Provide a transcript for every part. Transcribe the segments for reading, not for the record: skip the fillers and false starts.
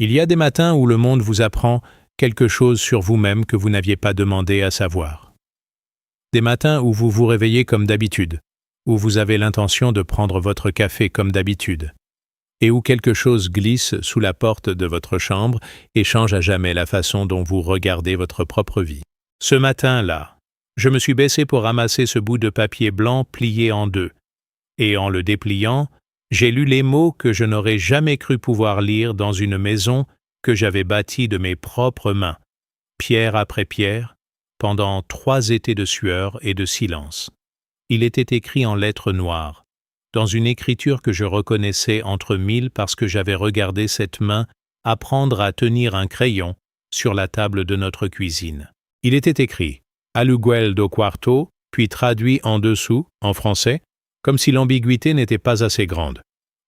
Il y a des matins où le monde vous apprend quelque chose sur vous-même que vous n'aviez pas demandé à savoir. Des matins où vous vous réveillez comme d'habitude, où vous avez l'intention de prendre votre café comme d'habitude, et où quelque chose glisse sous la porte de votre chambre et change à jamais la façon dont vous regardez votre propre vie. Ce matin-là, je me suis baissé pour ramasser ce bout de papier blanc plié en deux, et en le dépliant, j'ai lu les mots que je n'aurais jamais cru pouvoir lire dans une maison que j'avais bâtie de mes propres mains, pierre après pierre, pendant 3 étés de sueur et de silence. Il était écrit en lettres noires, dans une écriture que je reconnaissais entre mille parce que j'avais regardé cette main apprendre à tenir un crayon sur la table de notre cuisine. Il était écrit « Aluguel do quarto », puis traduit en dessous, en français, comme si l'ambiguïté n'était pas assez grande.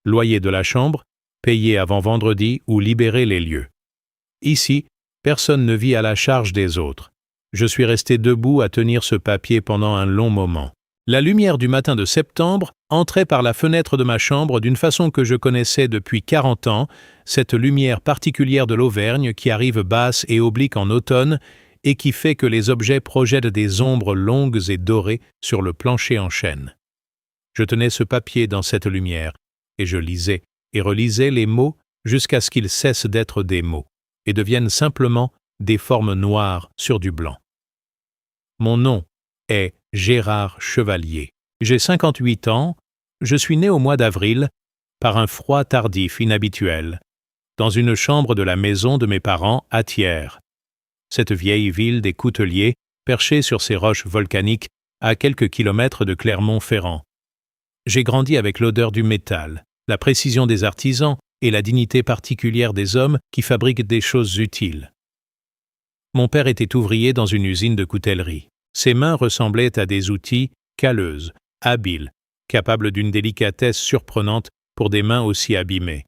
Loyer de la chambre, payé avant vendredi ou libérer les lieux. Ici, personne ne vit à la charge des autres. Je suis resté debout à tenir ce papier pendant un long moment. La lumière du matin de septembre entrait par la fenêtre de ma chambre d'une façon que je connaissais depuis 40 ans, cette lumière particulière de l'Auvergne qui arrive basse et oblique en automne et qui fait que les objets projettent des ombres longues et dorées sur le plancher en chêne. Je tenais ce papier dans cette lumière, et je lisais et relisais les mots jusqu'à ce qu'ils cessent d'être des mots, et deviennent simplement des formes noires sur du blanc. Mon nom est Gérard Chevalier. J'ai 58 ans, je suis né au mois d'avril, par un froid tardif inhabituel, dans une chambre de la maison de mes parents à Thiers, cette vieille ville des Couteliers, perchée sur ces roches volcaniques à quelques kilomètres de Clermont-Ferrand. J'ai grandi avec l'odeur du métal, la précision des artisans et la dignité particulière des hommes qui fabriquent des choses utiles. Mon père était ouvrier dans une usine de coutellerie. Ses mains ressemblaient à des outils calleuses, habiles, capables d'une délicatesse surprenante pour des mains aussi abîmées.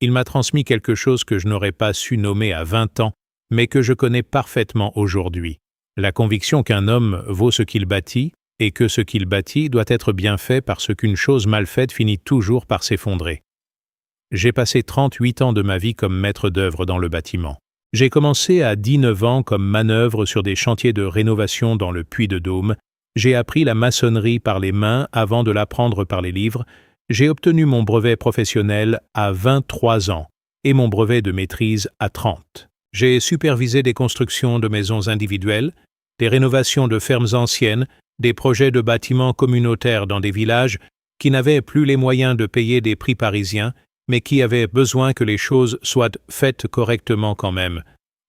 Il m'a transmis quelque chose que je n'aurais pas su nommer à 20 ans, mais que je connais parfaitement aujourd'hui. La conviction qu'un homme vaut ce qu'il bâtit, et que ce qu'il bâtit doit être bien fait parce qu'une chose mal faite finit toujours par s'effondrer. J'ai passé 38 ans de ma vie comme maître d'œuvre dans le bâtiment. J'ai commencé à 19 ans comme manœuvre sur des chantiers de rénovation dans le Puy-de-Dôme. J'ai appris la maçonnerie par les mains avant de l'apprendre par les livres. J'ai obtenu mon brevet professionnel à 23 ans et mon brevet de maîtrise à 30. J'ai supervisé des constructions de maisons individuelles, des rénovations de fermes anciennes, des projets de bâtiments communautaires dans des villages qui n'avaient plus les moyens de payer des prix parisiens, mais qui avaient besoin que les choses soient faites correctement quand même.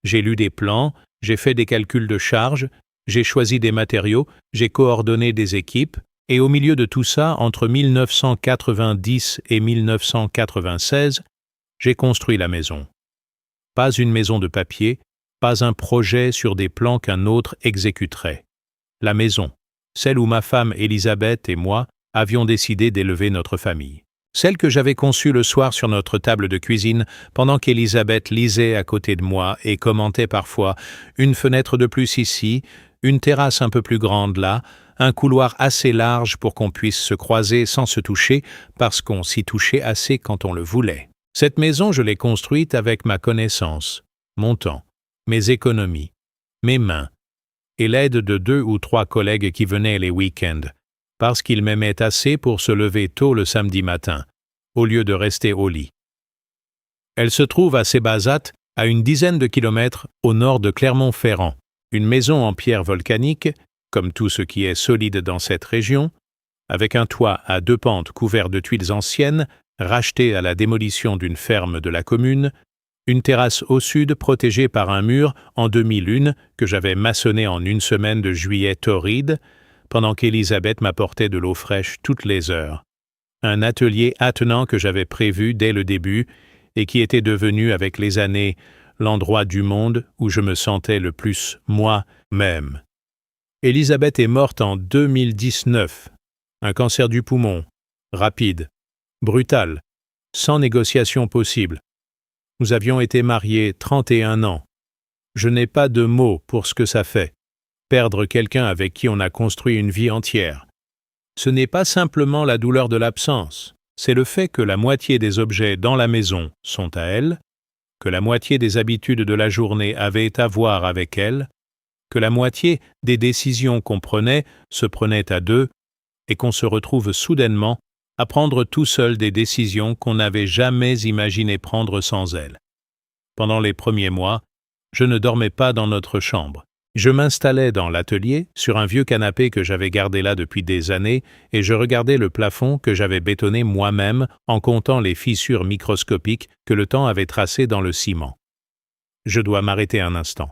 J'ai lu des plans, j'ai fait des calculs de charges, j'ai choisi des matériaux, j'ai coordonné des équipes, et au milieu de tout ça, entre 1990 et 1996, j'ai construit la maison. Pas une maison de papier, pas un projet sur des plans qu'un autre exécuterait. La maison, celle où ma femme Elisabeth et moi avions décidé d'élever notre famille. Celle que j'avais conçue le soir sur notre table de cuisine pendant qu'Elisabeth lisait à côté de moi et commentait parfois une fenêtre de plus ici, une terrasse un peu plus grande là, un couloir assez large pour qu'on puisse se croiser sans se toucher parce qu'on s'y touchait assez quand on le voulait. Cette maison, je l'ai construite avec ma connaissance, mon temps, mes économies, mes mains, et l'aide de 2 ou 3 collègues qui venaient les week-ends, parce qu'ils m'aimaient assez pour se lever tôt le samedi matin, au lieu de rester au lit. Elle se trouve à Sébazac, à une dizaine de kilomètres au nord de Clermont-Ferrand, une maison en pierre volcanique, comme tout ce qui est solide dans cette région, avec un toit à 2 pentes couvert de tuiles anciennes, racheté à la démolition d'une ferme de la commune, une terrasse au sud protégée par un mur en demi-lune que j'avais maçonné en une semaine de juillet torride, pendant qu'Elisabeth m'apportait de l'eau fraîche toutes les heures. Un atelier attenant que j'avais prévu dès le début et qui était devenu avec les années l'endroit du monde où je me sentais le plus moi-même. Elisabeth est morte en 2019. Un cancer du poumon, rapide, brutal, sans négociation possible. Nous avions été mariés 31 ans. Je n'ai pas de mots pour ce que ça fait. Perdre quelqu'un avec qui on a construit une vie entière. Ce n'est pas simplement la douleur de l'absence, c'est le fait que la moitié des objets dans la maison sont à elle, que la moitié des habitudes de la journée avaient à voir avec elle, que la moitié des décisions qu'on prenait se prenaient à deux, et qu'on se retrouve soudainement à prendre tout seul des décisions qu'on n'avait jamais imaginé prendre sans elle. Pendant les premiers mois, je ne dormais pas dans notre chambre. Je m'installais dans l'atelier, sur un vieux canapé que j'avais gardé là depuis des années, et je regardais le plafond que j'avais bétonné moi-même en comptant les fissures microscopiques que le temps avait tracées dans le ciment. Je dois m'arrêter un instant.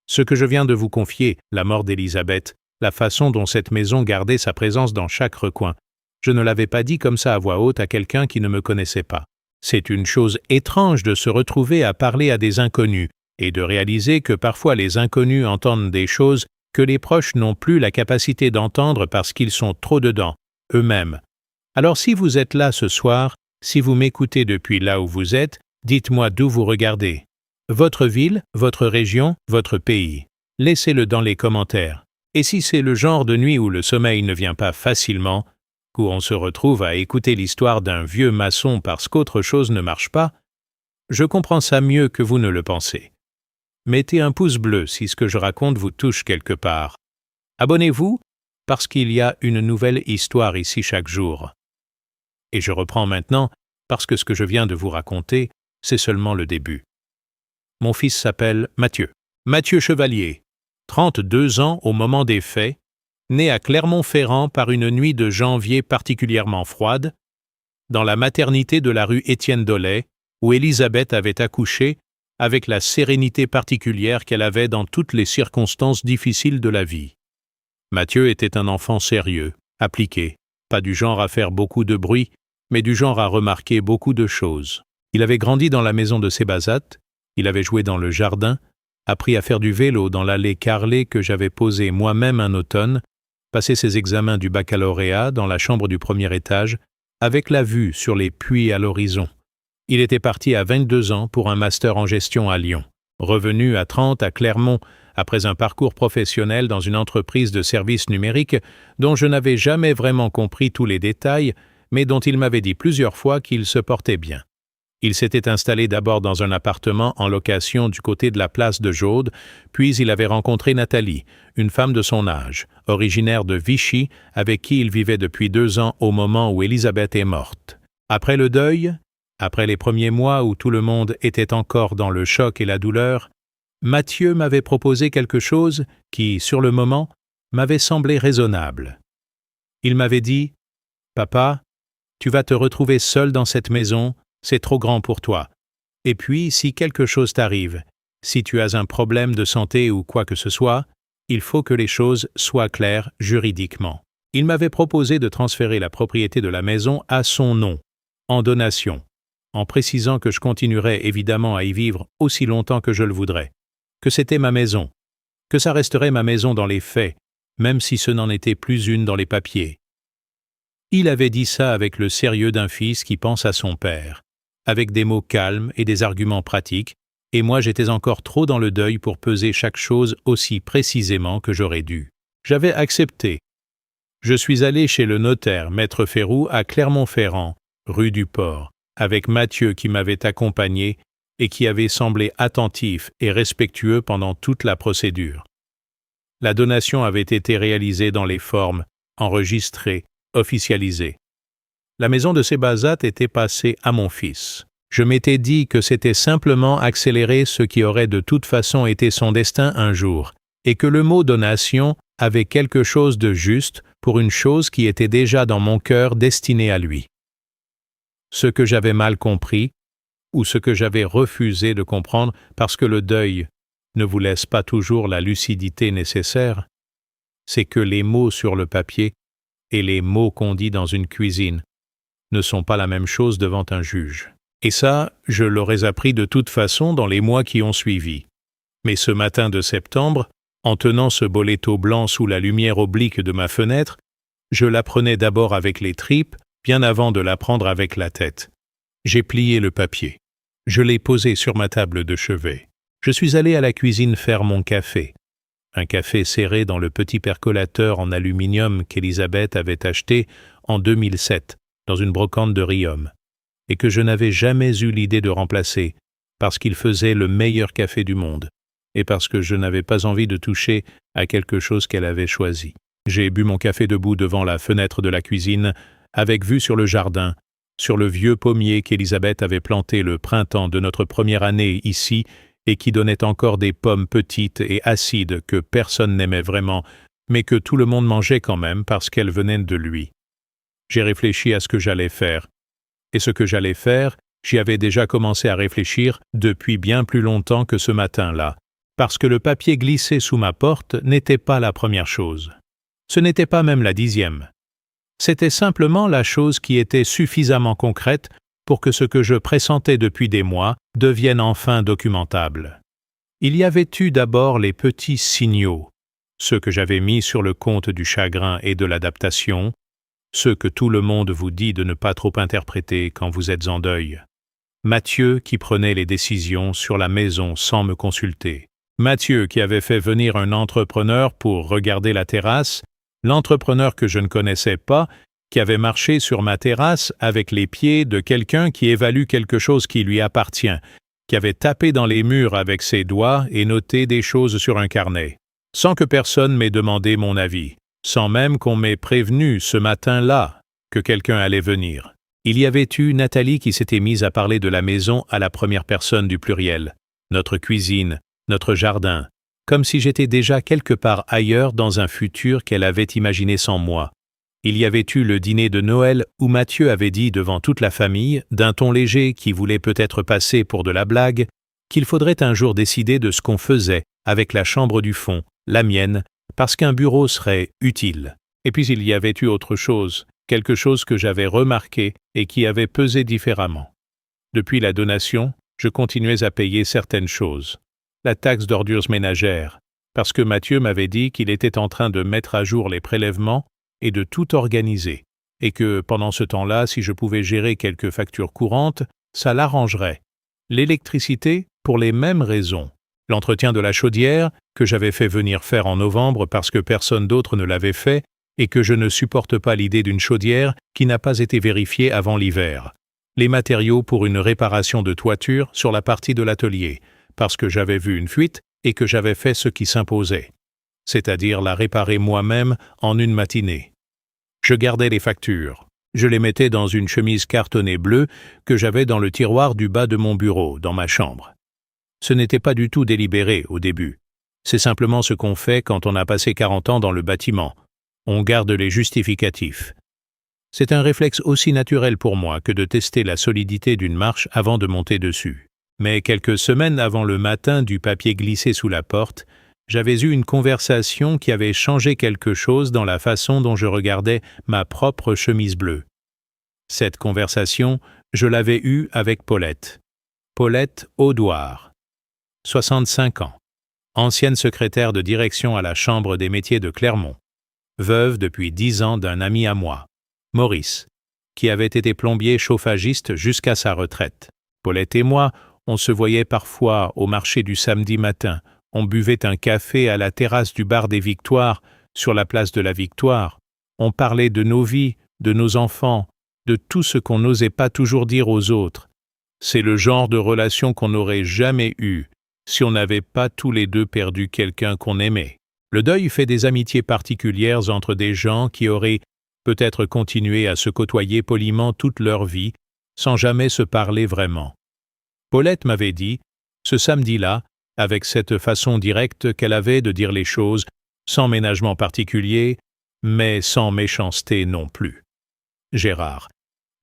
Ce que je viens de vous confier, la mort d'Élisabeth, la façon dont cette maison gardait sa présence dans chaque recoin, je ne l'avais pas dit comme ça à voix haute à quelqu'un qui ne me connaissait pas. C'est une chose étrange de se retrouver à parler à des inconnus, et de réaliser que parfois les inconnus entendent des choses que les proches n'ont plus la capacité d'entendre parce qu'ils sont trop dedans, eux-mêmes. Alors si vous êtes là ce soir, si vous m'écoutez depuis là où vous êtes, dites-moi d'où vous regardez. Votre ville, votre région, votre pays. Laissez-le dans les commentaires. Et si c'est le genre de nuit où le sommeil ne vient pas facilement, où on se retrouve à écouter l'histoire d'un vieux maçon parce qu'autre chose ne marche pas, je comprends ça mieux que vous ne le pensez. Mettez un pouce bleu si ce que je raconte vous touche quelque part. Abonnez-vous parce qu'il y a une nouvelle histoire ici chaque jour. Et je reprends maintenant parce que ce que je viens de vous raconter, c'est seulement le début. Mon fils s'appelle Mathieu. Mathieu Chevalier, 32 ans au moment des faits, né à Clermont-Ferrand par une nuit de janvier particulièrement froide, dans la maternité de la rue Étienne Dollet, où Élisabeth avait accouché avec la sérénité particulière qu'elle avait dans toutes les circonstances difficiles de la vie. Mathieu était un enfant sérieux, appliqué, pas du genre à faire beaucoup de bruit, mais du genre à remarquer beaucoup de choses. Il avait grandi dans la maison de Sébazat, il avait joué dans le jardin, appris à faire du vélo dans l'allée carrelée que j'avais posée moi-même un automne, passé ses examens du baccalauréat dans la chambre du premier étage, avec la vue sur les puits à l'horizon. Il était parti à 22 ans pour un master en gestion à Lyon. Revenu à 30 à Clermont, après un parcours professionnel dans une entreprise de services numériques dont je n'avais jamais vraiment compris tous les détails, mais dont il m'avait dit plusieurs fois qu'il se portait bien. Il s'était installé d'abord dans un appartement en location du côté de la place de Jaude, puis il avait rencontré Nathalie, une femme de son âge, originaire de Vichy, avec qui il vivait depuis 2 ans au moment où Élisabeth est morte. Après le deuil, après les premiers mois où tout le monde était encore dans le choc et la douleur, Mathieu m'avait proposé quelque chose qui, sur le moment, m'avait semblé raisonnable. Il m'avait dit « Papa, tu vas te retrouver seul dans cette maison, c'est trop grand pour toi. Et puis, si quelque chose t'arrive, si tu as un problème de santé ou quoi que ce soit, il faut que les choses soient claires juridiquement. » Il m'avait proposé de transférer la propriété de la maison à son nom, en donation, en précisant que je continuerais évidemment à y vivre aussi longtemps que je le voudrais, que c'était ma maison, que ça resterait ma maison dans les faits, même si ce n'en était plus une dans les papiers. Il avait dit ça avec le sérieux d'un fils qui pense à son père, avec des mots calmes et des arguments pratiques, et moi j'étais encore trop dans le deuil pour peser chaque chose aussi précisément que j'aurais dû. J'avais accepté. Je suis allé chez le notaire, Maître Ferroux, à Clermont-Ferrand, rue du Port, avec Mathieu qui m'avait accompagné et qui avait semblé attentif et respectueux pendant toute la procédure. La donation avait été réalisée dans les formes, enregistrée, officialisée. La maison de Sébazat était passée à mon fils. Je m'étais dit que c'était simplement accélérer ce qui aurait de toute façon été son destin un jour, et que le mot donation avait quelque chose de juste pour une chose qui était déjà dans mon cœur destinée à lui. Ce que j'avais mal compris, ou ce que j'avais refusé de comprendre parce que le deuil ne vous laisse pas toujours la lucidité nécessaire, c'est que les mots sur le papier et les mots qu'on dit dans une cuisine ne sont pas la même chose devant un juge. Et ça, je l'aurais appris de toute façon dans les mois qui ont suivi. Mais ce matin de septembre, en tenant ce boletto blanc sous la lumière oblique de ma fenêtre, je l'apprenais d'abord avec les tripes, bien avant de l'apprendre avec la tête. J'ai plié le papier. Je l'ai posé sur ma table de chevet. Je suis allé à la cuisine faire mon café. Un café serré dans le petit percolateur en aluminium qu'Élisabeth avait acheté en 2007 dans une brocante de Riom, et que je n'avais jamais eu l'idée de remplacer, parce qu'il faisait le meilleur café du monde, et parce que je n'avais pas envie de toucher à quelque chose qu'elle avait choisi. J'ai bu mon café debout devant la fenêtre de la cuisine, avec vue sur le jardin, sur le vieux pommier qu'Élisabeth avait planté le printemps de notre première année ici et qui donnait encore des pommes petites et acides que personne n'aimait vraiment, mais que tout le monde mangeait quand même parce qu'elles venaient de lui. J'ai réfléchi à ce que j'allais faire. Et ce que j'allais faire, j'y avais déjà commencé à réfléchir depuis bien plus longtemps que ce matin-là, parce que le papier glissé sous ma porte n'était pas la première chose. Ce n'était pas même la 10e. C'était simplement la chose qui était suffisamment concrète pour que ce que je pressentais depuis des mois devienne enfin documentable. Il y avait eu d'abord les petits signaux, ceux que j'avais mis sur le compte du chagrin et de l'adaptation, ceux que tout le monde vous dit de ne pas trop interpréter quand vous êtes en deuil. Mathieu qui prenait les décisions sur la maison sans me consulter. Mathieu qui avait fait venir un entrepreneur pour regarder la terrasse, l'entrepreneur que je ne connaissais pas, qui avait marché sur ma terrasse avec les pieds de quelqu'un qui évalue quelque chose qui lui appartient, qui avait tapé dans les murs avec ses doigts et noté des choses sur un carnet, sans que personne m'ait demandé mon avis, sans même qu'on m'ait prévenu ce matin-là que quelqu'un allait venir. Il y avait eu Nathalie qui s'était mise à parler de la maison à la première personne du pluriel, notre cuisine, notre jardin, comme si j'étais déjà quelque part ailleurs dans un futur qu'elle avait imaginé sans moi. Il y avait eu le dîner de Noël où Mathieu avait dit devant toute la famille, d'un ton léger qui voulait peut-être passer pour de la blague, qu'il faudrait un jour décider de ce qu'on faisait avec la chambre du fond, la mienne, parce qu'un bureau serait utile. Et puis il y avait eu autre chose, quelque chose que j'avais remarqué et qui avait pesé différemment. Depuis la donation, je continuais à payer certaines choses. La taxe d'ordures ménagères, parce que Mathieu m'avait dit qu'il était en train de mettre à jour les prélèvements et de tout organiser, et que pendant ce temps-là, si je pouvais gérer quelques factures courantes, ça l'arrangerait. L'électricité, pour les mêmes raisons. L'entretien de la chaudière, que j'avais fait venir faire en novembre parce que personne d'autre ne l'avait fait, et que je ne supporte pas l'idée d'une chaudière qui n'a pas été vérifiée avant l'hiver. Les matériaux pour une réparation de toiture sur la partie de l'atelier, parce que j'avais vu une fuite et que j'avais fait ce qui s'imposait, c'est-à-dire la réparer moi-même en une matinée. Je gardais les factures. Je les mettais dans une chemise cartonnée bleue que j'avais dans le tiroir du bas de mon bureau, dans ma chambre. Ce n'était pas du tout délibéré au début. C'est simplement ce qu'on fait quand on a passé 40 ans dans le bâtiment. On garde les justificatifs. C'est un réflexe aussi naturel pour moi que de tester la solidité d'une marche avant de monter dessus. Mais quelques semaines avant le matin du papier glissé sous la porte, j'avais eu une conversation qui avait changé quelque chose dans la façon dont je regardais ma propre chemise bleue. Cette conversation, je l'avais eue avec Paulette. Paulette Audouard, 65 ans, ancienne secrétaire de direction à la Chambre des métiers de Clermont, veuve depuis 10 ans d'un ami à moi, Maurice, qui avait été plombier chauffagiste jusqu'à sa retraite. Paulette et moi, on se voyait parfois au marché du samedi matin, on buvait un café à la terrasse du bar des Victoires, sur la place de la Victoire, on parlait de nos vies, de nos enfants, de tout ce qu'on n'osait pas toujours dire aux autres. C'est le genre de relation qu'on n'aurait jamais eue si on n'avait pas tous les deux perdu quelqu'un qu'on aimait. Le deuil fait des amitiés particulières entre des gens qui auraient peut-être continué à se côtoyer poliment toute leur vie, sans jamais se parler vraiment. Paulette m'avait dit, ce samedi-là, avec cette façon directe qu'elle avait de dire les choses, sans ménagement particulier, mais sans méchanceté non plus. Gérard,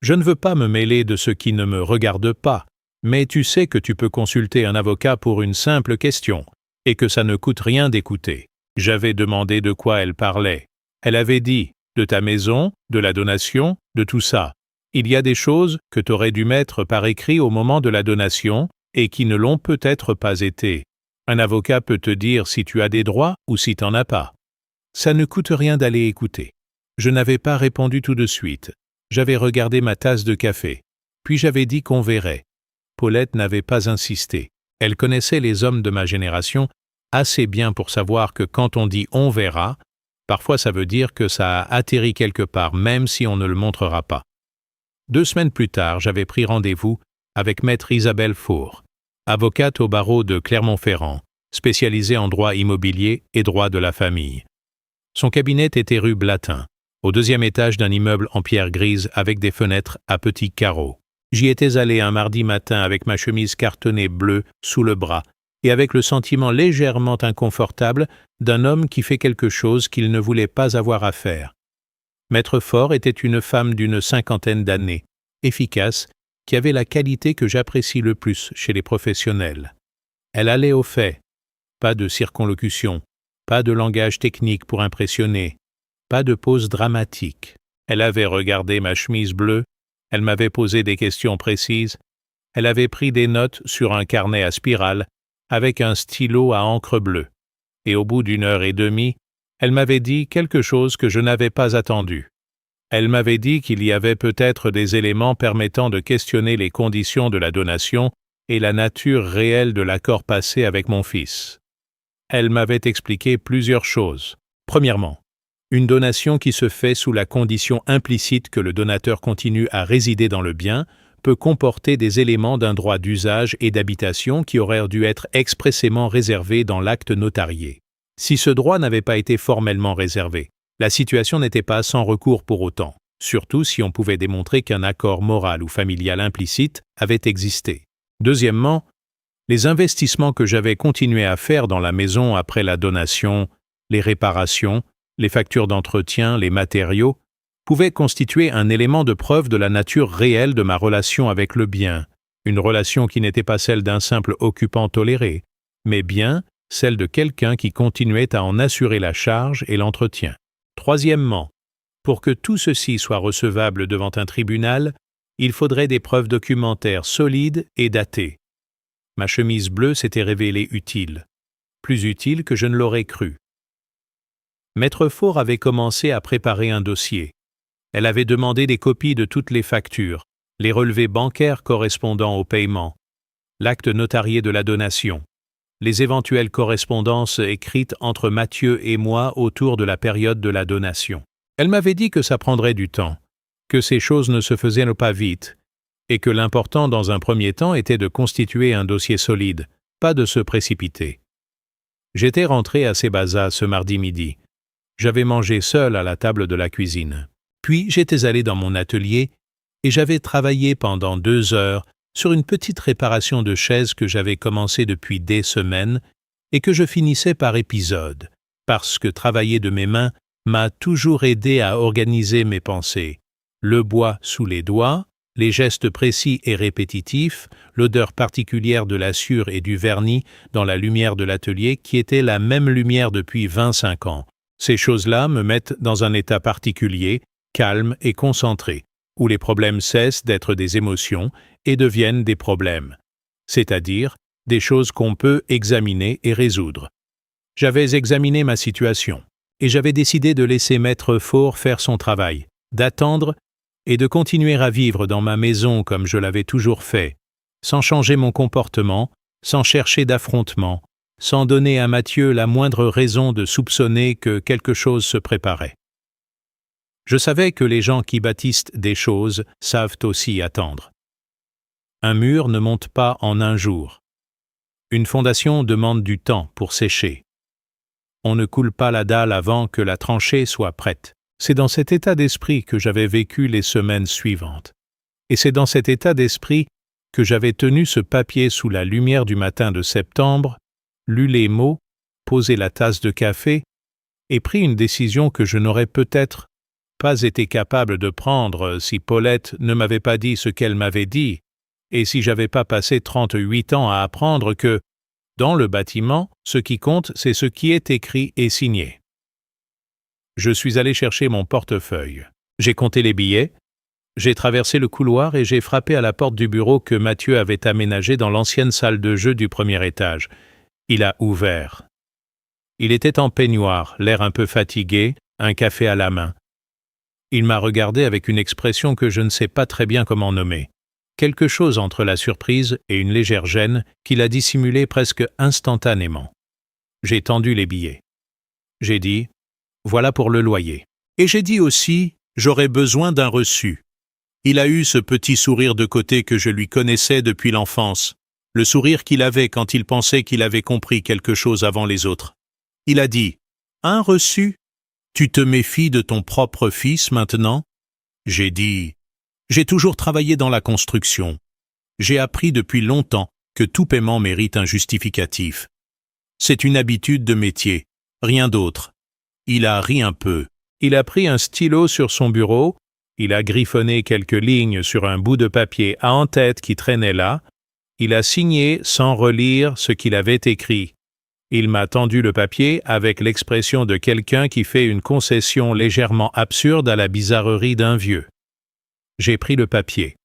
je ne veux pas me mêler de ce qui ne me regarde pas, mais tu sais que tu peux consulter un avocat pour une simple question, et que ça ne coûte rien d'écouter. J'avais demandé de quoi elle parlait. Elle avait dit, de ta maison, de la donation, de tout ça. Il y a des choses que t'aurais dû mettre par écrit au moment de la donation et qui ne l'ont peut-être pas été. Un avocat peut te dire si tu as des droits ou si t'en as pas. Ça ne coûte rien d'aller écouter. Je n'avais pas répondu tout de suite. J'avais regardé ma tasse de café. Puis j'avais dit qu'on verrait. Paulette n'avait pas insisté. Elle connaissait les hommes de ma génération assez bien pour savoir que quand on dit « on verra », parfois ça veut dire que ça a atterri quelque part, même si on ne le montrera pas. 2 semaines plus tard, j'avais pris rendez-vous avec maître Isabelle Four. avocate au barreau de Clermont-Ferrand, spécialisée en droit immobilier et droit de la famille. Son cabinet était rue Blatin, au 2e étage d'un immeuble en pierre grise avec des fenêtres à petits carreaux. J'y étais allé un mardi matin avec ma chemise cartonnée bleue sous le bras et avec le sentiment légèrement inconfortable d'un homme qui fait quelque chose qu'il ne voulait pas avoir à faire. Maître Faure était une femme d'une 50aine d'années, efficace, qui avait la qualité que j'apprécie le plus chez les professionnels. Elle allait au fait, pas de circonlocution, pas de langage technique pour impressionner, pas de pose dramatique. Elle avait regardé ma chemise bleue, elle m'avait posé des questions précises, elle avait pris des notes sur un carnet à spirale avec un stylo à encre bleue, et au bout d'1 heure et demie, elle m'avait dit quelque chose que je n'avais pas attendu. Elle m'avait dit qu'il y avait peut-être des éléments permettant de questionner les conditions de la donation et la nature réelle de l'accord passé avec mon fils. Elle m'avait expliqué plusieurs choses. Premièrement, une donation qui se fait sous la condition implicite que le donateur continue à résider dans le bien peut comporter des éléments d'un droit d'usage et d'habitation qui auraient dû être expressément réservés dans l'acte notarié. Si ce droit n'avait pas été formellement réservé, la situation n'était pas sans recours pour autant, surtout si on pouvait démontrer qu'un accord moral ou familial implicite avait existé. Deuxièmement, les investissements que j'avais continué à faire dans la maison après la donation, les réparations, les factures d'entretien, les matériaux, pouvaient constituer un élément de preuve de la nature réelle de ma relation avec le bien, une relation qui n'était pas celle d'un simple occupant toléré, mais bien celle de quelqu'un qui continuait à en assurer la charge et l'entretien. Troisièmement, pour que tout ceci soit recevable devant un tribunal, il faudrait des preuves documentaires solides et datées. Ma chemise bleue s'était révélée utile, plus utile que je ne l'aurais cru. Maître Faure avait commencé à préparer un dossier. Elle avait demandé des copies de toutes les factures, les relevés bancaires correspondant au paiement, l'acte notarié de la donation, les éventuelles correspondances écrites entre Mathieu et moi autour de la période de la donation. Elle m'avait dit que ça prendrait du temps, que ces choses ne se faisaient pas vite, et que l'important dans un premier temps était de constituer un dossier solide, pas de se précipiter. J'étais rentré à Sébaza ce mardi midi. J'avais mangé seul à la table de la cuisine. Puis j'étais allé dans mon atelier et j'avais travaillé pendant 2 heures sur une petite réparation de chaise que j'avais commencé depuis des semaines et que je finissais par épisode, parce que travailler de mes mains m'a toujours aidé à organiser mes pensées. Le bois sous les doigts, les gestes précis et répétitifs, l'odeur particulière de la sciure et du vernis dans la lumière de l'atelier qui était la même lumière depuis 25 ans. Ces choses-là me mettent dans un état particulier, calme et concentré, où les problèmes cessent d'être des émotions et deviennent des problèmes, c'est-à-dire des choses qu'on peut examiner et résoudre. J'avais examiné ma situation, et j'avais décidé de laisser Maître Faure faire son travail, d'attendre et de continuer à vivre dans ma maison comme je l'avais toujours fait, sans changer mon comportement, sans chercher d'affrontement, sans donner à Mathieu la moindre raison de soupçonner que quelque chose se préparait. Je savais que les gens qui bâtissent des choses savent aussi attendre. Un mur ne monte pas en un jour. Une fondation demande du temps pour sécher. On ne coule pas la dalle avant que la tranchée soit prête. C'est dans cet état d'esprit que j'avais vécu les semaines suivantes. Et c'est dans cet état d'esprit que j'avais tenu ce papier sous la lumière du matin de septembre, lu les mots, posé la tasse de café et pris une décision que je n'aurais peut-être pas été capable de prendre si Paulette ne m'avait pas dit ce qu'elle m'avait dit et si j'avais pas passé 38 ans à apprendre que, dans le bâtiment, ce qui compte, c'est ce qui est écrit et signé. Je suis allé chercher mon portefeuille. J'ai compté les billets, j'ai traversé le couloir et j'ai frappé à la porte du bureau que Mathieu avait aménagé dans l'ancienne salle de jeu du premier étage. Il a ouvert. Il était en peignoir, l'air un peu fatigué, un café à la main. Il m'a regardé avec une expression que je ne sais pas très bien comment nommer. Quelque chose entre la surprise et une légère gêne qu'il a dissimulé presque instantanément. J'ai tendu les billets. J'ai dit « Voilà pour le loyer ». Et j'ai dit aussi « J'aurais besoin d'un reçu ». Il a eu ce petit sourire de côté que je lui connaissais depuis l'enfance. le sourire qu'il avait quand il pensait qu'il avait compris quelque chose avant les autres. Il a dit « Un reçu ? Tu te méfies de ton propre fils maintenant ?» J'ai dit « J'ai toujours travaillé dans la construction. J'ai appris depuis longtemps que tout paiement mérite un justificatif. C'est une habitude de métier, rien d'autre. » Il a ri un peu. Il a pris un stylo sur son bureau, il a griffonné quelques lignes sur un bout de papier à en-tête qui traînait là, il a signé sans relire ce qu'il avait écrit. Il m'a tendu le papier avec l'expression de quelqu'un qui fait une concession légèrement absurde à la bizarrerie d'un vieux. J'ai pris le papier.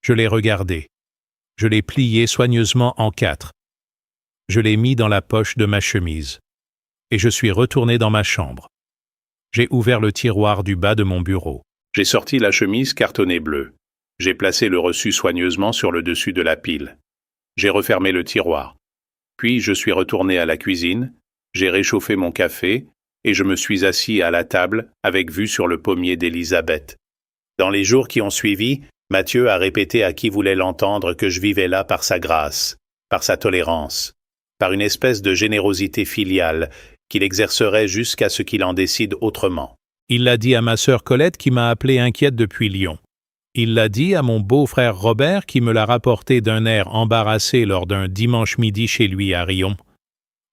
Je l'ai regardé. Je l'ai plié soigneusement en 4. Je l'ai mis dans la poche de ma chemise. Et je suis retourné dans ma chambre. J'ai ouvert le tiroir du bas de mon bureau. J'ai sorti la chemise cartonnée bleue. J'ai placé le reçu soigneusement sur le dessus de la pile. J'ai refermé le tiroir. Puis je suis retourné à la cuisine, j'ai réchauffé mon café et je me suis assis à la table avec vue sur le pommier d'Élisabeth. Dans les jours qui ont suivi, Mathieu a répété à qui voulait l'entendre que je vivais là par sa grâce, par sa tolérance, par une espèce de générosité filiale qu'il exercerait jusqu'à ce qu'il en décide autrement. Il l'a dit à ma sœur Colette qui m'a appelé inquiète depuis Lyon. Il l'a dit à mon beau-frère Robert qui me l'a rapporté d'un air embarrassé lors d'un dimanche midi chez lui à Riom.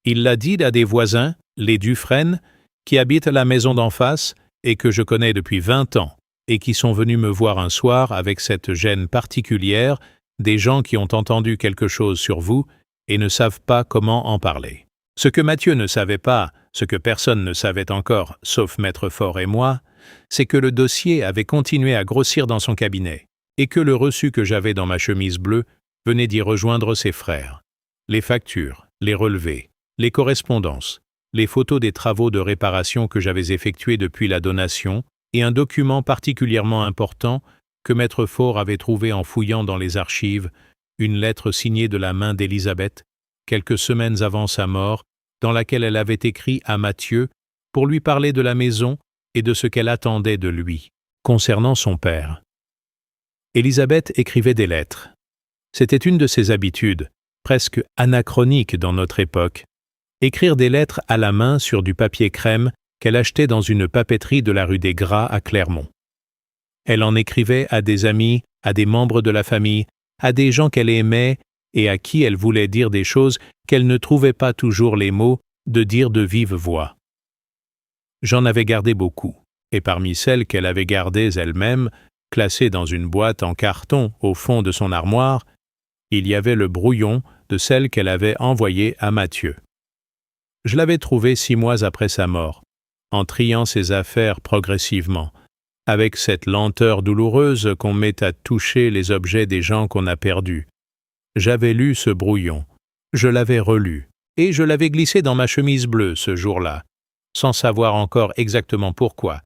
Il l'a dit à des voisins, les Dufresne, qui habitent la maison d'en face et que je connais depuis 20 ans et qui sont venus me voir un soir avec cette gêne particulière, des gens qui ont entendu quelque chose sur vous et ne savent pas comment en parler. Ce que Mathieu ne savait pas, ce que personne ne savait encore, sauf Maître Faure et moi, c'est que le dossier avait continué à grossir dans son cabinet, et que le reçu que j'avais dans ma chemise bleue venait d'y rejoindre ses frères. Les factures, les relevés, les correspondances, les photos des travaux de réparation que j'avais effectués depuis la donation, et un document particulièrement important que Maître Faure avait trouvé en fouillant dans les archives, une lettre signée de la main d'Élisabeth, quelques semaines avant sa mort, dans laquelle elle avait écrit à Mathieu pour lui parler de la maison et de ce qu'elle attendait de lui, concernant son père. Élisabeth écrivait des lettres. C'était une de ses habitudes, presque anachronique dans notre époque, écrire des lettres à la main sur du papier crème qu'elle achetait dans une papeterie de la rue des Gras à Clermont. Elle en écrivait à des amis, à des membres de la famille, à des gens qu'elle aimait et à qui elle voulait dire des choses qu'elle ne trouvait pas toujours les mots de dire de vive voix. J'en avais gardé beaucoup, et parmi celles qu'elle avait gardées elle-même, classées dans une boîte en carton au fond de son armoire, il y avait le brouillon de celle qu'elle avait envoyée à Mathieu. Je l'avais trouvé 6 mois après sa mort, en triant ses affaires progressivement, avec cette lenteur douloureuse qu'on met à toucher les objets des gens qu'on a perdus. J'avais lu ce brouillon, je l'avais relu, et je l'avais glissé dans ma chemise bleue ce jour-là, sans savoir encore exactement pourquoi,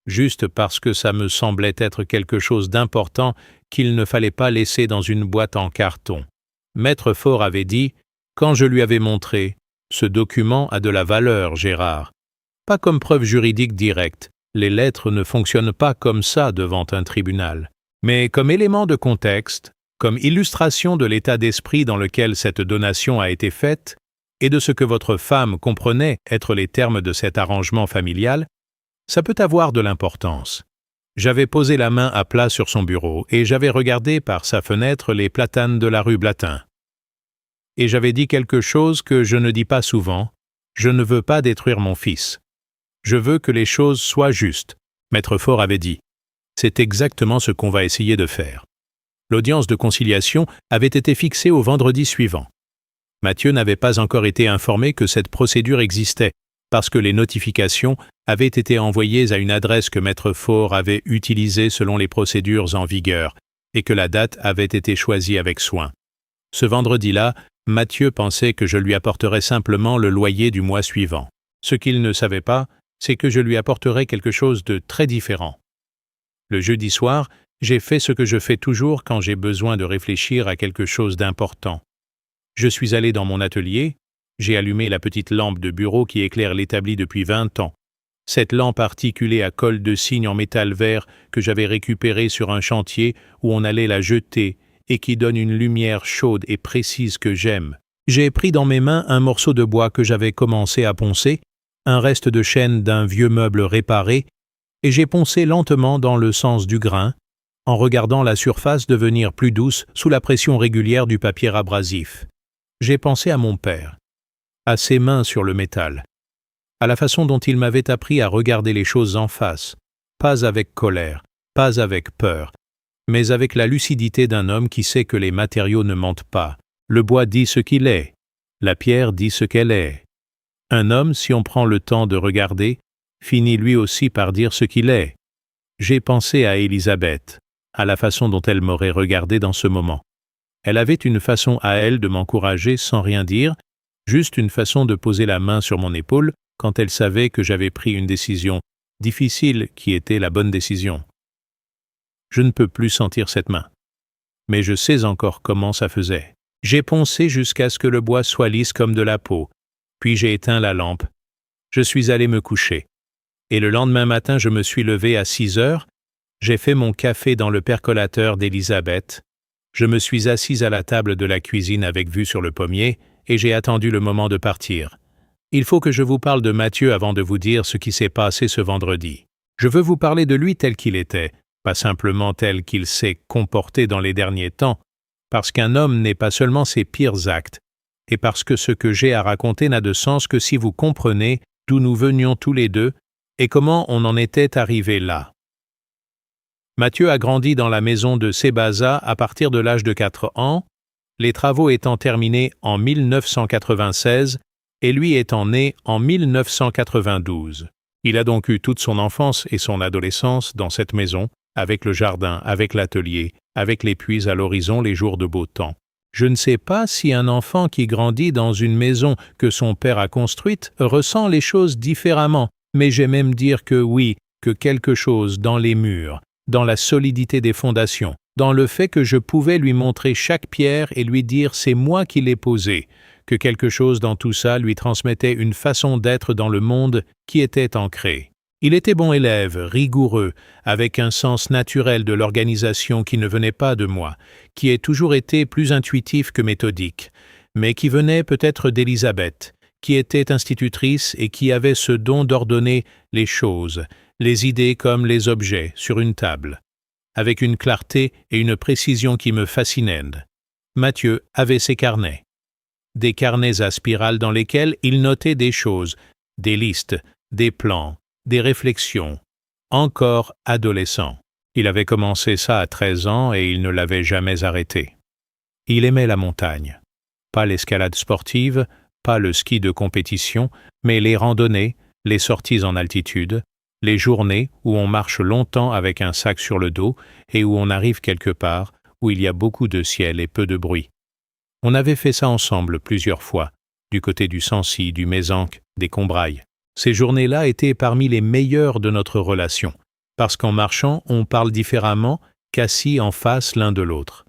juste parce que ça me semblait être quelque chose d'important qu'il ne fallait pas laisser dans une boîte en carton. Maître Faure avait dit, quand je lui avais montré, « Ce document a de la valeur, Gérard. Pas comme preuve juridique directe, les lettres ne fonctionnent pas comme ça devant un tribunal, mais comme élément de contexte, comme illustration de l'état d'esprit dans lequel cette donation a été faite et de ce que votre femme comprenait être les termes de cet arrangement familial, ça peut avoir de l'importance. » J'avais posé la main à plat sur son bureau et j'avais regardé par sa fenêtre les platanes de la rue Blatin. Et j'avais dit quelque chose que je ne dis pas souvent, je ne veux pas détruire mon fils. Je veux que les choses soient justes, Maître Faure avait dit. C'est exactement ce qu'on va essayer de faire. L'audience de conciliation avait été fixée au vendredi suivant. Mathieu n'avait pas encore été informé que cette procédure existait, parce que les notifications avaient été envoyées à une adresse que Maître Faure avait utilisée selon les procédures en vigueur, et que la date avait été choisie avec soin. Ce vendredi-là, Mathieu pensait que je lui apporterais simplement le loyer du mois suivant. Ce qu'il ne savait pas, c'est que je lui apporterais quelque chose de très différent. Le jeudi soir, j'ai fait ce que je fais toujours quand j'ai besoin de réfléchir à quelque chose d'important. Je suis allé dans mon atelier, j'ai allumé la petite lampe de bureau qui éclaire l'établi depuis 20 ans. Cette lampe articulée à colle de cygne en métal vert que j'avais récupérée sur un chantier où on allait la jeter et qui donne une lumière chaude et précise que j'aime. J'ai pris dans mes mains un morceau de bois que j'avais commencé à poncer, un reste de chêne d'un vieux meuble réparé, et j'ai poncé lentement dans le sens du grain, en regardant la surface devenir plus douce sous la pression régulière du papier abrasif. J'ai pensé à mon père, à ses mains sur le métal, à la façon dont il m'avait appris à regarder les choses en face, pas avec colère, pas avec peur, mais avec la lucidité d'un homme qui sait que les matériaux ne mentent pas. Le bois dit ce qu'il est, la pierre dit ce qu'elle est. Un homme, si on prend le temps de regarder, finit lui aussi par dire ce qu'il est. J'ai pensé à Élisabeth, à la façon dont elle m'aurait regardé dans ce moment. Elle avait une façon à elle de m'encourager sans rien dire, juste une façon de poser la main sur mon épaule quand elle savait que j'avais pris une décision difficile qui était la bonne décision. Je ne peux plus sentir cette main, mais je sais encore comment ça faisait. J'ai poncé jusqu'à ce que le bois soit lisse comme de la peau, puis j'ai éteint la lampe. Je suis allé me coucher. Et le lendemain matin, je me suis levé à 6 heures, j'ai fait mon café dans le percolateur d'Élisabeth, je me suis assise à la table de la cuisine avec vue sur le pommier, et j'ai attendu le moment de partir. Il faut que je vous parle de Mathieu avant de vous dire ce qui s'est passé ce vendredi. Je veux vous parler de lui tel qu'il était, pas simplement tel qu'il s'est comporté dans les derniers temps, parce qu'un homme n'est pas seulement ses pires actes, et parce que ce que j'ai à raconter n'a de sens que si vous comprenez d'où nous venions tous les deux et comment on en était arrivé là. Mathieu a grandi dans la maison de Sébaza à partir de l'âge de 4 ans, les travaux étant terminés en 1996 et lui étant né en 1992. Il a donc eu toute son enfance et son adolescence dans cette maison, avec le jardin, avec l'atelier, avec les puits à l'horizon les jours de beau temps. Je ne sais pas si un enfant qui grandit dans une maison que son père a construite ressent les choses différemment, mais j'aime même dire que oui, que quelque chose dans les murs, dans la solidité des fondations, dans le fait que je pouvais lui montrer chaque pierre et lui dire « c'est moi qui l'ai posée », que quelque chose dans tout ça lui transmettait une façon d'être dans le monde qui était ancrée. Il était bon élève, rigoureux, avec un sens naturel de l'organisation qui ne venait pas de moi, qui ait toujours été plus intuitif que méthodique, mais qui venait peut-être d'Élisabeth, qui était institutrice et qui avait ce don d'ordonner les choses, les idées comme les objets, sur une table, avec une clarté et une précision qui me fascinaient. Mathieu avait ses carnets. Des carnets à spirale dans lesquels il notait des choses, des listes, des plans, des réflexions. Encore adolescent. Il avait commencé ça à 13 ans et il ne l'avait jamais arrêté. Il aimait la montagne. Pas l'escalade sportive, pas le ski de compétition, mais les randonnées, les sorties en altitude, les journées où on marche longtemps avec un sac sur le dos et où on arrive quelque part où il y a beaucoup de ciel et peu de bruit. On avait fait ça ensemble plusieurs fois, du côté du Sancy, du Mézenc, des Combrailles. Ces journées-là étaient parmi les meilleures de notre relation, parce qu'en marchant, on parle différemment qu'assis en face l'un de l'autre.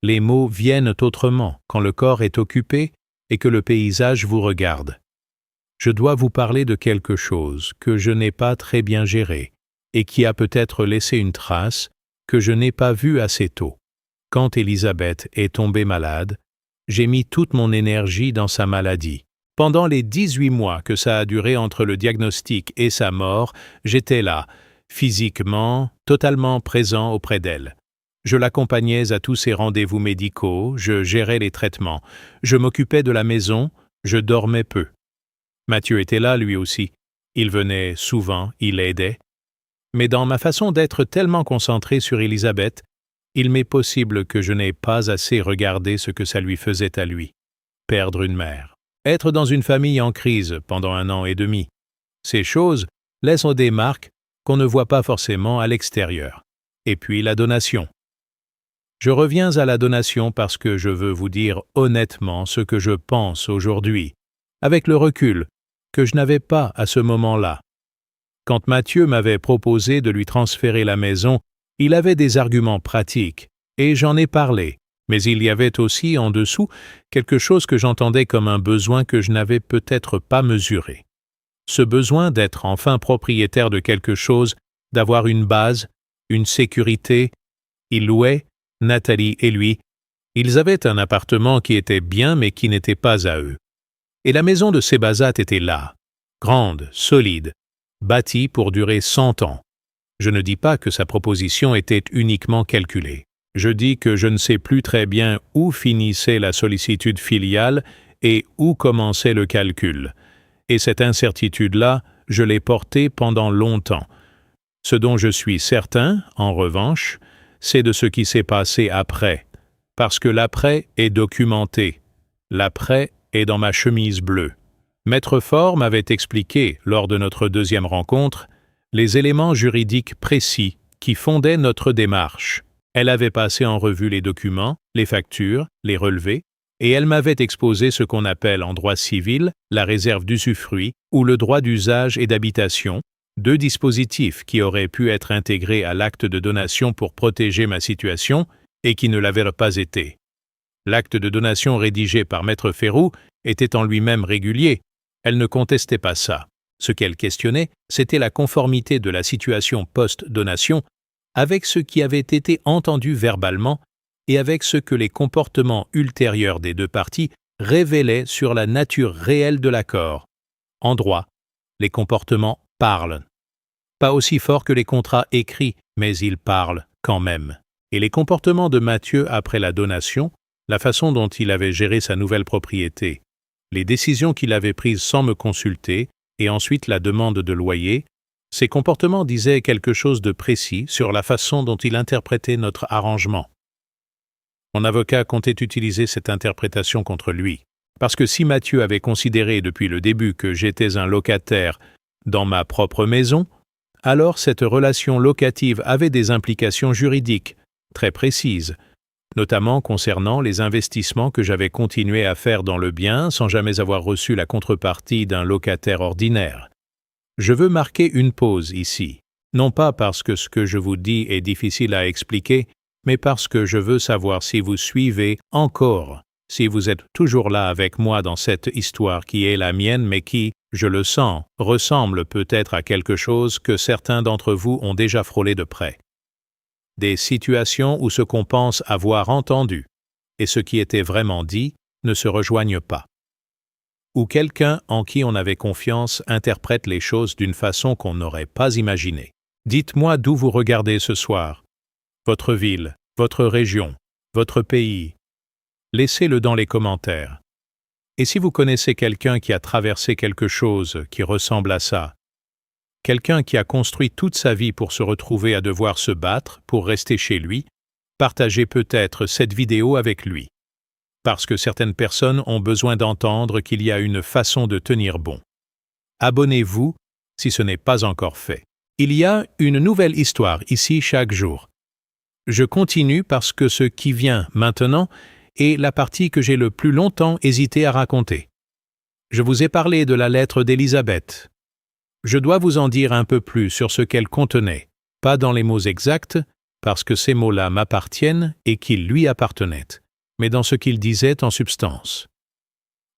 Les mots viennent autrement quand le corps est occupé et que le paysage vous regarde. Je dois vous parler de quelque chose que je n'ai pas très bien géré et qui a peut-être laissé une trace que je n'ai pas vue assez tôt. Quand Élisabeth est tombée malade, j'ai mis toute mon énergie dans sa maladie. Pendant les 18 mois que ça a duré entre le diagnostic et sa mort, j'étais là, physiquement, totalement présent auprès d'elle. Je l'accompagnais à tous ses rendez-vous médicaux, je gérais les traitements, je m'occupais de la maison, je dormais peu. Mathieu était là lui aussi. Il venait souvent, il aidait. Mais dans ma façon d'être tellement concentré sur Élisabeth, il m'est possible que je n'ai pas assez regardé ce que ça lui faisait à lui. Perdre une mère. Être dans une famille en crise pendant 1 an et demi. Ces choses laissent des marques qu'on ne voit pas forcément à l'extérieur. Et puis la donation. Je reviens à la donation parce que je veux vous dire honnêtement ce que je pense aujourd'hui, avec le recul que je n'avais pas à ce moment-là. Quand Mathieu m'avait proposé de lui transférer la maison, il avait des arguments pratiques, et j'en ai parlé, mais il y avait aussi en dessous quelque chose que j'entendais comme un besoin que je n'avais peut-être pas mesuré. Ce besoin d'être enfin propriétaire de quelque chose, d'avoir une base, une sécurité. Il louait, Nathalie et lui, Ils avaient un appartement qui était bien mais qui n'était pas à eux. Et la maison de Sebazat était là, grande, solide, bâtie pour durer 100 ans. Je ne dis pas que sa proposition était uniquement calculée. Je dis que je ne sais plus très bien où finissait la sollicitude filiale et où commençait le calcul. Et cette incertitude-là, je l'ai portée pendant longtemps. Ce dont je suis certain, en revanche, c'est de ce qui s'est passé après. Parce que l'après est documenté. L'après est dans ma chemise bleue. Maître Faure m'avait expliqué, lors de notre deuxième rencontre, les éléments juridiques précis qui fondaient notre démarche. Elle avait passé en revue les documents, les factures, les relevés, et elle m'avait exposé ce qu'on appelle en droit civil la réserve d'usufruit ou le droit d'usage et d'habitation, deux dispositifs qui auraient pu être intégrés à l'acte de donation pour protéger ma situation et qui ne l'avaient pas été. L'acte de donation rédigé par Maître Ferroux était en lui-même régulier. Elle ne contestait pas ça. Ce qu'elle questionnait, c'était la conformité de la situation post-donation avec ce qui avait été entendu verbalement et avec ce que les comportements ultérieurs des deux parties révélaient sur la nature réelle de l'accord. En droit, les comportements parlent. Pas aussi fort que les contrats écrits, mais ils parlent quand même. Et les comportements de Mathieu après la donation, la façon dont il avait géré sa nouvelle propriété, les décisions qu'il avait prises sans me consulter, et ensuite la demande de loyer, ces comportements disaient quelque chose de précis sur la façon dont il interprétait notre arrangement. Mon avocat comptait utiliser cette interprétation contre lui, parce que si Mathieu avait considéré depuis le début que j'étais un locataire dans ma propre maison, alors cette relation locative avait des implications juridiques très précises, notamment concernant les investissements que j'avais continué à faire dans le bien sans jamais avoir reçu la contrepartie d'un locataire ordinaire. Je veux marquer une pause ici, non pas parce que ce que je vous dis est difficile à expliquer, mais parce que je veux savoir si vous suivez encore, si vous êtes toujours là avec moi dans cette histoire qui est la mienne, mais qui, je le sens, ressemble peut-être à quelque chose que certains d'entre vous ont déjà frôlé de près. Des situations où ce qu'on pense avoir entendu et ce qui était vraiment dit ne se rejoignent pas. Où quelqu'un en qui on avait confiance interprète les choses d'une façon qu'on n'aurait pas imaginée. Dites-moi d'où vous regardez ce soir. Votre ville, votre région, votre pays. Laissez-le dans les commentaires. Et si vous connaissez quelqu'un qui a traversé quelque chose qui ressemble à ça, quelqu'un qui a construit toute sa vie pour se retrouver à devoir se battre pour rester chez lui, partagez peut-être cette vidéo avec lui. Parce que certaines personnes ont besoin d'entendre qu'il y a une façon de tenir bon. Abonnez-vous si ce n'est pas encore fait. Il y a une nouvelle histoire ici chaque jour. Je continue parce que ce qui vient maintenant est la partie que j'ai le plus longtemps hésité à raconter. Je vous ai parlé de la lettre d'Élisabeth. Je dois vous en dire un peu plus sur ce qu'elle contenait, pas dans les mots exacts, parce que ces mots-là m'appartiennent et qu'ils lui appartenaient, mais dans ce qu'il disait en substance.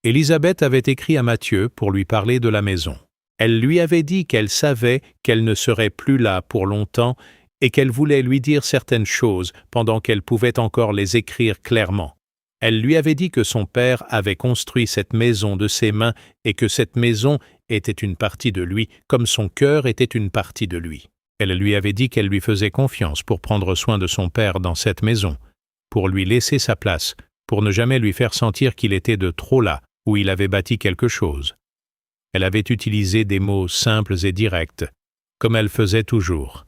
Élisabeth avait écrit à Mathieu pour lui parler de la maison. Elle lui avait dit qu'elle savait qu'elle ne serait plus là pour longtemps et qu'elle voulait lui dire certaines choses pendant qu'elle pouvait encore les écrire clairement. Elle lui avait dit que son père avait construit cette maison de ses mains et que cette maison était une partie de lui, comme son cœur était une partie de lui. Elle lui avait dit qu'elle lui faisait confiance pour prendre soin de son père dans cette maison, pour lui laisser sa place, pour ne jamais lui faire sentir qu'il était de trop là, où il avait bâti quelque chose. Elle avait utilisé des mots simples et directs, comme elle faisait toujours.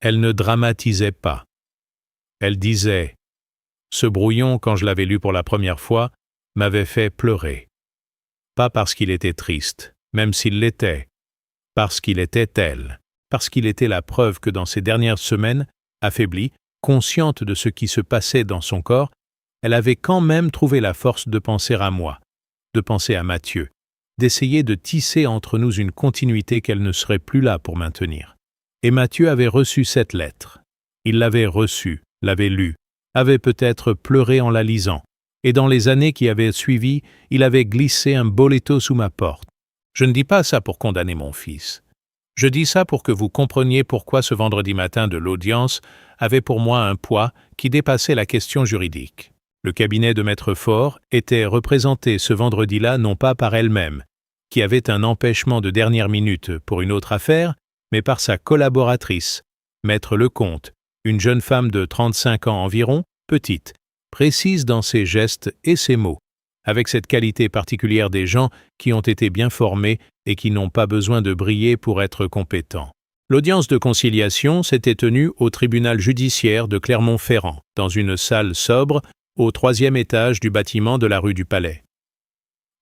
Elle ne dramatisait pas. Elle disait « Ce brouillon, quand je l'avais lu pour la première fois, m'avait fait pleurer. Pas parce qu'il était triste, même s'il l'était, parce qu'il était elle, parce qu'il était la preuve que dans ces dernières semaines, affaiblie, consciente de ce qui se passait dans son corps, elle avait quand même trouvé la force de penser à moi, de penser à Mathieu, d'essayer de tisser entre nous une continuité qu'elle ne serait plus là pour maintenir. Et Mathieu avait reçu cette lettre. Il l'avait reçue, l'avait lue, avait peut-être pleuré en la lisant, et dans les années qui avaient suivi, il avait glissé un boletto sous ma porte. Je ne dis pas ça pour condamner mon fils. Je dis ça pour que vous compreniez pourquoi ce vendredi matin de l'audience avait pour moi un poids qui dépassait la question juridique. Le cabinet de Maître Fort était représenté ce vendredi-là non pas par elle-même, qui avait un empêchement de dernière minute pour une autre affaire, mais par sa collaboratrice, Maître Lecomte, une jeune femme de 35 ans environ, petite, précise dans ses gestes et ses mots, avec cette qualité particulière des gens qui ont été bien formés et qui n'ont pas besoin de briller pour être compétents. L'audience de conciliation s'était tenue au tribunal judiciaire de Clermont-Ferrand, dans une salle sobre, au 3e étage du bâtiment de la rue du Palais.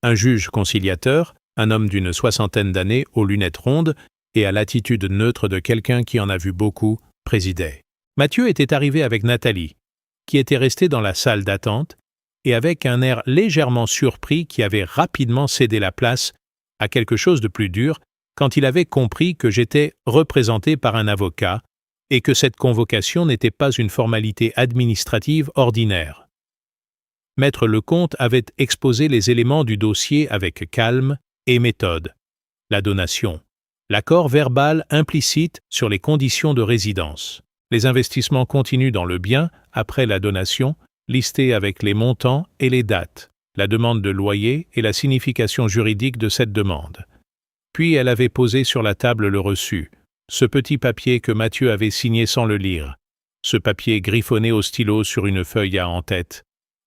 Un juge conciliateur, un homme d'une 60aine d'années aux lunettes rondes et à l'attitude neutre de quelqu'un qui en a vu beaucoup, présidait. Mathieu était arrivé avec Nathalie, qui était restée dans la salle d'attente, et avec un air légèrement surpris qui avait rapidement cédé la place à quelque chose de plus dur quand il avait compris que j'étais représenté par un avocat et que cette convocation n'était pas une formalité administrative ordinaire. Maître Lecomte avait exposé les éléments du dossier avec calme et méthode. La donation, l'accord verbal implicite sur les conditions de résidence, les investissements continus dans le bien après la donation, listés avec les montants et les dates, la demande de loyer et la signification juridique de cette demande. Puis elle avait posé sur la table le reçu, ce petit papier que Mathieu avait signé sans le lire, ce papier griffonné au stylo sur une feuille à en-tête,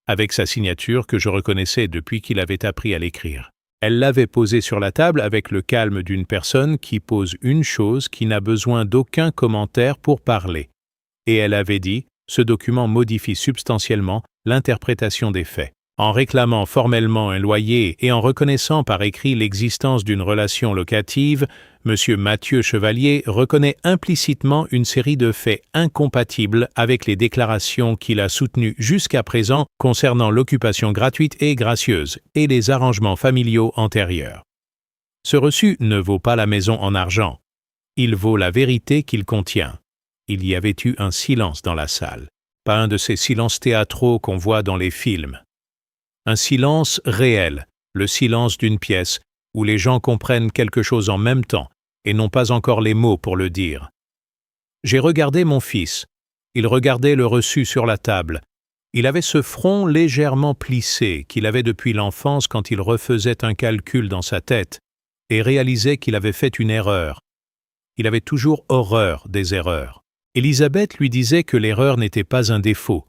avec sa signature que je reconnaissais depuis qu'il avait appris à l'écrire. Elle l'avait posé sur la table avec le calme d'une personne qui pose une chose qui n'a besoin d'aucun commentaire pour parler. Et elle avait dit, ce document modifie substantiellement l'interprétation des faits. En réclamant formellement un loyer et en reconnaissant par écrit l'existence d'une relation locative, M. Mathieu Chevalier reconnaît implicitement une série de faits incompatibles avec les déclarations qu'il a soutenues jusqu'à présent concernant l'occupation gratuite et gracieuse et les arrangements familiaux antérieurs. Ce reçu ne vaut pas la maison en argent. Il vaut la vérité qu'il contient. Il y avait eu un silence dans la salle, pas un de ces silences théâtraux qu'on voit dans les films. Un silence réel, le silence d'une pièce, où les gens comprennent quelque chose en même temps et n'ont pas encore les mots pour le dire. J'ai regardé mon fils. Il regardait le reçu sur la table. Il avait ce front légèrement plissé qu'il avait depuis l'enfance quand il refaisait un calcul dans sa tête et réalisait qu'il avait fait une erreur. Il avait toujours horreur des erreurs. Élisabeth lui disait que l'erreur n'était pas un défaut,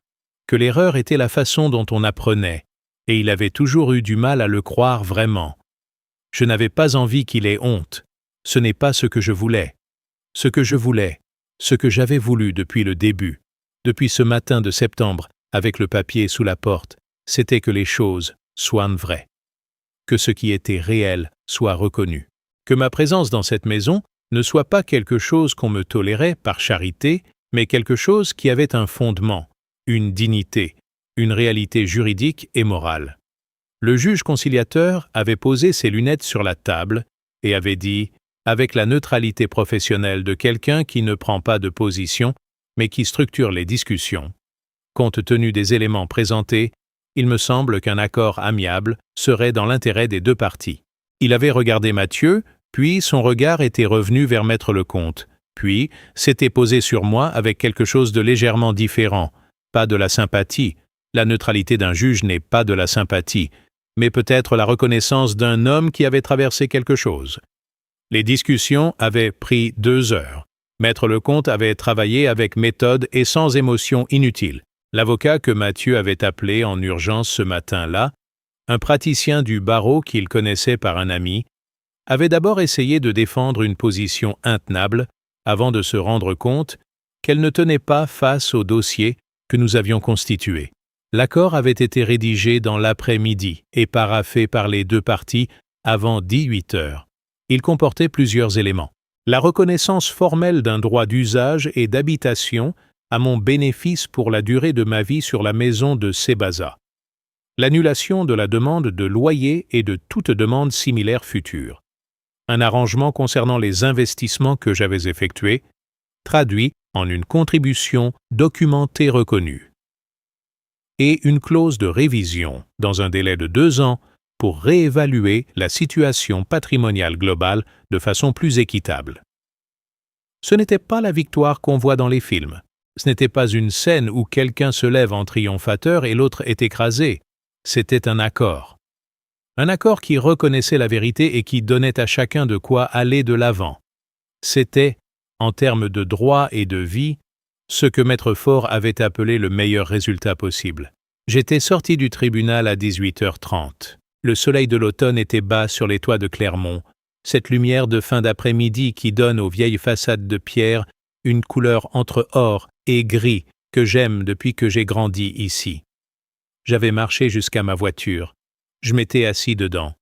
que l'erreur était la façon dont on apprenait, et il avait toujours eu du mal à le croire vraiment. Je n'avais pas envie qu'il ait honte. Ce n'est pas ce que je voulais. Ce que je voulais, ce que j'avais voulu depuis le début, depuis ce matin de septembre, avec le papier sous la porte, c'était que les choses soient vraies. Que ce qui était réel soit reconnu. Que ma présence dans cette maison ne soit pas quelque chose qu'on me tolérait par charité, mais quelque chose qui avait un fondement, une dignité, une réalité juridique et morale. Le juge conciliateur avait posé ses lunettes sur la table et avait dit, avec la neutralité professionnelle de quelqu'un qui ne prend pas de position, mais qui structure les discussions. Compte tenu des éléments présentés, il me semble qu'un accord amiable serait dans l'intérêt des deux parties. Il avait regardé Mathieu, puis son regard était revenu vers Maître Lecomte, puis s'était posé sur moi avec quelque chose de légèrement différent, pas de la sympathie. La neutralité d'un juge n'est pas de la sympathie, mais peut-être la reconnaissance d'un homme qui avait traversé quelque chose. Les discussions avaient pris 2 heures. Maître Lecomte avait travaillé avec méthode et sans émotion inutile. L'avocat que Mathieu avait appelé en urgence ce matin-là, un praticien du barreau qu'il connaissait par un ami, avait d'abord essayé de défendre une position intenable avant de se rendre compte qu'elle ne tenait pas face au dossier que nous avions constitué. L'accord avait été rédigé dans l'après-midi et paraphé par les deux parties avant 18 heures. Il comportait plusieurs éléments. La reconnaissance formelle d'un droit d'usage et d'habitation à mon bénéfice pour la durée de ma vie sur la maison de Sébaza. L'annulation de la demande de loyer et de toute demande similaire future. Un arrangement concernant les investissements que j'avais effectués, traduit en une contribution documentée reconnue. Et une clause de révision, dans un délai de 2 ans, pour réévaluer la situation patrimoniale globale de façon plus équitable. Ce n'était pas la victoire qu'on voit dans les films. Ce n'était pas une scène où quelqu'un se lève en triomphateur et l'autre est écrasé. C'était un accord. Un accord qui reconnaissait la vérité et qui donnait à chacun de quoi aller de l'avant. C'était, en termes de droit et de vie, ce que Maître Fort avait appelé le meilleur résultat possible. J'étais sorti du tribunal à 18h30. Le soleil de l'automne était bas sur les toits de Clermont, cette lumière de fin d'après-midi qui donne aux vieilles façades de pierre une couleur entre or et gris que j'aime depuis que j'ai grandi ici. J'avais marché jusqu'à ma voiture. Je m'étais assis dedans.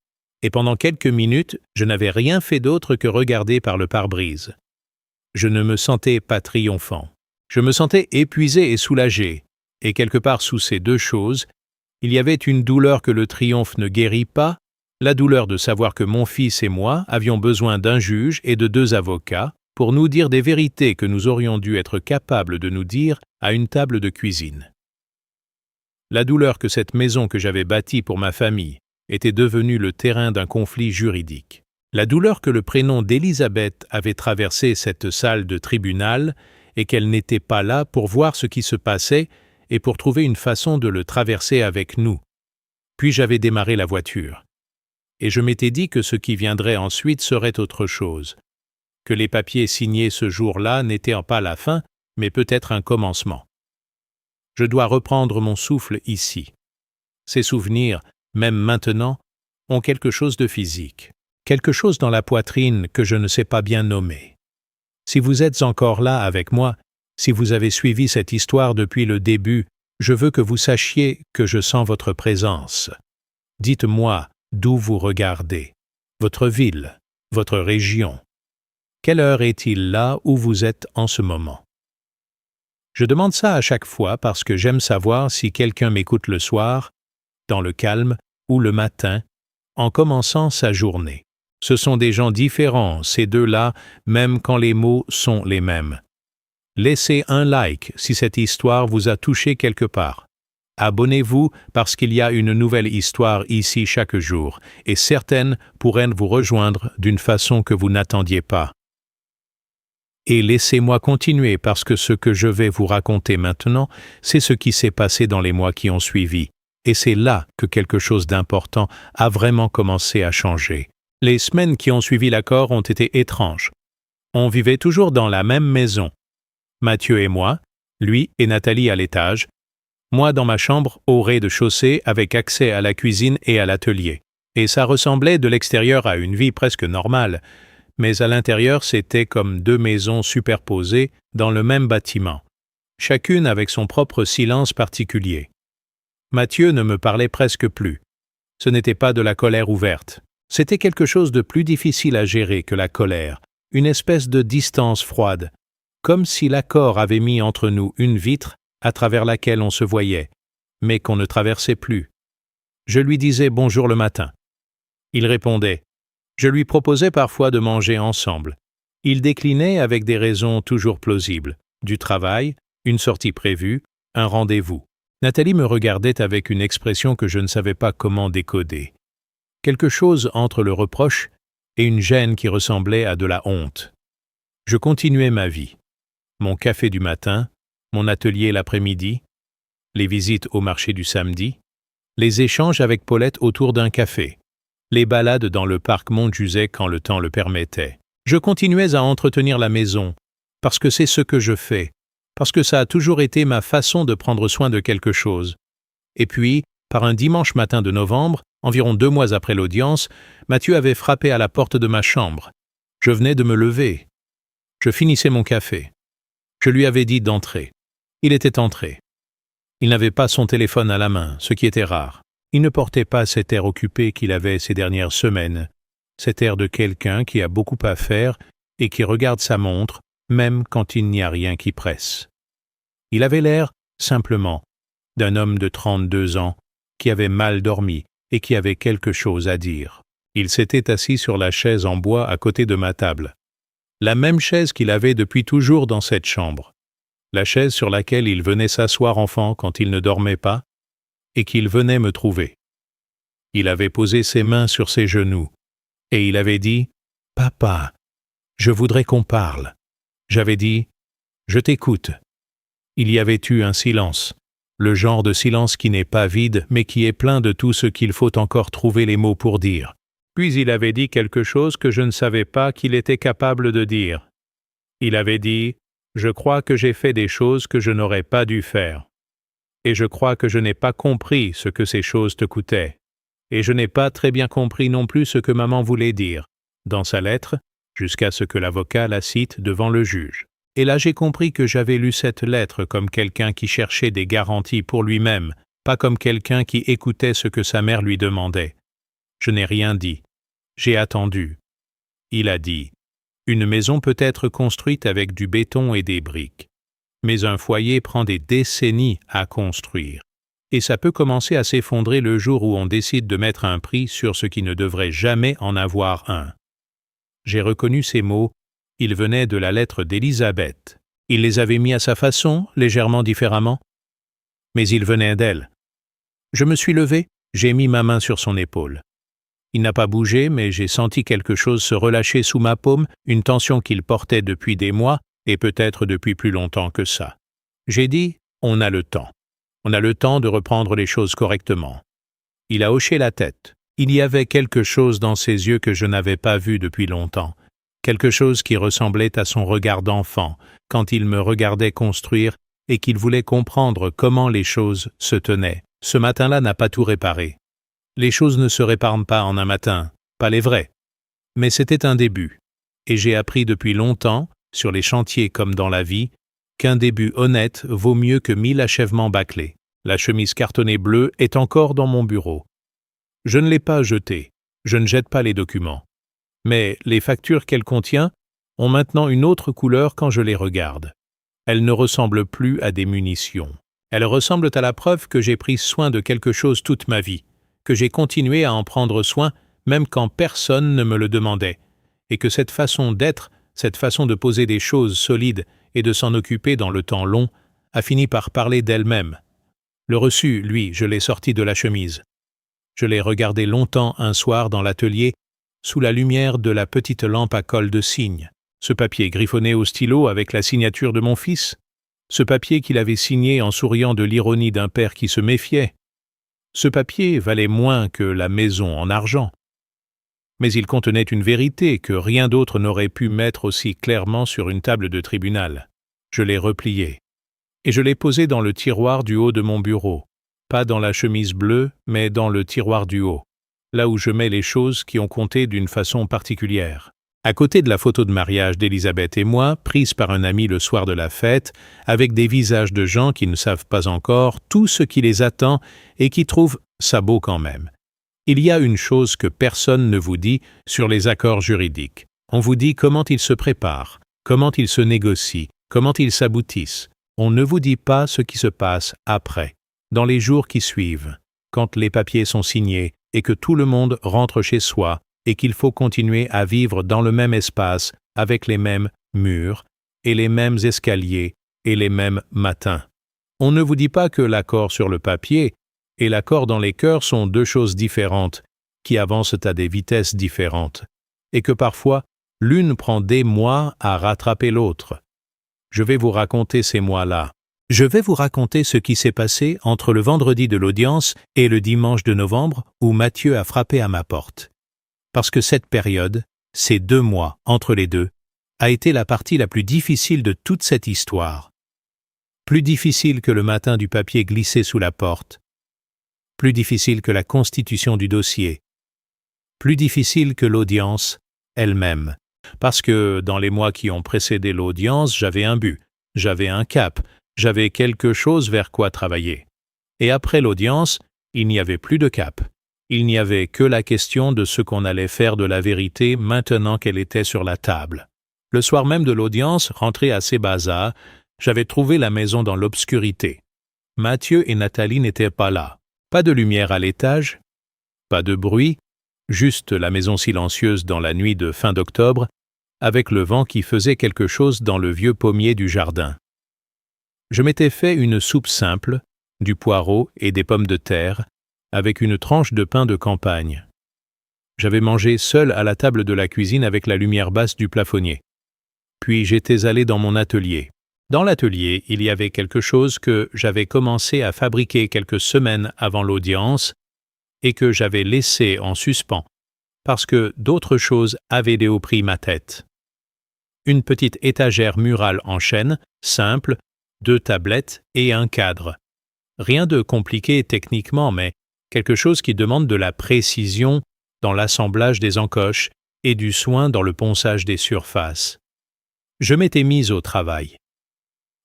Et pendant quelques minutes, je n'avais rien fait d'autre que regarder par le pare-brise. Je ne me sentais pas triomphant. Je me sentais épuisé et soulagé. Et quelque part sous ces deux choses, il y avait une douleur que le triomphe ne guérit pas, la douleur de savoir que mon fils et moi avions besoin d'un juge et de 2 avocats pour nous dire des vérités que nous aurions dû être capables de nous dire à une table de cuisine. La douleur que cette maison que j'avais bâtie pour ma famille était devenue le terrain d'un conflit juridique. La douleur que le prénom d'Élisabeth avait traversé cette salle de tribunal et qu'elle n'était pas là pour voir ce qui se passait et pour trouver une façon de le traverser avec nous. Puis j'avais démarré la voiture. Et je m'étais dit que ce qui viendrait ensuite serait autre chose, que les papiers signés ce jour-là n'étaient pas la fin, mais peut-être un commencement. Je dois reprendre mon souffle ici. Ces souvenirs, même maintenant, ont quelque chose de physique, quelque chose dans la poitrine que je ne sais pas bien nommer. Si vous êtes encore là avec moi, si vous avez suivi cette histoire depuis le début, je veux que vous sachiez que je sens votre présence. Dites-moi d'où vous regardez, votre ville, votre région. Quelle heure est-il là où vous êtes en ce moment? Je demande ça à chaque fois parce que j'aime savoir si quelqu'un m'écoute le soir, dans le calme, ou le matin, en commençant sa journée. Ce sont des gens différents, ces deux-là, même quand les mots sont les mêmes. Laissez un like si cette histoire vous a touché quelque part. Abonnez-vous parce qu'il y a une nouvelle histoire ici chaque jour, et certaines pourraient vous rejoindre d'une façon que vous n'attendiez pas. Et laissez-moi continuer parce que ce que je vais vous raconter maintenant, c'est ce qui s'est passé dans les mois qui ont suivi. Et c'est là que quelque chose d'important a vraiment commencé à changer. Les semaines qui ont suivi l'accord ont été étranges. On vivait toujours dans la même maison. Mathieu et moi, lui et Nathalie à l'étage, moi dans ma chambre au rez-de-chaussée avec accès à la cuisine et à l'atelier. Et ça ressemblait de l'extérieur à une vie presque normale, mais à l'intérieur c'était comme 2 maisons superposées dans le même bâtiment, chacune avec son propre silence particulier. Mathieu ne me parlait presque plus. Ce n'était pas de la colère ouverte. C'était quelque chose de plus difficile à gérer que la colère, une espèce de distance froide, comme si l'accord avait mis entre nous une vitre à travers laquelle on se voyait, mais qu'on ne traversait plus. Je lui disais bonjour le matin. Il répondait. Je lui proposais parfois de manger ensemble. Il déclinait avec des raisons toujours plausibles. Du travail, une sortie prévue, un rendez-vous. Nathalie me regardait avec une expression que je ne savais pas comment décoder. Quelque chose entre le reproche et une gêne qui ressemblait à de la honte. Je continuais ma vie. Mon café du matin, mon atelier l'après-midi, les visites au marché du samedi, les échanges avec Paulette autour d'un café, les balades dans le parc Montjuset quand le temps le permettait. Je continuais à entretenir la maison, parce que c'est ce que je fais, parce que ça a toujours été ma façon de prendre soin de quelque chose. Et puis, par un dimanche matin de novembre, environ 2 mois après l'audience, Mathieu avait frappé à la porte de ma chambre. Je venais de me lever. Je finissais mon café. Je lui avais dit d'entrer. Il était entré. Il n'avait pas son téléphone à la main, ce qui était rare. Il ne portait pas cet air occupé qu'il avait ces dernières semaines, cet air de quelqu'un qui a beaucoup à faire et qui regarde sa montre, même quand il n'y a rien qui presse. Il avait l'air, simplement, d'un homme de 32 ans qui avait mal dormi et qui avait quelque chose à dire. Il s'était assis sur la chaise en bois à côté de ma table. La même chaise qu'il avait depuis toujours dans cette chambre. La chaise sur laquelle il venait s'asseoir enfant quand il ne dormait pas et qu'il venait me trouver. Il avait posé ses mains sur ses genoux et il avait dit « Papa, je voudrais qu'on parle ». J'avais dit « Je t'écoute ». Il y avait eu un silence, le genre de silence qui n'est pas vide, mais qui est plein de tout ce qu'il faut encore trouver les mots pour dire. Puis il avait dit quelque chose que je ne savais pas qu'il était capable de dire. Il avait dit « Je crois que j'ai fait des choses que je n'aurais pas dû faire. Et je crois que je n'ai pas compris ce que ces choses te coûtaient. Et je n'ai pas très bien compris non plus ce que maman voulait dire, dans sa lettre, jusqu'à ce que l'avocat la cite devant le juge. Et là j'ai compris que j'avais lu cette lettre comme quelqu'un qui cherchait des garanties pour lui-même, pas comme quelqu'un qui écoutait ce que sa mère lui demandait. Je n'ai rien dit. J'ai attendu. Il a dit « Une maison peut être construite avec du béton et des briques. Mais un foyer prend des décennies à construire. Et ça peut commencer à s'effondrer le jour où on décide de mettre un prix sur ce qui ne devrait jamais en avoir un. » J'ai reconnu ces mots, ils venaient de la lettre d'Élisabeth. Il les avait mis à sa façon, légèrement différemment. Mais ils venaient d'elle. Je me suis levé, j'ai mis ma main sur son épaule. Il n'a pas bougé, mais j'ai senti quelque chose se relâcher sous ma paume, une tension qu'il portait depuis des mois, et peut-être depuis plus longtemps que ça. J'ai dit, on a le temps. On a le temps de reprendre les choses correctement. Il a hoché la tête. Il y avait quelque chose dans ses yeux que je n'avais pas vu depuis longtemps. Quelque chose qui ressemblait à son regard d'enfant, quand il me regardait construire et qu'il voulait comprendre comment les choses se tenaient. Ce matin-là n'a pas tout réparé. Les choses ne se réparent pas en un matin, pas les vraies. Mais c'était un début. Et j'ai appris depuis longtemps, sur les chantiers comme dans la vie, qu'un début honnête vaut mieux que 1000 achèvements bâclés. La chemise cartonnée bleue est encore dans mon bureau. Je ne l'ai pas jetée, je ne jette pas les documents. Mais les factures qu'elle contient ont maintenant une autre couleur quand je les regarde. Elles ne ressemblent plus à des munitions. Elles ressemblent à la preuve que j'ai pris soin de quelque chose toute ma vie, que j'ai continué à en prendre soin même quand personne ne me le demandait, et que cette façon d'être, cette façon de poser des choses solides et de s'en occuper dans le temps long, a fini par parler d'elle-même. Le reçu, lui, je l'ai sorti de la chemise. Je l'ai regardé longtemps un soir dans l'atelier, sous la lumière de la petite lampe à colle de cygne. Ce papier griffonné au stylo avec la signature de mon fils. Ce papier qu'il avait signé en souriant de l'ironie d'un père qui se méfiait. Ce papier valait moins que la maison en argent. Mais il contenait une vérité que rien d'autre n'aurait pu mettre aussi clairement sur une table de tribunal. Je l'ai replié. Et je l'ai posé dans le tiroir du haut de mon bureau. Pas dans la chemise bleue, mais dans le tiroir du haut. Là où je mets les choses qui ont compté d'une façon particulière. À côté de la photo de mariage d'Élisabeth et moi, prise par un ami le soir de la fête, avec des visages de gens qui ne savent pas encore tout ce qui les attend et qui trouvent ça beau quand même. Il y a une chose que personne ne vous dit sur les accords juridiques. On vous dit comment ils se préparent, comment ils se négocient, comment ils s'aboutissent. On ne vous dit pas ce qui se passe après, dans les jours qui suivent, quand les papiers sont signés et que tout le monde rentre chez soi et qu'il faut continuer à vivre dans le même espace avec les mêmes murs et les mêmes escaliers et les mêmes matins. On ne vous dit pas que l'accord sur le papier et l'accord dans les cœurs sont deux choses différentes qui avancent à des vitesses différentes et que parfois l'une prend des mois à rattraper l'autre. Je vais vous raconter ces mois-là. Je vais vous raconter ce qui s'est passé entre le vendredi de l'audience et le dimanche de novembre où Mathieu a frappé à ma porte. Parce que cette période, ces 2 mois entre les deux, a été la partie la plus difficile de toute cette histoire. Plus difficile que le matin du papier glissé sous la porte. Plus difficile que la constitution du dossier. Plus difficile que l'audience elle-même. Parce que dans les mois qui ont précédé l'audience, j'avais un but, j'avais un cap, j'avais quelque chose vers quoi travailler. Et après l'audience, il n'y avait plus de cap. Il n'y avait que la question de ce qu'on allait faire de la vérité maintenant qu'elle était sur la table. Le soir même de l'audience, rentré assez bazar, j'avais trouvé la maison dans l'obscurité. Mathieu et Nathalie n'étaient pas là. Pas de lumière à l'étage, pas de bruit, juste la maison silencieuse dans la nuit de fin d'octobre, avec le vent qui faisait quelque chose dans le vieux pommier du jardin. Je m'étais fait une soupe simple, du poireau et des pommes de terre, avec une tranche de pain de campagne. J'avais mangé seul à la table de la cuisine avec la lumière basse du plafonnier. Puis j'étais allé dans mon atelier. Dans l'atelier, il y avait quelque chose que j'avais commencé à fabriquer quelques semaines avant l'audience et que j'avais laissé en suspens parce que d'autres choses avaient déopris ma tête. Une petite étagère murale en chêne, simple, 2 tablettes et un cadre. Rien de compliqué techniquement, mais quelque chose qui demande de la précision dans l'assemblage des encoches et du soin dans le ponçage des surfaces. Je m'étais mis au travail.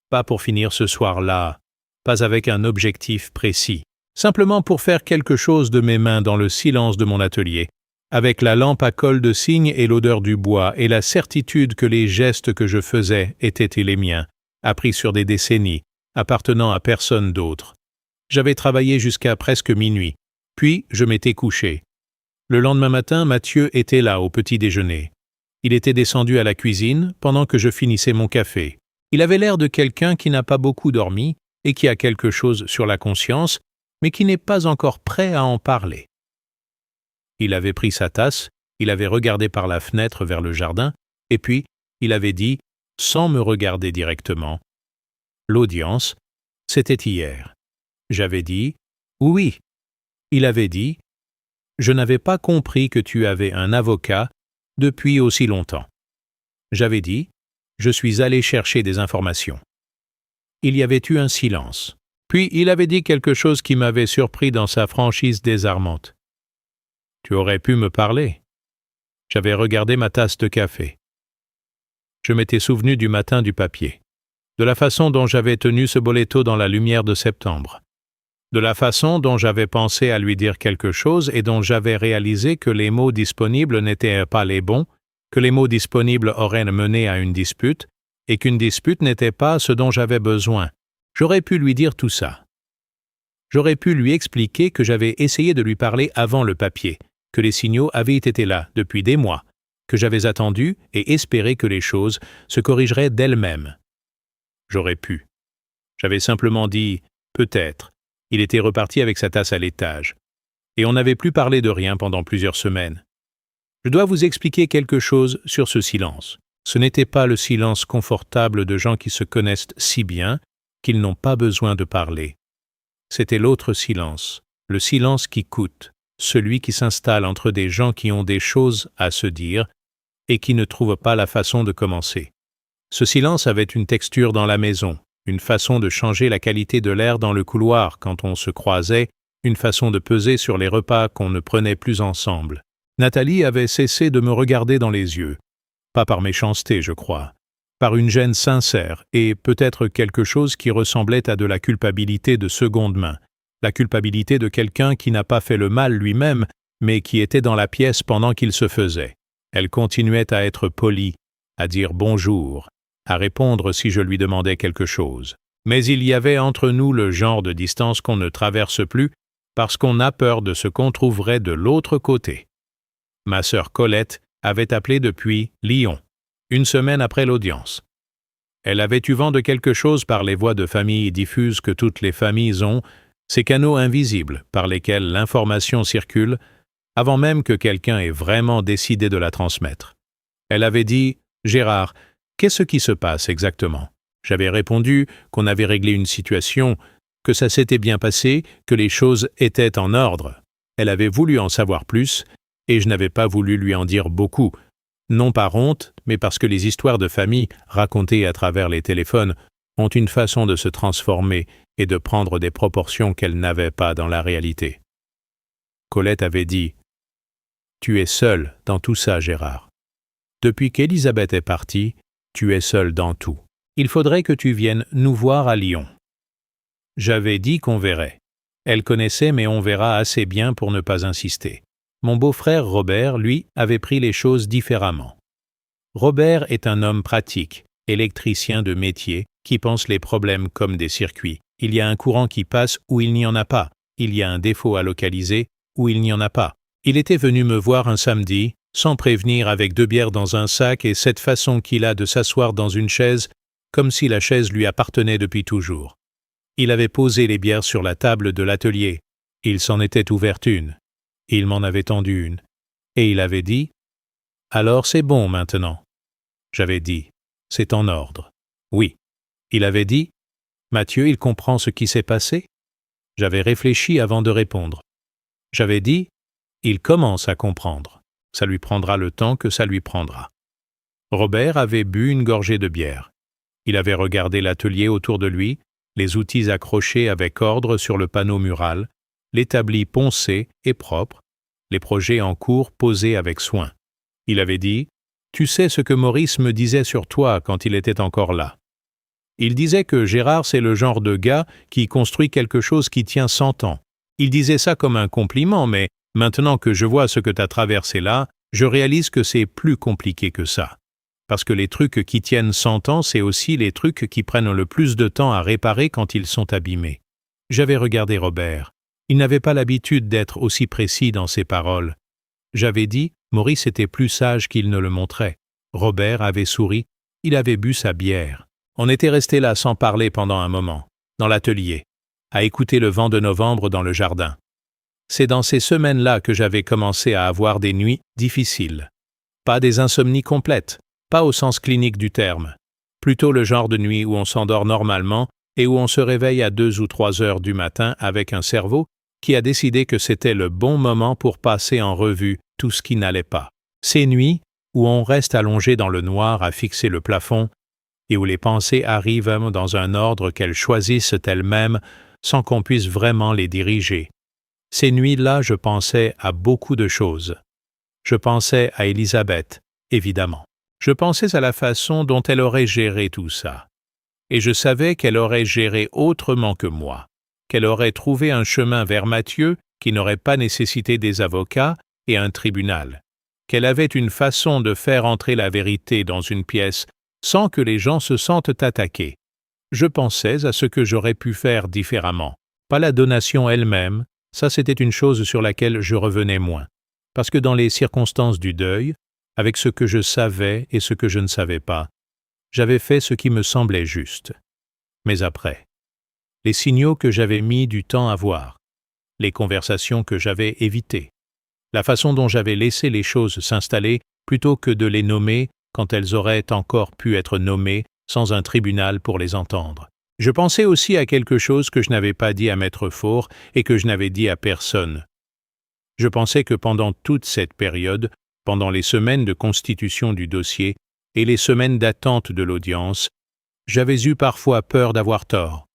Pas pour finir ce soir-là, pas avec un objectif précis, simplement pour faire quelque chose de mes mains dans le silence de mon atelier, avec la lampe à colle de cygne et l'odeur du bois et la certitude que les gestes que je faisais étaient les miens, appris sur des décennies, appartenant à personne d'autre. J'avais travaillé jusqu'à presque minuit, puis je m'étais couché. Le lendemain matin, Mathieu était là au petit déjeuner. Il était descendu à la cuisine pendant que je finissais mon café. Il avait l'air de quelqu'un qui n'a pas beaucoup dormi et qui a quelque chose sur la conscience, mais qui n'est pas encore prêt à en parler. Il avait pris sa tasse, il avait regardé par la fenêtre vers le jardin, et puis il avait dit, sans me regarder directement, « L'audience, c'était hier. » J'avais dit, « Oui. » Il avait dit, « Je n'avais pas compris que tu avais un avocat depuis aussi longtemps. » J'avais dit, « Je suis allé chercher des informations. » Il y avait eu un silence. Puis il avait dit quelque chose qui m'avait surpris dans sa franchise désarmante. « Tu aurais pu me parler. » J'avais regardé ma tasse de café. Je m'étais souvenu du matin du papier, de la façon dont j'avais tenu ce boletto dans la lumière de septembre, de la façon dont j'avais pensé à lui dire quelque chose et dont j'avais réalisé que les mots disponibles n'étaient pas les bons, que les mots disponibles auraient mené à une dispute, et qu'une dispute n'était pas ce dont j'avais besoin. J'aurais pu lui dire tout ça. J'aurais pu lui expliquer que j'avais essayé de lui parler avant le papier, que les signaux avaient été là depuis des mois, que j'avais attendu et espéré que les choses se corrigeraient d'elles-mêmes. J'aurais pu. J'avais simplement dit « peut-être ». Il était reparti avec sa tasse à l'étage. Et on n'avait plus parlé de rien pendant plusieurs semaines. Je dois vous expliquer quelque chose sur ce silence. Ce n'était pas le silence confortable de gens qui se connaissent si bien qu'ils n'ont pas besoin de parler. C'était l'autre silence, le silence qui coûte, celui qui s'installe entre des gens qui ont des choses à se dire et qui ne trouvent pas la façon de commencer. Ce silence avait une texture dans la maison, une façon de changer la qualité de l'air dans le couloir quand on se croisait, une façon de peser sur les repas qu'on ne prenait plus ensemble. Nathalie avait cessé de me regarder dans les yeux. Pas par méchanceté, je crois, par une gêne sincère et peut-être quelque chose qui ressemblait à de la culpabilité de seconde main, la culpabilité de quelqu'un qui n'a pas fait le mal lui-même, mais qui était dans la pièce pendant qu'il se faisait. Elle continuait à être polie, à dire bonjour, à répondre si je lui demandais quelque chose. Mais il y avait entre nous le genre de distance qu'on ne traverse plus parce qu'on a peur de ce qu'on trouverait de l'autre côté. Ma sœur Colette avait appelé depuis Lyon, une semaine après l'audience. Elle avait eu vent de quelque chose par les voies de famille diffuses que toutes les familles ont, ces canaux invisibles par lesquels l'information circule, avant même que quelqu'un ait vraiment décidé de la transmettre. Elle avait dit « Gérard, qu'est-ce qui se passe exactement ?» J'avais répondu qu'on avait réglé une situation, que ça s'était bien passé, que les choses étaient en ordre. Elle avait voulu en savoir plus, et je n'avais pas voulu lui en dire beaucoup, non par honte, mais parce que les histoires de famille, racontées à travers les téléphones, ont une façon de se transformer et de prendre des proportions qu'elles n'avaient pas dans la réalité. Colette avait dit « Tu es seul dans tout ça, Gérard. Depuis qu'Élisabeth est partie, tu es seul dans tout. Il faudrait que tu viennes nous voir à Lyon. » J'avais dit qu'on verrait. Elle connaissait mais on verra assez bien pour ne pas insister. Mon beau-frère Robert, lui, avait pris les choses différemment. Robert est un homme pratique, électricien de métier, qui pense les problèmes comme des circuits. Il y a un courant qui passe où il n'y en a pas. Il y a un défaut à localiser où il n'y en a pas. Il était venu me voir un samedi, sans prévenir, avec 2 bières dans un sac et cette façon qu'il a de s'asseoir dans une chaise, comme si la chaise lui appartenait depuis toujours. Il avait posé les bières sur la table de l'atelier. Il s'en était ouvert une. Il m'en avait tendu une. Et il avait dit « Alors c'est bon maintenant. » J'avais dit « C'est en ordre. » Oui. Il avait dit « Mathieu, il comprend ce qui s'est passé ?» J'avais réfléchi avant de répondre. J'avais dit « Il commence à comprendre. Ça lui prendra le temps que ça lui prendra. » Robert avait bu une gorgée de bière. Il avait regardé l'atelier autour de lui, les outils accrochés avec ordre sur le panneau mural, l'établi poncé et propre, les projets en cours posés avec soin. Il avait dit « Tu sais ce que Maurice me disait sur toi quand il était encore là. Il disait que Gérard, c'est le genre de gars qui construit quelque chose qui tient 100 ans. Il disait ça comme un compliment, mais maintenant que je vois ce que t'as traversé là, je réalise que c'est plus compliqué que ça. Parce que les trucs qui tiennent 100 ans, c'est aussi les trucs qui prennent le plus de temps à réparer quand ils sont abîmés. » J'avais regardé Robert. Il n'avait pas l'habitude d'être aussi précis dans ses paroles. J'avais dit, Maurice était plus sage qu'il ne le montrait. Robert avait souri, il avait bu sa bière. On était restés là sans parler pendant un moment, dans l'atelier, à écouter le vent de novembre dans le jardin. C'est dans ces semaines-là que j'avais commencé à avoir des nuits difficiles. Pas des insomnies complètes, pas au sens clinique du terme. Plutôt le genre de nuit où on s'endort normalement et où on se réveille à 2 ou 3 heures du matin avec un cerveau qui a décidé que c'était le bon moment pour passer en revue tout ce qui n'allait pas. Ces nuits où on reste allongé dans le noir à fixer le plafond et où les pensées arrivent dans un ordre qu'elles choisissent elles-mêmes sans qu'on puisse vraiment les diriger. Ces nuits-là, je pensais à beaucoup de choses. Je pensais à Elisabeth, évidemment. Je pensais à la façon dont elle aurait géré tout ça. Et je savais qu'elle aurait géré autrement que moi, qu'elle aurait trouvé un chemin vers Mathieu qui n'aurait pas nécessité des avocats et un tribunal, qu'elle avait une façon de faire entrer la vérité dans une pièce sans que les gens se sentent attaqués. Je pensais à ce que j'aurais pu faire différemment. Pas la donation elle-même, ça c'était une chose sur laquelle je revenais moins. Parce que dans les circonstances du deuil, avec ce que je savais et ce que je ne savais pas, j'avais fait ce qui me semblait juste. Mais après, les signaux que j'avais mis du temps à voir, les conversations que j'avais évitées, la façon dont j'avais laissé les choses s'installer plutôt que de les nommer quand elles auraient encore pu être nommées sans un tribunal pour les entendre. Je pensais aussi à quelque chose que je n'avais pas dit à Maître Faure et que je n'avais dit à personne. Je pensais que pendant toute cette période, pendant les semaines de constitution du dossier et les semaines d'attente de l'audience, j'avais eu parfois peur d'avoir tort.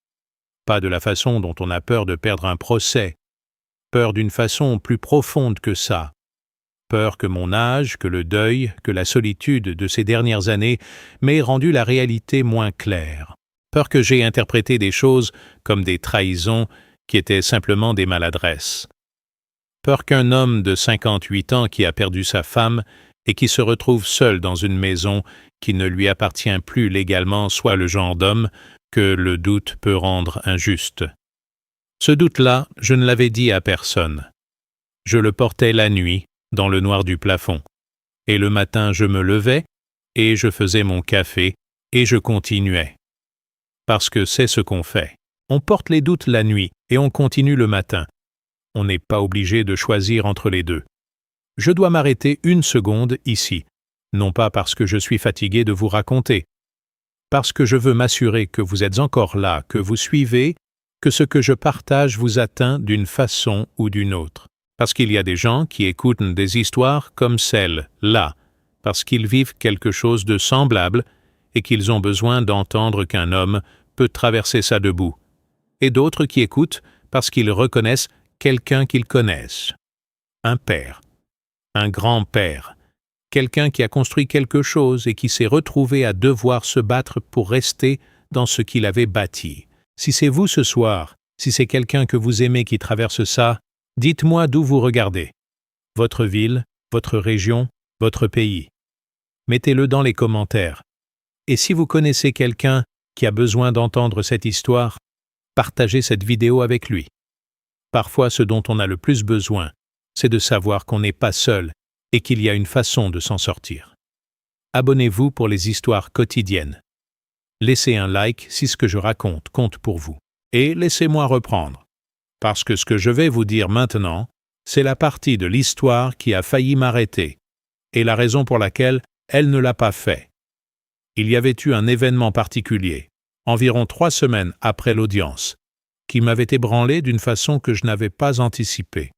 Pas de la façon dont on a peur de perdre un procès, peur d'une façon plus profonde que ça. Peur que mon âge, que le deuil, que la solitude de ces dernières années m'aient rendu la réalité moins claire. Peur que j'aie interprété des choses comme des trahisons qui étaient simplement des maladresses. Peur qu'un homme de 58 ans qui a perdu sa femme et qui se retrouve seul dans une maison qui ne lui appartient plus légalement soit le genre d'homme que le doute peut rendre injuste. Ce doute-là, je ne l'avais dit à personne. Je le portais la nuit, dans le noir du plafond. Et le matin, je me levais, et je faisais mon café, et je continuais. Parce que c'est ce qu'on fait. On porte les doutes la nuit, et on continue le matin. On n'est pas obligé de choisir entre les deux. Je dois m'arrêter une seconde ici, non pas parce que je suis fatigué de vous raconter, parce que je veux m'assurer que vous êtes encore là, que vous suivez, que ce que je partage vous atteint d'une façon ou d'une autre. Parce qu'il y a des gens qui écoutent des histoires comme celle-là, parce qu'ils vivent quelque chose de semblable et qu'ils ont besoin d'entendre qu'un homme peut traverser ça debout. Et d'autres qui écoutent parce qu'ils reconnaissent quelqu'un qu'ils connaissent. Un père, un grand-père, quelqu'un qui a construit quelque chose et qui s'est retrouvé à devoir se battre pour rester dans ce qu'il avait bâti. Si c'est vous ce soir, si c'est quelqu'un que vous aimez qui traverse ça, dites-moi d'où vous regardez. Votre ville, votre région, votre pays. Mettez-le dans les commentaires. Et si vous connaissez quelqu'un qui a besoin d'entendre cette histoire, partagez cette vidéo avec lui. Parfois, ce dont on a le plus besoin, c'est de savoir qu'on n'est pas seul et qu'il y a une façon de s'en sortir. Abonnez-vous pour les histoires quotidiennes. Laissez un like si ce que je raconte compte pour vous. Et laissez-moi reprendre. Parce que ce que je vais vous dire maintenant, c'est la partie de l'histoire qui a failli m'arrêter, et la raison pour laquelle elle ne l'a pas fait. Il y avait eu un événement particulier, environ 3 semaines après l'audience, qui m'avait ébranlé d'une façon que je n'avais pas anticipée.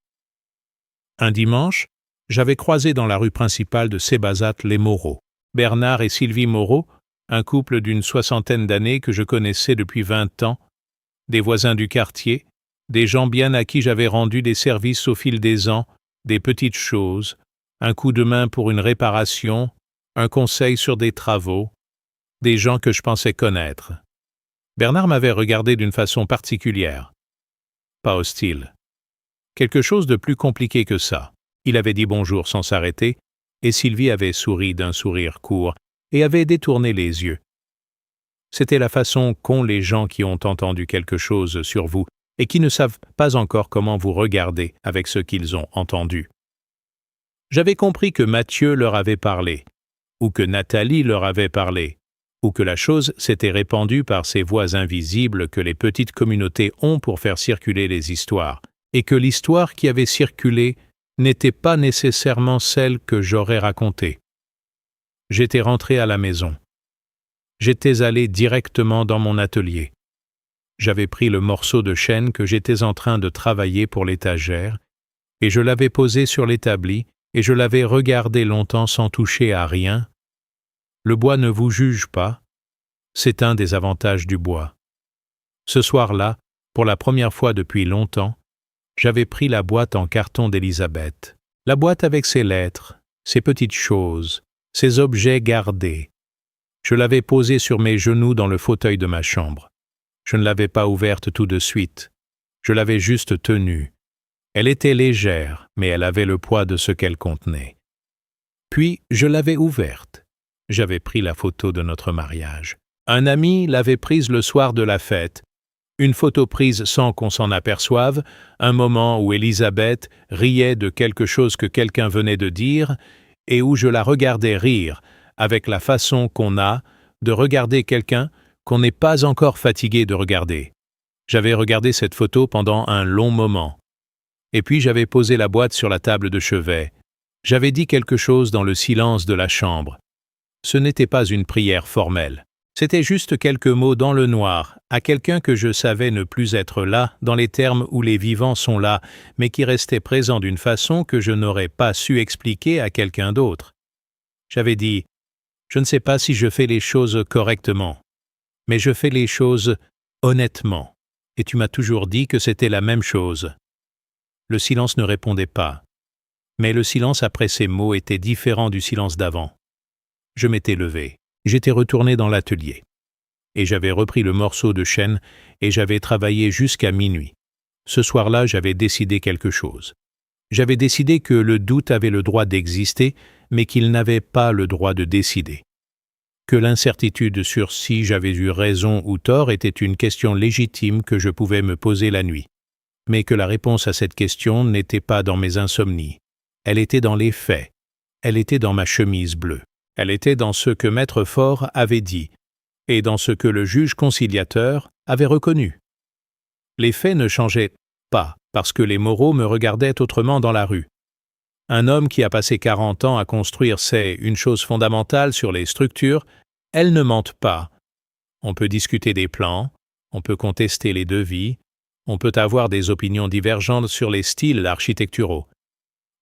Un dimanche, j'avais croisé dans la rue principale de Cébazat les Moreau, Bernard et Sylvie Moreau, un couple d'une 60aine d'années que je connaissais depuis 20 ans, des voisins du quartier, des gens bien à qui j'avais rendu des services au fil des ans, des petites choses, un coup de main pour une réparation, un conseil sur des travaux, des gens que je pensais connaître. Bernard m'avait regardé d'une façon particulière, pas hostile. Quelque chose de plus compliqué que ça. Il avait dit bonjour sans s'arrêter, et Sylvie avait souri d'un sourire court et avait détourné les yeux. C'était la façon qu'ont les gens qui ont entendu quelque chose sur vous et qui ne savent pas encore comment vous regarder avec ce qu'ils ont entendu. J'avais compris que Mathieu leur avait parlé, ou que Nathalie leur avait parlé, ou que la chose s'était répandue par ces voies invisibles que les petites communautés ont pour faire circuler les histoires, et que l'histoire qui avait circulé n'était pas nécessairement celle que j'aurais racontée. J'étais rentré à la maison. J'étais allé directement dans mon atelier. J'avais pris le morceau de chêne que j'étais en train de travailler pour l'étagère, et je l'avais posé sur l'établi, et je l'avais regardé longtemps sans toucher à rien. Le bois ne vous juge pas, c'est un des avantages du bois. Ce soir-là, pour la première fois depuis longtemps, j'avais pris la boîte en carton d'Élisabeth, la boîte avec ses lettres, ses petites choses, ses objets gardés. Je l'avais posée sur mes genoux dans le fauteuil de ma chambre. Je ne l'avais pas ouverte tout de suite. Je l'avais juste tenue. Elle était légère, mais elle avait le poids de ce qu'elle contenait. Puis, je l'avais ouverte. J'avais pris la photo de notre mariage. Un ami l'avait prise le soir de la fête. Une photo prise sans qu'on s'en aperçoive, un moment où Élisabeth riait de quelque chose que quelqu'un venait de dire, et où je la regardais rire, avec la façon qu'on a de regarder quelqu'un qu'on n'est pas encore fatigué de regarder. J'avais regardé cette photo pendant un long moment. Et puis j'avais posé la boîte sur la table de chevet. J'avais dit quelque chose dans le silence de la chambre. Ce n'était pas une prière formelle. C'était juste quelques mots dans le noir, à quelqu'un que je savais ne plus être là, dans les termes où les vivants sont là, mais qui restait présent d'une façon que je n'aurais pas su expliquer à quelqu'un d'autre. J'avais dit « Je ne sais pas si je fais les choses correctement, mais je fais les choses honnêtement. » Et tu m'as toujours dit que c'était la même chose. Le silence ne répondait pas. Mais le silence après ces mots était différent du silence d'avant. Je m'étais levé. J'étais retourné dans l'atelier. Et j'avais repris le morceau de chêne et j'avais travaillé jusqu'à minuit. Ce soir-là, j'avais décidé quelque chose. J'avais décidé que le doute avait le droit d'exister, mais qu'il n'avait pas le droit de décider. Que l'incertitude sur si j'avais eu raison ou tort était une question légitime que je pouvais me poser la nuit. Mais que la réponse à cette question n'était pas dans mes insomnies. Elle était dans les faits. Elle était dans ma chemise bleue. Elle était dans ce que Maître Fort avait dit, et dans ce que le juge conciliateur avait reconnu. Les faits ne changeaient pas, parce que les Moreau me regardaient autrement dans la rue. Un homme qui a passé 40 ans à construire sait une chose fondamentale sur les structures, elles ne mentent pas. On peut discuter des plans, on peut contester les devis, on peut avoir des opinions divergentes sur les styles architecturaux.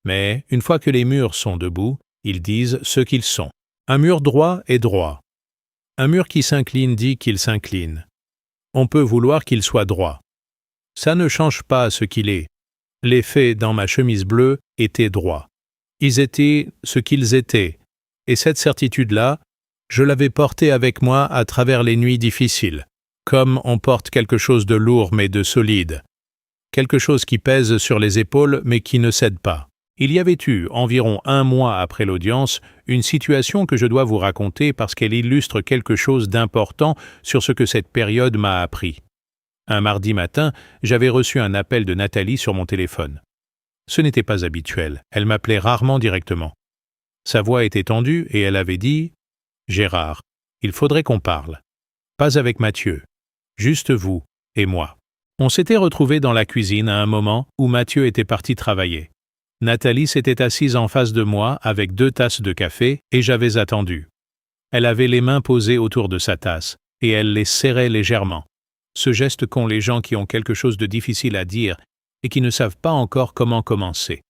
Mais une fois que les murs sont debout, ils disent ce qu'ils sont. Un mur droit est droit. Un mur qui s'incline dit qu'il s'incline. On peut vouloir qu'il soit droit. Ça ne change pas ce qu'il est. Les faits dans ma chemise bleue étaient droits. Ils étaient ce qu'ils étaient. Et cette certitude-là, je l'avais portée avec moi à travers les nuits difficiles, comme on porte quelque chose de lourd mais de solide. Quelque chose qui pèse sur les épaules mais qui ne cède pas. Il y avait eu, environ 1 mois après l'audience, une situation que je dois vous raconter parce qu'elle illustre quelque chose d'important sur ce que cette période m'a appris. Un mardi matin, j'avais reçu un appel de Nathalie sur mon téléphone. Ce n'était pas habituel, elle m'appelait rarement directement. Sa voix était tendue et elle avait dit « Gérard, il faudrait qu'on parle. Pas avec Mathieu, juste vous et moi. » On s'était retrouvés dans la cuisine à un moment où Mathieu était parti travailler. Nathalie s'était assise en face de moi avec 2 tasses de café et j'avais attendu. Elle avait les mains posées autour de sa tasse. et elle les serrait légèrement. Ce geste qu'ont les gens qui ont quelque chose de difficile à dire et qui ne savent pas encore comment commencer.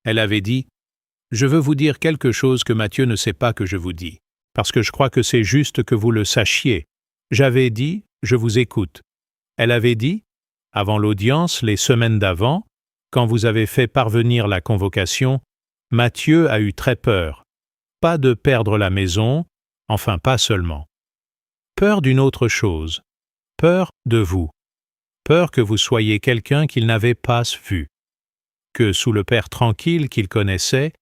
Elle avait dit « Je veux vous dire quelque chose que Mathieu ne sait pas que je vous dis, parce que je crois que c'est juste que vous le sachiez. » J'avais dit « Je vous écoute ». Elle avait dit « Avant l'audience, les semaines d'avant, quand vous avez fait parvenir la convocation, Mathieu a eu très peur. Pas de perdre la maison, enfin pas seulement. Peur d'une autre chose. Peur de vous. Peur que vous soyez quelqu'un qu'il n'avait pas vu. Que sous le père tranquille qu'il connaissait,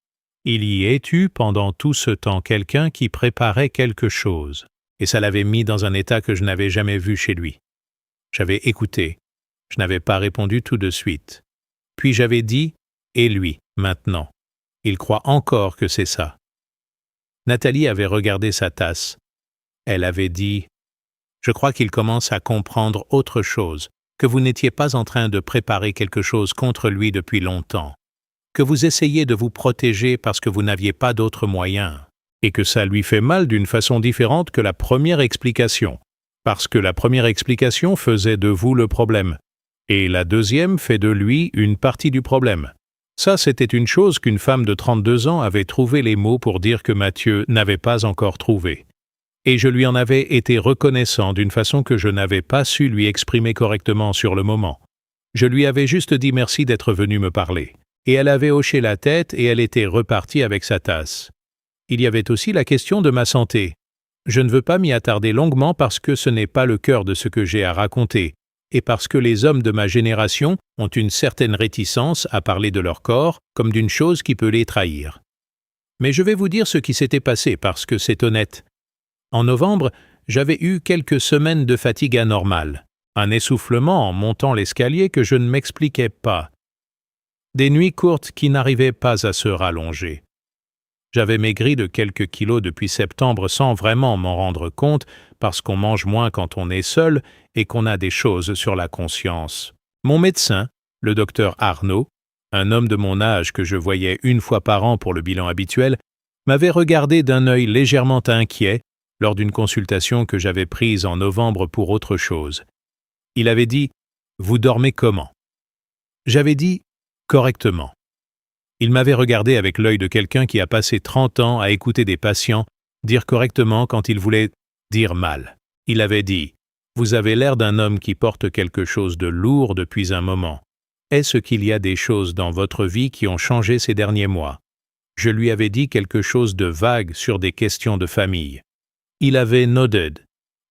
il y ait eu pendant tout ce temps quelqu'un qui préparait quelque chose. Et ça l'avait mis dans un état que je n'avais jamais vu chez lui. J'avais écouté. Je n'avais pas répondu tout de suite. Puis j'avais dit « Et lui, maintenant. Il croit encore que c'est ça. » Nathalie avait regardé sa tasse. Elle avait dit « Je crois qu'il commence à comprendre autre chose, que vous n'étiez pas en train de préparer quelque chose contre lui depuis longtemps, que vous essayez de vous protéger parce que vous n'aviez pas d'autre moyen, et que ça lui fait mal d'une façon différente que la première explication, parce que la première explication faisait de vous le problème, et la deuxième fait de lui une partie du problème. Ça, c'était une chose qu'une femme de 32 ans avait trouvé les mots pour dire que Mathieu n'avait pas encore trouvé. Et je lui en avais été reconnaissant d'une façon que je n'avais pas su lui exprimer correctement sur le moment. Je lui avais juste dit merci d'être venu me parler. Et elle avait hoché la tête et elle était repartie avec sa tasse. Il y avait aussi la question de ma santé. Je ne veux pas m'y attarder longuement parce que ce n'est pas le cœur de ce que j'ai à raconter, et parce que les hommes de ma génération ont une certaine réticence à parler de leur corps comme d'une chose qui peut les trahir. Mais je vais vous dire ce qui s'était passé parce que c'est honnête. En novembre, j'avais eu quelques semaines de fatigue anormale, un essoufflement en montant l'escalier que je ne m'expliquais pas. Des nuits courtes qui n'arrivaient pas à se rallonger. J'avais maigri de quelques kilos depuis septembre sans vraiment m'en rendre compte parce qu'on mange moins quand on est seul et qu'on a des choses sur la conscience. Mon médecin, le docteur Arnaud, un homme de mon âge que je voyais une fois par an pour le bilan habituel, m'avait regardé d'un œil légèrement inquiet lors d'une consultation que j'avais prise en novembre pour autre chose. Il avait dit « Vous dormez comment ?» J'avais dit « Correctement ». Il m'avait regardé avec l'œil de quelqu'un qui a passé 30 ans à écouter des patients dire correctement quand ils voulaient dire mal. Il avait dit « Vous avez l'air d'un homme qui porte quelque chose de lourd depuis un moment. Est-ce qu'il y a des choses dans votre vie qui ont changé ces derniers mois ?» Je lui avais dit quelque chose de vague sur des questions de famille. Il avait nodded.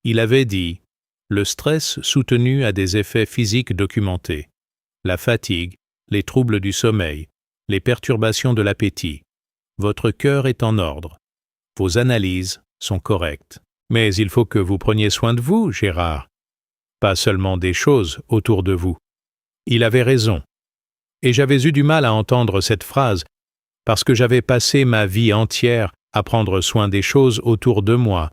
Il avait dit « Le stress soutenu a des effets physiques documentés. La fatigue, les troubles du sommeil, les perturbations de l'appétit. Votre cœur est en ordre. Vos analyses sont correctes. Mais il faut que vous preniez soin de vous, Gérard. Pas seulement des choses autour de vous. » Il avait raison. Et j'avais eu du mal à entendre cette phrase parce que j'avais passé ma vie entière à prendre soin des choses autour de moi.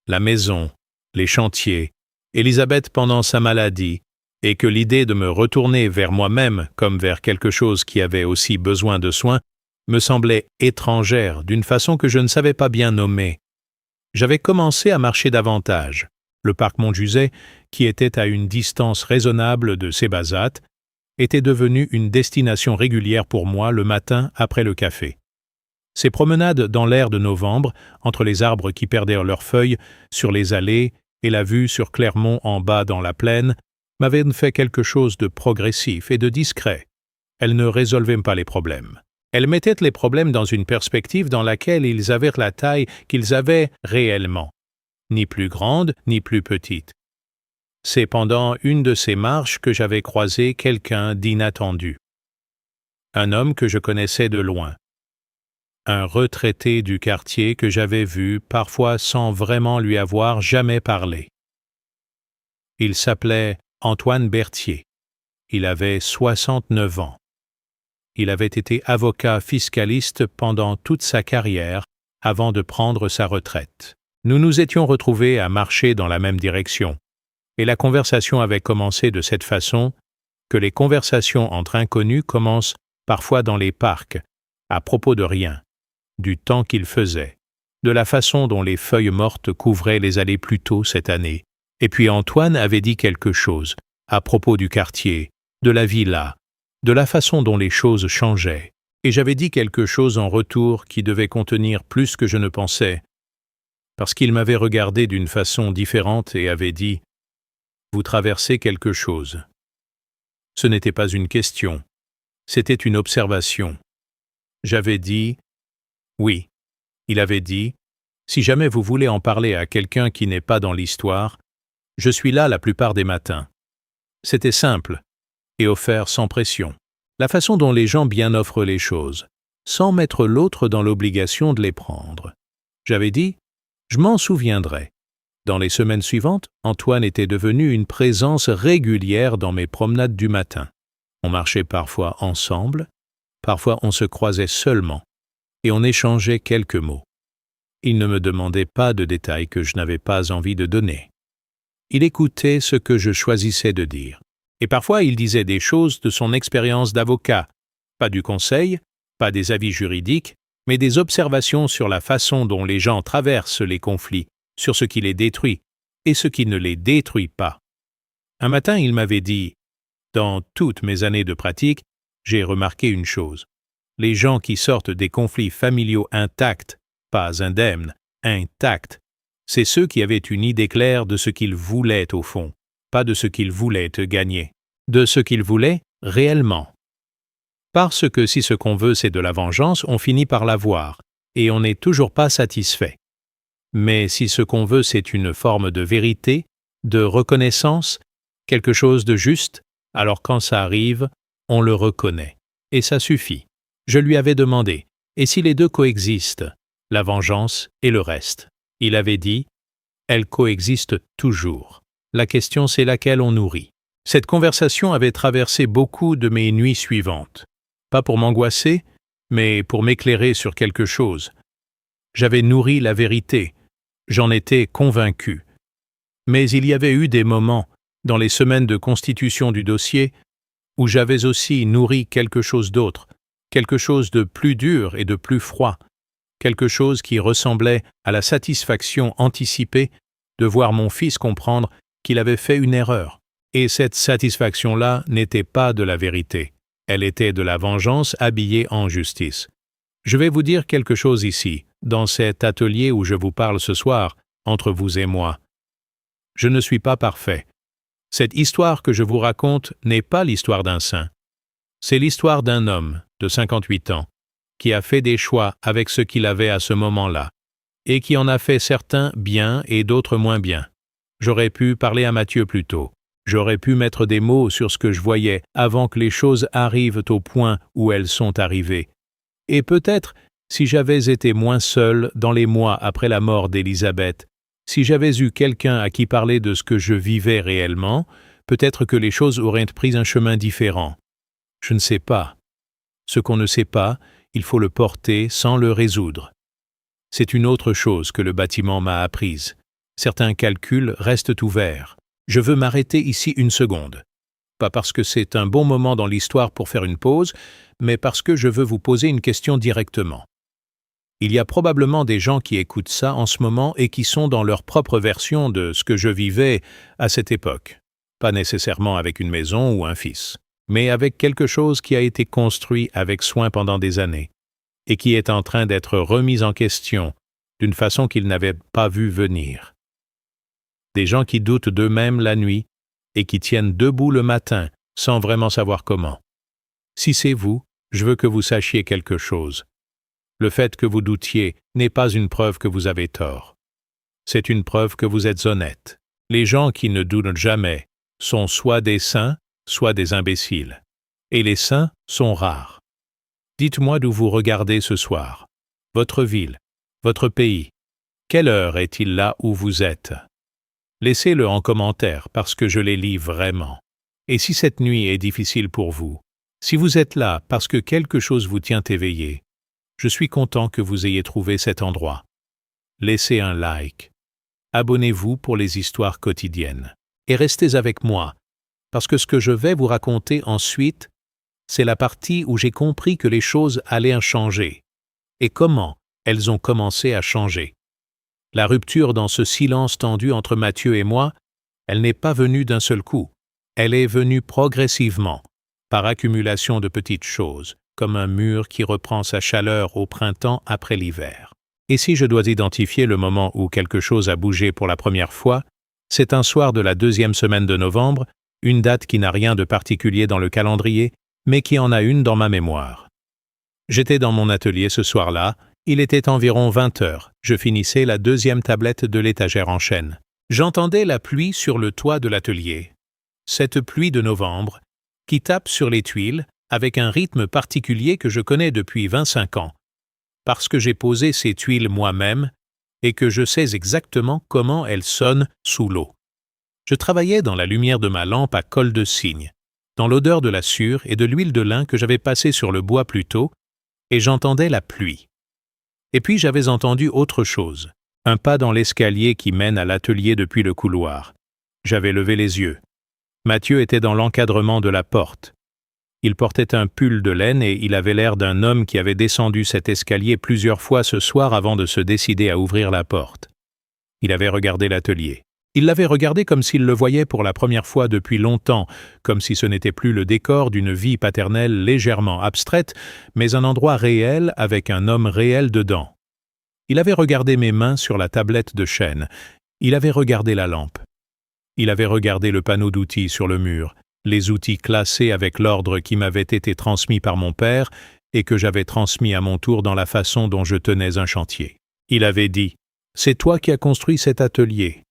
La maison, les chantiers, Elisabeth pendant sa maladie, et que l'idée de me retourner vers moi-même comme vers quelque chose qui avait aussi besoin de soins me semblait étrangère d'une façon que je ne savais pas bien nommer. J'avais commencé à marcher davantage. Le parc Montjuset, qui était à une distance raisonnable de Cébazat, était devenu une destination régulière pour moi le matin après le café. Ces promenades dans l'air de novembre, entre les arbres qui perdaient leurs feuilles, sur les allées et la vue sur Clermont en bas dans la plaine, m'avaient fait quelque chose de progressif et de discret. Elles ne résolvaient pas les problèmes. Elles mettaient les problèmes dans une perspective dans laquelle ils avaient la taille qu'ils avaient réellement, ni plus grande ni plus petite. C'est pendant une de ces marches que j'avais croisé quelqu'un d'inattendu. Un homme que je connaissais de loin. Un retraité du quartier que j'avais vu parfois sans vraiment lui avoir jamais parlé. Il s'appelait Antoine Berthier. Il avait 69 ans. Il avait été avocat fiscaliste pendant toute sa carrière avant de prendre sa retraite. Nous nous étions retrouvés à marcher dans la même direction, et la conversation avait commencé de cette façon que les conversations entre inconnus commencent parfois dans les parcs, à propos de rien, du temps qu'il faisait, de la façon dont les feuilles mortes couvraient les allées plus tôt cette année. Et puis Antoine avait dit quelque chose à propos du quartier, de la villa, de la façon dont les choses changeaient. Et j'avais dit quelque chose en retour qui devait contenir plus que je ne pensais, parce qu'il m'avait regardé d'une façon différente et avait dit « Vous traversez quelque chose ». Ce n'était pas une question, c'était une observation. J'avais dit « Oui ». Il avait dit « Si jamais vous voulez en parler à quelqu'un qui n'est pas dans l'histoire, je suis là la plupart des matins. » C'était simple et offert sans pression. La façon dont les gens bien offrent les choses, sans mettre l'autre dans l'obligation de les prendre. J'avais dit « Je m'en souviendrai ». Dans les semaines suivantes, Antoine était devenu une présence régulière dans mes promenades du matin. On marchait parfois ensemble, parfois on se croisait seulement, et on échangeait quelques mots. Il ne me demandait pas de détails que je n'avais pas envie de donner. Il écoutait ce que je choisissais de dire. Et parfois il disait des choses de son expérience d'avocat, pas du conseil, pas des avis juridiques, mais des observations sur la façon dont les gens traversent les conflits, sur ce qui les détruit et ce qui ne les détruit pas. Un matin, il m'avait dit « Dans toutes mes années de pratique, j'ai remarqué une chose. Les gens qui sortent des conflits familiaux intacts, pas indemnes, intacts, c'est ceux qui avaient une idée claire de ce qu'ils voulaient au fond, pas de ce qu'ils voulaient gagner, de ce qu'ils voulaient réellement. Parce que si ce qu'on veut c'est de la vengeance, on finit par l'avoir, et on n'est toujours pas satisfait. Mais si ce qu'on veut c'est une forme de vérité, de reconnaissance, quelque chose de juste, alors quand ça arrive, on le reconnaît. Et ça suffit. Je lui avais demandé, et si les deux coexistent, la vengeance et le reste? Il avait dit, elles coexistent toujours. La question c'est laquelle on nourrit. Cette conversation avait traversé beaucoup de mes nuits suivantes. Pas pour m'angoisser, mais pour m'éclairer sur quelque chose. J'avais nourri la vérité, j'en étais convaincu. Mais il y avait eu des moments, dans les semaines de constitution du dossier, où j'avais aussi nourri quelque chose d'autre, quelque chose de plus dur et de plus froid, quelque chose qui ressemblait à la satisfaction anticipée de voir mon fils comprendre qu'il avait fait une erreur. Et cette satisfaction-là n'était pas de la vérité, elle était de la vengeance habillée en justice. Je vais vous dire quelque chose ici, dans cet atelier où je vous parle ce soir, entre vous et moi. Je ne suis pas parfait. Cette histoire que je vous raconte n'est pas l'histoire d'un saint. C'est l'histoire d'un homme de 58 ans qui a fait des choix avec ce qu'il avait à ce moment-là et qui en a fait certains bien et d'autres moins bien. J'aurais pu parler à Mathieu plus tôt. J'aurais pu mettre des mots sur ce que je voyais avant que les choses arrivent au point où elles sont arrivées. Et peut-être, si j'avais été moins seul dans les mois après la mort d'Élisabeth, si j'avais eu quelqu'un à qui parler de ce que je vivais réellement, peut-être que les choses auraient pris un chemin différent. Je ne sais pas. Ce qu'on ne sait pas, il faut le porter sans le résoudre. C'est une autre chose que le bâtiment m'a apprise. Certains calculs restent ouverts. Je veux m'arrêter ici une seconde. Pas parce que c'est un bon moment dans l'histoire pour faire une pause, mais parce que je veux vous poser une question directement. Il y a probablement des gens qui écoutent ça en ce moment et qui sont dans leur propre version de ce que je vivais à cette époque. Pas nécessairement avec une maison ou un fils, mais avec quelque chose qui a été construit avec soin pendant des années et qui est en train d'être remis en question d'une façon qu'ils n'avaient pas vu venir. Des gens qui doutent d'eux-mêmes la nuit et qui tiennent debout le matin sans vraiment savoir comment. Si c'est vous, je veux que vous sachiez quelque chose. Le fait que vous doutiez n'est pas une preuve que vous avez tort. C'est une preuve que vous êtes honnête. Les gens qui ne doutent jamais sont soit des saints, soit des imbéciles. Et les saints sont rares. Dites-moi d'où vous regardez ce soir. Votre ville, votre pays. Quelle heure est-il là où vous êtes? Laissez-le en commentaire parce que je les lis vraiment. Et si cette nuit est difficile pour vous, si vous êtes là parce que quelque chose vous tient éveillé, je suis content que vous ayez trouvé cet endroit. Laissez un like. Abonnez-vous pour les histoires quotidiennes. Et restez avec moi, parce que ce que je vais vous raconter ensuite, c'est la partie où j'ai compris que les choses allaient changer. Et comment elles ont commencé à changer. La rupture dans ce silence tendu entre Mathieu et moi, elle n'est pas venue d'un seul coup. Elle est venue progressivement, par accumulation de petites choses, comme un mur qui reprend sa chaleur au printemps après l'hiver. Et si je dois identifier le moment où quelque chose a bougé pour la première fois, c'est un soir de la 2e semaine de novembre, une date qui n'a rien de particulier dans le calendrier, mais qui en a une dans ma mémoire. J'étais dans mon atelier ce soir-là, il était environ 20 heures, je finissais la 2e tablette de l'étagère en chêne. J'entendais la pluie sur le toit de l'atelier. Cette pluie de novembre, qui tape sur les tuiles avec un rythme particulier que je connais depuis 25 ans, parce que j'ai posé ces tuiles moi-même et que je sais exactement comment elles sonnent sous l'eau. Je travaillais dans la lumière de ma lampe à colle de cygne, dans l'odeur de la sûre et de l'huile de lin que j'avais passée sur le bois plus tôt, et j'entendais la pluie. Et puis j'avais entendu autre chose, un pas dans l'escalier qui mène à l'atelier depuis le couloir. J'avais levé les yeux. Mathieu était dans l'encadrement de la porte. Il portait un pull de laine et il avait l'air d'un homme qui avait descendu cet escalier plusieurs fois ce soir avant de se décider à ouvrir la porte. Il avait regardé l'atelier. Il l'avait regardé comme s'il le voyait pour la première fois depuis longtemps, comme si ce n'était plus le décor d'une vie paternelle légèrement abstraite, mais un endroit réel avec un homme réel dedans. Il avait regardé mes mains sur la tablette de chêne. Il avait regardé la lampe. Il avait regardé le panneau d'outils sur le mur, les outils classés avec l'ordre qui m'avait été transmis par mon père et que j'avais transmis à mon tour dans la façon dont je tenais un chantier. Il avait dit « C'est toi qui as construit cet atelier ».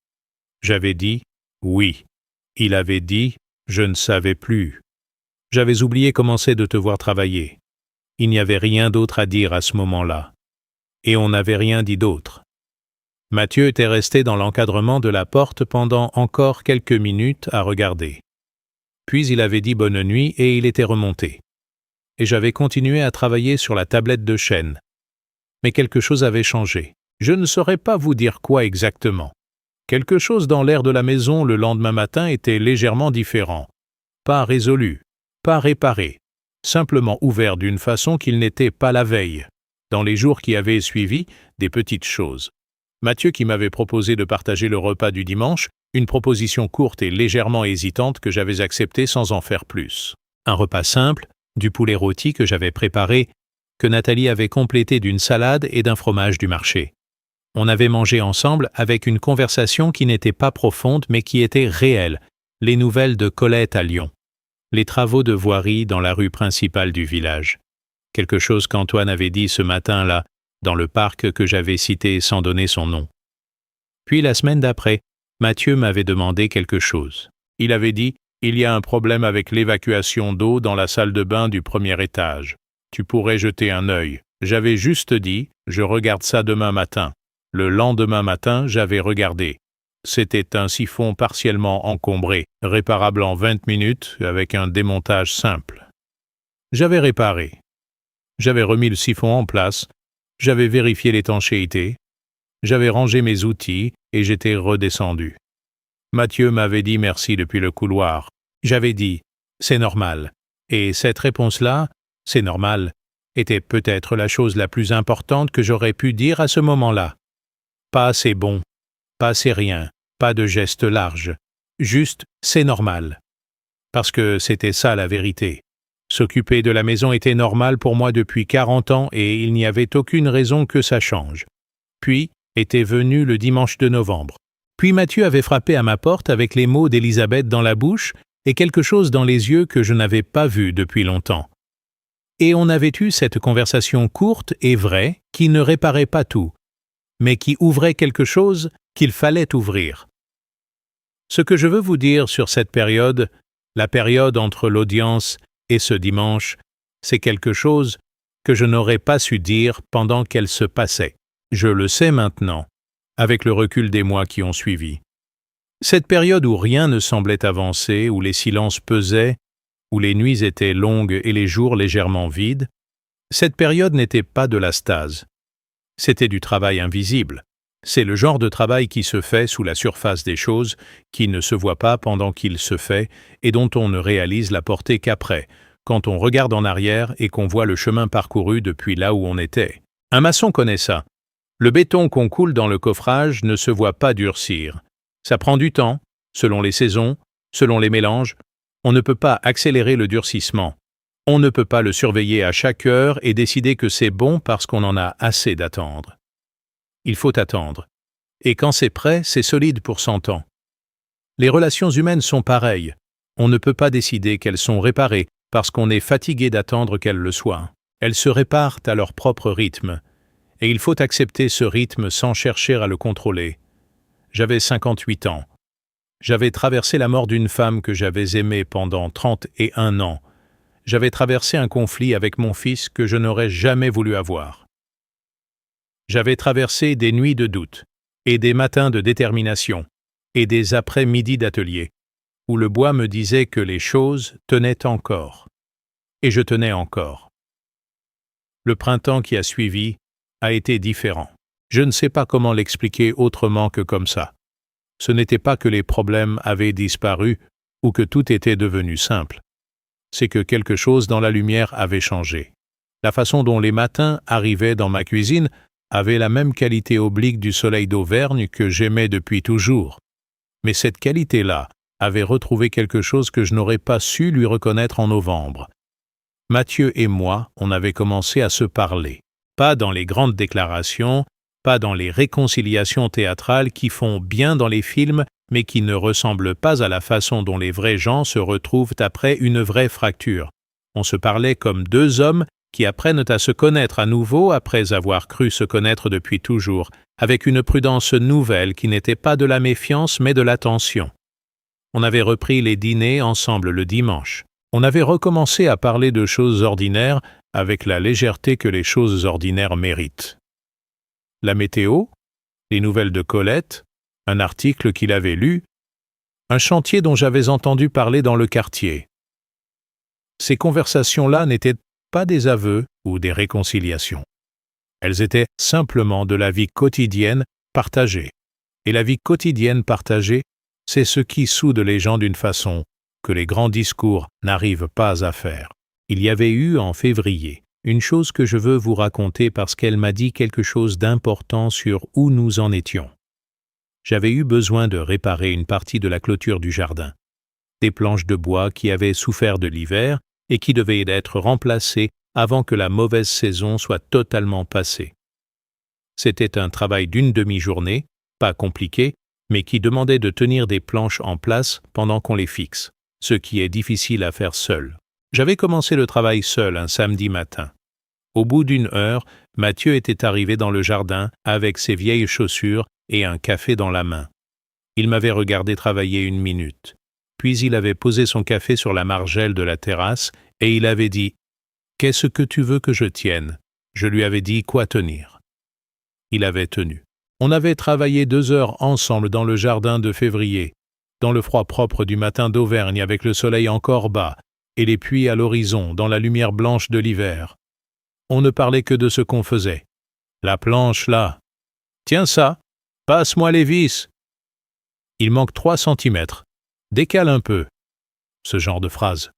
J'avais dit « Oui ». Il avait dit « Je ne savais plus ». J'avais oublié comment c'est de te voir travailler. Il n'y avait rien d'autre à dire à ce moment-là. Et on n'avait rien dit d'autre. Mathieu était resté dans l'encadrement de la porte pendant encore quelques minutes à regarder. Puis il avait dit bonne nuit et il était remonté. Et j'avais continué à travailler sur la tablette de chêne. Mais quelque chose avait changé. Je ne saurais pas vous dire quoi exactement. Quelque chose dans l'air de la maison le lendemain matin était légèrement différent. Pas résolu, pas réparé, simplement ouvert d'une façon qu'il n'était pas la veille. Dans les jours qui avaient suivi, des petites choses. Mathieu qui m'avait proposé de partager le repas du dimanche, une proposition courte et légèrement hésitante que j'avais acceptée sans en faire plus. Un repas simple, du poulet rôti que j'avais préparé, que Nathalie avait complété d'une salade et d'un fromage du marché. On avait mangé ensemble avec une conversation qui n'était pas profonde mais qui était réelle, les nouvelles de Colette à Lyon, les travaux de voirie dans la rue principale du village. Quelque chose qu'Antoine avait dit ce matin-là, dans le parc que j'avais cité sans donner son nom. Puis la semaine d'après, Mathieu m'avait demandé quelque chose. Il avait dit « Il y a un problème avec l'évacuation d'eau dans la salle de bain du 1er étage. Tu pourrais jeter un œil. » J'avais juste dit « Je regarde ça demain matin. » Le lendemain matin, j'avais regardé. C'était un siphon partiellement encombré, réparable en 20 minutes avec un démontage simple. J'avais réparé. J'avais remis le siphon en place. J'avais vérifié l'étanchéité, j'avais rangé mes outils et j'étais redescendu. Mathieu m'avait dit merci depuis le couloir. J'avais dit « c'est normal ». Et cette réponse-là, « c'est normal », était peut-être la chose la plus importante que j'aurais pu dire à ce moment-là. Pas assez bon, pas assez rien, pas de geste large, juste « c'est normal ». Parce que c'était ça la vérité. S'occuper de la maison était normal pour moi depuis 40 ans et il n'y avait aucune raison que ça change. Puis était venu le dimanche de novembre. Puis Mathieu avait frappé à ma porte avec les mots d'Élisabeth dans la bouche et quelque chose dans les yeux que je n'avais pas vu depuis longtemps. Et on avait eu cette conversation courte et vraie qui ne réparait pas tout, mais qui ouvrait quelque chose qu'il fallait ouvrir. Ce que je veux vous dire sur cette période, la période entre l'audience et ce dimanche, c'est quelque chose que je n'aurais pas su dire pendant qu'elle se passait. Je le sais maintenant, avec le recul des mois qui ont suivi. Cette période où rien ne semblait avancer, où les silences pesaient, où les nuits étaient longues et les jours légèrement vides, cette période n'était pas de la stase. C'était du travail invisible. C'est le genre de travail qui se fait sous la surface des choses, qui ne se voit pas pendant qu'il se fait et dont on ne réalise la portée qu'après, quand on regarde en arrière et qu'on voit le chemin parcouru depuis là où on était. Un maçon connaît ça. Le béton qu'on coule dans le coffrage ne se voit pas durcir. Ça prend du temps, selon les saisons, selon les mélanges. On ne peut pas accélérer le durcissement. On ne peut pas le surveiller à chaque heure et décider que c'est bon parce qu'on en a assez d'attendre. Il faut attendre. Et quand c'est prêt, c'est solide pour 100 ans. Les relations humaines sont pareilles. On ne peut pas décider qu'elles sont réparées parce qu'on est fatigué d'attendre qu'elles le soient. Elles se réparent à leur propre rythme. Et il faut accepter ce rythme sans chercher à le contrôler. J'avais 58 ans. J'avais traversé la mort d'une femme que j'avais aimée pendant 31 ans. J'avais traversé un conflit avec mon fils que je n'aurais jamais voulu avoir. J'avais traversé des nuits de doute, et des matins de détermination, et des après-midi d'atelier, où le bois me disait que les choses tenaient encore. Et je tenais encore. Le printemps qui a suivi a été différent. Je ne sais pas comment l'expliquer autrement que comme ça. Ce n'était pas que les problèmes avaient disparu ou que tout était devenu simple. C'est que quelque chose dans la lumière avait changé. La façon dont les matins arrivaient dans ma cuisine avait la même qualité oblique du soleil d'Auvergne que j'aimais depuis toujours. Mais cette qualité-là avait retrouvé quelque chose que je n'aurais pas su lui reconnaître en novembre. Mathieu et moi, on avait commencé à se parler. Pas dans les grandes déclarations, pas dans les réconciliations théâtrales qui font bien dans les films, mais qui ne ressemblent pas à la façon dont les vrais gens se retrouvent après une vraie fracture. On se parlait comme deux hommes qui apprennent à se connaître à nouveau après avoir cru se connaître depuis toujours, avec une prudence nouvelle qui n'était pas de la méfiance mais de l'attention. On avait repris les dîners ensemble le dimanche. On avait recommencé à parler de choses ordinaires avec la légèreté que les choses ordinaires méritent. La météo, les nouvelles de Colette, un article qu'il avait lu, un chantier dont j'avais entendu parler dans le quartier. Ces conversations-là n'étaient pas des aveux ou des réconciliations. Elles étaient simplement de la vie quotidienne partagée. Et la vie quotidienne partagée, c'est ce qui soude les gens d'une façon que les grands discours n'arrivent pas à faire. Il y avait eu en février une chose que je veux vous raconter parce qu'elle m'a dit quelque chose d'important sur où nous en étions. J'avais eu besoin de réparer une partie de la clôture du jardin. Des planches de bois qui avaient souffert de l'hiver et qui devaient être remplacées avant que la mauvaise saison soit totalement passée. C'était un travail d'une demi-journée, pas compliqué, mais qui demandait de tenir des planches en place pendant qu'on les fixe, ce qui est difficile à faire seul. J'avais commencé le travail seul un samedi matin. Au bout d'une heure, Mathieu était arrivé dans le jardin avec ses vieilles chaussures et un café dans la main. Il m'avait regardé travailler 1 minute. Puis il avait posé son café sur la margelle de la terrasse et il avait dit « Qu'est-ce que tu veux que je tienne ?» Je lui avais dit quoi tenir. Il avait tenu. On avait travaillé 2 heures ensemble dans le jardin de février, dans le froid propre du matin d'Auvergne avec le soleil encore bas et les pluies à l'horizon dans la lumière blanche de l'hiver. On ne parlait que de ce qu'on faisait. La planche là. Tiens ça, passe-moi les vis. Il manque 3 centimètres. Décale un peu. Ce genre de phrase.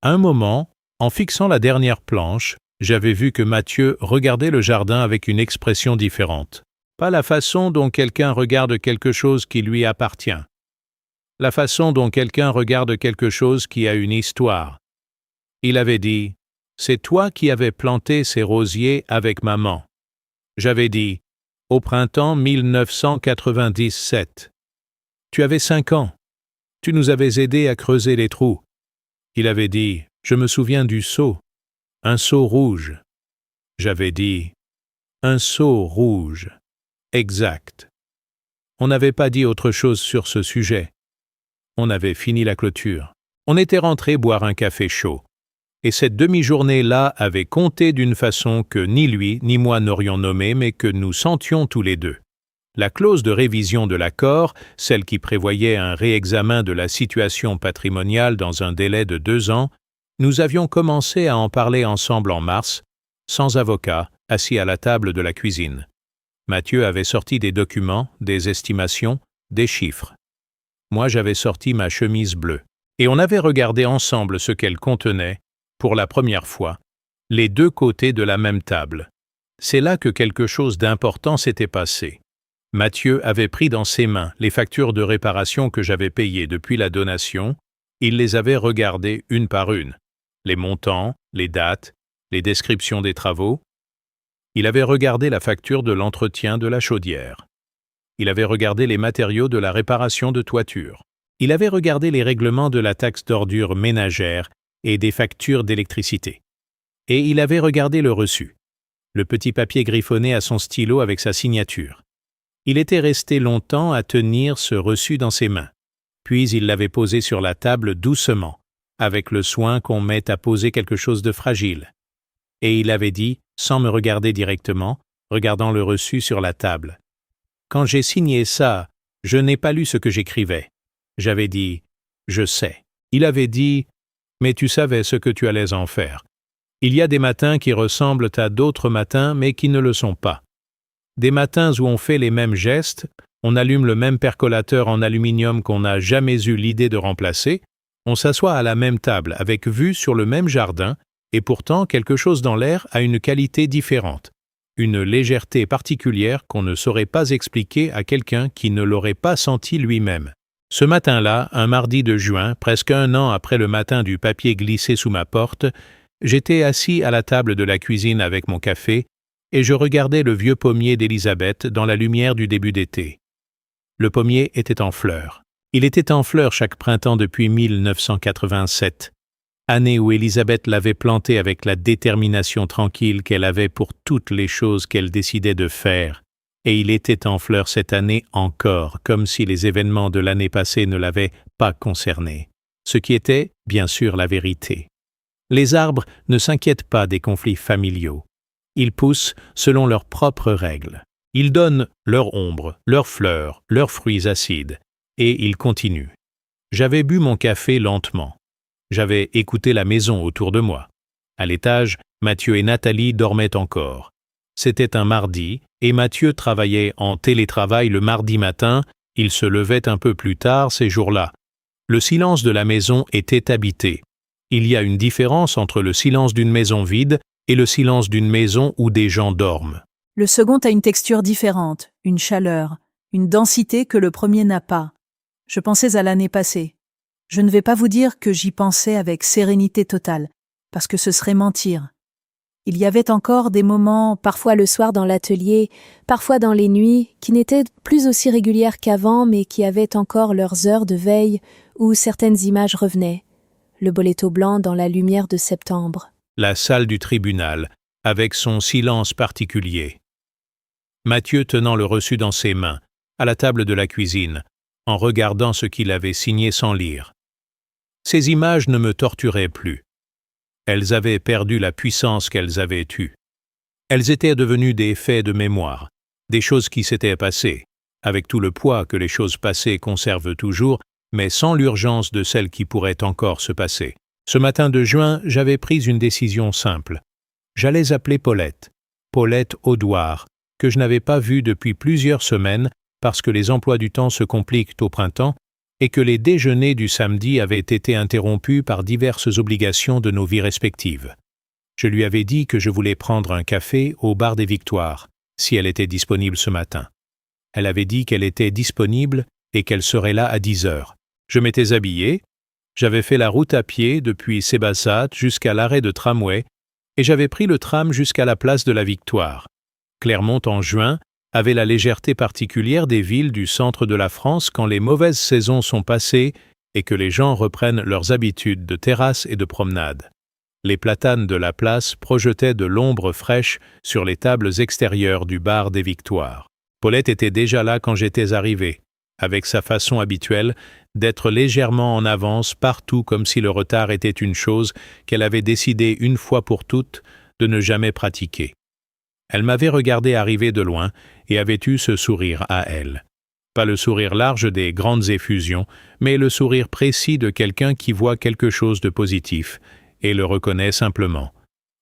À un moment, en fixant la dernière planche, j'avais vu que Mathieu regardait le jardin avec une expression différente. Pas la façon dont quelqu'un regarde quelque chose qui lui appartient. La façon dont quelqu'un regarde quelque chose qui a une histoire. Il avait dit « C'est toi qui avais planté ces rosiers avec maman. » J'avais dit « Au printemps 1997. » Tu avais 5 ans. Tu nous avais aidés à creuser les trous. Il avait dit « Je me souviens du seau. Un seau rouge. » J'avais dit « Un seau rouge. » Exact. On n'avait pas dit autre chose sur ce sujet. On avait fini la clôture. On était rentré boire un café chaud. Et cette demi-journée-là avait compté d'une façon que ni lui ni moi n'aurions nommée, mais que nous sentions tous les deux. La clause de révision de l'accord, celle qui prévoyait un réexamen de la situation patrimoniale dans un délai de 2 ans, nous avions commencé à en parler ensemble en mars, sans avocat, assis à la table de la cuisine. Mathieu avait sorti des documents, des estimations, des chiffres. Moi, j'avais sorti ma chemise bleue. Et on avait regardé ensemble ce qu'elle contenait, pour la première fois, les 2 côtés de la même table. C'est là que quelque chose d'important s'était passé. Mathieu avait pris dans ses mains les factures de réparation que j'avais payées depuis la donation. Il les avait regardées une par une. Les montants, les dates, les descriptions des travaux. Il avait regardé la facture de l'entretien de la chaudière. Il avait regardé les matériaux de la réparation de toiture. Il avait regardé les règlements de la taxe d'ordures ménagères et des factures d'électricité. Et il avait regardé le reçu, le petit papier griffonné à son stylo avec sa signature. Il était resté longtemps à tenir ce reçu dans ses mains. Puis il l'avait posé sur la table doucement, avec le soin qu'on met à poser quelque chose de fragile. Et il avait dit, sans me regarder directement, regardant le reçu sur la table. Quand j'ai signé ça, je n'ai pas lu ce que j'écrivais. J'avais dit, je sais. Il avait dit, mais tu savais ce que tu allais en faire. Il y a des matins qui ressemblent à d'autres matins, mais qui ne le sont pas. Des matins où on fait les mêmes gestes, on allume le même percolateur en aluminium qu'on n'a jamais eu l'idée de remplacer, on s'assoit à la même table avec vue sur le même jardin, et pourtant quelque chose dans l'air a une qualité différente, une légèreté particulière qu'on ne saurait pas expliquer à quelqu'un qui ne l'aurait pas senti lui-même. Ce matin-là, un mardi de juin, presque un an après le matin du papier glissé sous ma porte, j'étais assis à la table de la cuisine avec mon café, et je regardais le vieux pommier d'Élisabeth dans la lumière du début d'été. Le pommier était en fleurs. Il était en fleurs chaque printemps depuis 1987, année où Élisabeth l'avait planté avec la détermination tranquille qu'elle avait pour toutes les choses qu'elle décidait de faire, et il était en fleurs cette année encore, comme si les événements de l'année passée ne l'avaient pas concerné, ce qui était, bien sûr, la vérité. Les arbres ne s'inquiètent pas des conflits familiaux. Ils poussent selon leurs propres règles. Ils donnent leur ombre, leurs fleurs, leurs fruits acides, et ils continuent. J'avais bu mon café lentement. J'avais écouté la maison autour de moi. À l'étage, Mathieu et Nathalie dormaient encore. C'était un mardi, et Mathieu travaillait en télétravail le mardi matin, il se levait un peu plus tard ces jours-là. Le silence de la maison était habité. Il y a une différence entre le silence d'une maison vide et le silence d'une maison où des gens dorment. Le second a une texture différente, une chaleur, une densité que le premier n'a pas. Je pensais à l'année passée. Je ne vais pas vous dire que j'y pensais avec sérénité totale, parce que ce serait mentir. Il y avait encore des moments, parfois le soir dans l'atelier, parfois dans les nuits, qui n'étaient plus aussi régulières qu'avant, mais qui avaient encore leurs heures de veille, où certaines images revenaient. Le boleto blanc dans la lumière de septembre. La salle du tribunal, avec son silence particulier. Mathieu tenant le reçu dans ses mains, à la table de la cuisine, en regardant ce qu'il avait signé sans lire. Ces images ne me torturaient plus. Elles avaient perdu la puissance qu'elles avaient eue. Elles étaient devenues des faits de mémoire, des choses qui s'étaient passées, avec tout le poids que les choses passées conservent toujours, mais sans l'urgence de celles qui pourraient encore se passer. Ce matin de juin, j'avais pris une décision simple. J'allais appeler Paulette Audouard, que je n'avais pas vue depuis plusieurs semaines parce que les emplois du temps se compliquent au printemps et que les déjeuners du samedi avaient été interrompus par diverses obligations de nos vies respectives. Je lui avais dit que je voulais prendre un café au bar des Victoires, si elle était disponible ce matin. Elle avait dit qu'elle était disponible et qu'elle serait là à 10 heures. Je m'étais habillé, j'avais fait la route à pied depuis Sébassat jusqu'à l'arrêt de tramway et j'avais pris le tram jusqu'à la place de la Victoire. Clermont en juin avait la légèreté particulière des villes du centre de la France quand les mauvaises saisons sont passées et que les gens reprennent leurs habitudes de terrasse et de promenade. Les platanes de la place projetaient de l'ombre fraîche sur les tables extérieures du bar des Victoires. Paulette était déjà là quand j'étais arrivé, avec sa façon habituelle d'être légèrement en avance partout comme si le retard était une chose qu'elle avait décidé une fois pour toutes de ne jamais pratiquer. Elle m'avait regardé arriver de loin et avait eu ce sourire à elle. Pas le sourire large des grandes effusions, mais le sourire précis de quelqu'un qui voit quelque chose de positif et le reconnaît simplement.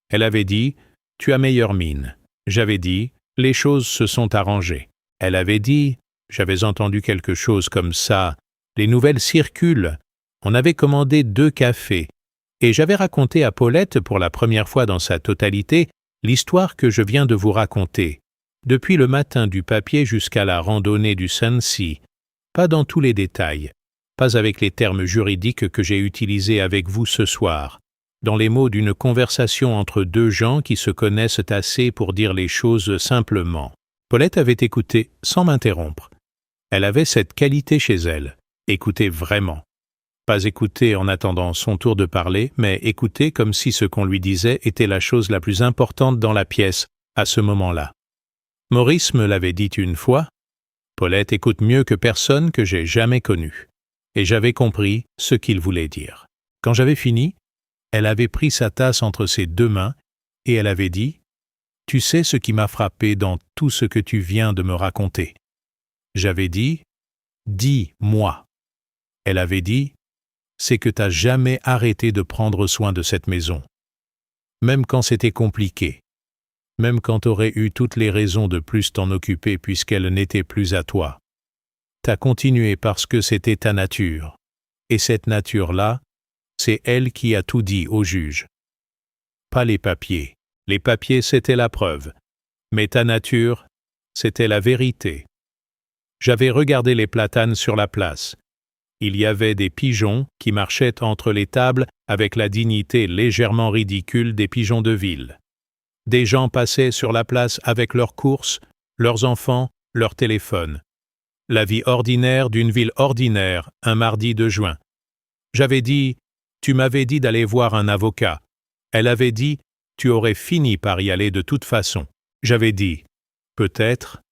Elle avait dit « Tu as meilleure mine ». J'avais dit « Les choses se sont arrangées ». Elle avait dit « J'avais entendu quelque chose comme ça. Les nouvelles circulent. On avait commandé 2 cafés. » Et j'avais raconté à Paulette, pour la première fois dans sa totalité, L'histoire que je viens de vous raconter, depuis le matin du papier jusqu'à la randonnée du Sun-Sea, pas dans tous les détails, pas avec les termes juridiques que j'ai utilisés avec vous ce soir, dans les mots d'une conversation entre deux gens qui se connaissent assez pour dire les choses simplement. Paulette avait écouté sans m'interrompre. Elle avait cette qualité chez elle, écouter vraiment. Pas écouter en attendant son tour de parler, mais écouter comme si ce qu'on lui disait était la chose la plus importante dans la pièce, à ce moment-là. Maurice me l'avait dit une fois, « Paulette écoute mieux que personne que j'ai jamais connu. » Et j'avais compris ce qu'il voulait dire. Quand j'avais fini, elle avait pris sa tasse entre ses deux mains et elle avait dit « Tu sais ce qui m'a frappé dans tout ce que tu viens de me raconter ?» J'avais dit « Dis-moi ». Elle avait dit « C'est que t'as jamais arrêté de prendre soin de cette maison. Même quand c'était compliqué. Même quand t'aurais eu toutes les raisons de plus t'en occuper puisqu'elle n'était plus à toi. T'as continué parce que c'était ta nature. Et cette nature-là, c'est elle qui a tout dit au juge. Pas les papiers. Les papiers, c'était la preuve. Mais ta nature, c'était la vérité. J'avais regardé les platanes sur la place. Il y avait des pigeons qui marchaient entre les tables avec la dignité légèrement ridicule des pigeons de ville. Des gens passaient sur la place avec leurs courses, leurs enfants, leurs téléphones. La vie ordinaire d'une ville ordinaire, un mardi de juin. J'avais dit, tu m'avais dit d'aller voir un avocat. Elle avait dit, tu aurais fini par y aller de toute façon. J'avais dit, peut-être.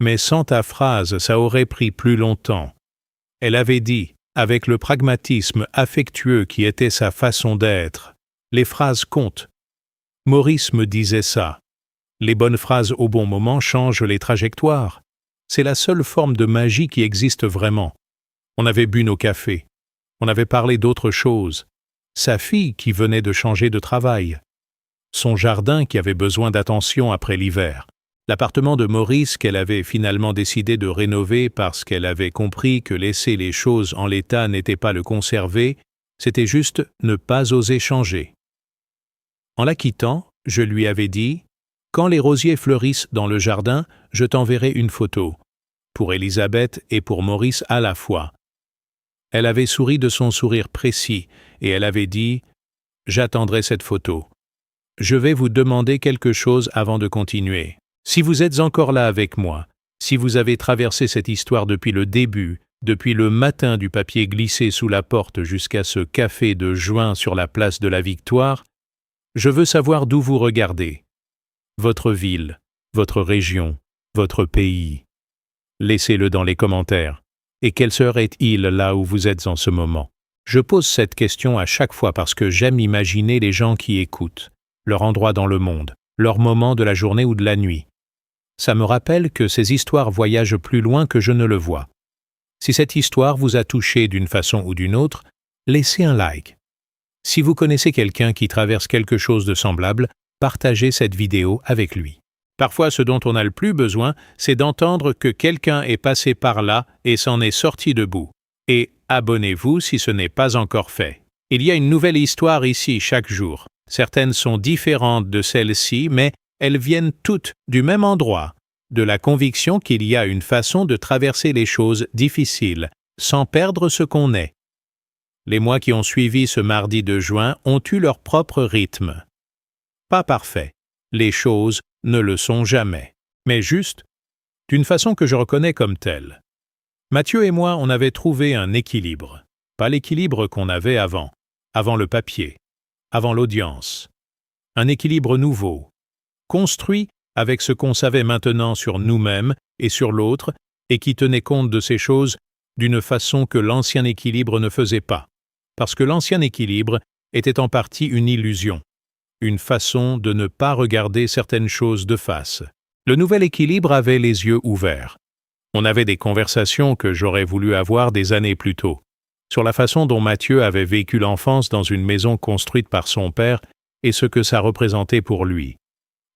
Mais sans ta phrase, ça aurait pris plus longtemps. Elle avait dit, avec le pragmatisme affectueux qui était sa façon d'être, les phrases comptent. Maurice me disait ça. Les bonnes phrases au bon moment changent les trajectoires. C'est la seule forme de magie qui existe vraiment. On avait bu nos cafés. On avait parlé d'autre chose. Sa fille qui venait de changer de travail. Son jardin qui avait besoin d'attention après l'hiver. L'appartement de Maurice qu'elle avait finalement décidé de rénover parce qu'elle avait compris que laisser les choses en l'état n'était pas le conserver, c'était juste ne pas oser changer. En la quittant, je lui avais dit « Quand les rosiers fleurissent dans le jardin, je t'enverrai une photo. » Pour Elisabeth et pour Maurice à la fois. Elle avait souri de son sourire précis et elle avait dit « J'attendrai cette photo. Je vais vous demander quelque chose avant de continuer. Si vous êtes encore là avec moi, si vous avez traversé cette histoire depuis le début, depuis le matin du papier glissé sous la porte jusqu'à ce café de juin sur la place de la Victoire, je veux savoir d'où vous regardez. Votre ville, votre région, votre pays. Laissez-le dans les commentaires. Et quelle serait-il là où vous êtes en ce moment? Je pose cette question à chaque fois parce que j'aime imaginer les gens qui écoutent, leur endroit dans le monde, leur moment de la journée ou de la nuit. Ça me rappelle que ces histoires voyagent plus loin que je ne le vois. Si cette histoire vous a touché d'une façon ou d'une autre, laissez un like. Si vous connaissez quelqu'un qui traverse quelque chose de semblable, partagez cette vidéo avec lui. Parfois, ce dont on a le plus besoin, c'est d'entendre que quelqu'un est passé par là et s'en est sorti debout. Et abonnez-vous si ce n'est pas encore fait. Il y a une nouvelle histoire ici chaque jour. Certaines sont différentes de celles-ci, mais elles viennent toutes du même endroit, de la conviction qu'il y a une façon de traverser les choses difficiles, sans perdre ce qu'on est. Les mois qui ont suivi ce mardi de juin ont eu leur propre rythme. Pas parfait. Les choses ne le sont jamais, mais juste, d'une façon que je reconnais comme telle. Mathieu et moi, on avait trouvé un équilibre. Pas l'équilibre qu'on avait avant le papier, avant l'audience. Un équilibre nouveau, construit avec ce qu'on savait maintenant sur nous-mêmes et sur l'autre, et qui tenait compte de ces choses d'une façon que l'ancien équilibre ne faisait pas, parce que l'ancien équilibre était en partie une illusion, une façon de ne pas regarder certaines choses de face. Le nouvel équilibre avait les yeux ouverts. On avait des conversations que j'aurais voulu avoir des années plus tôt, sur la façon dont Mathieu avait vécu l'enfance dans une maison construite par son père et ce que ça représentait pour lui,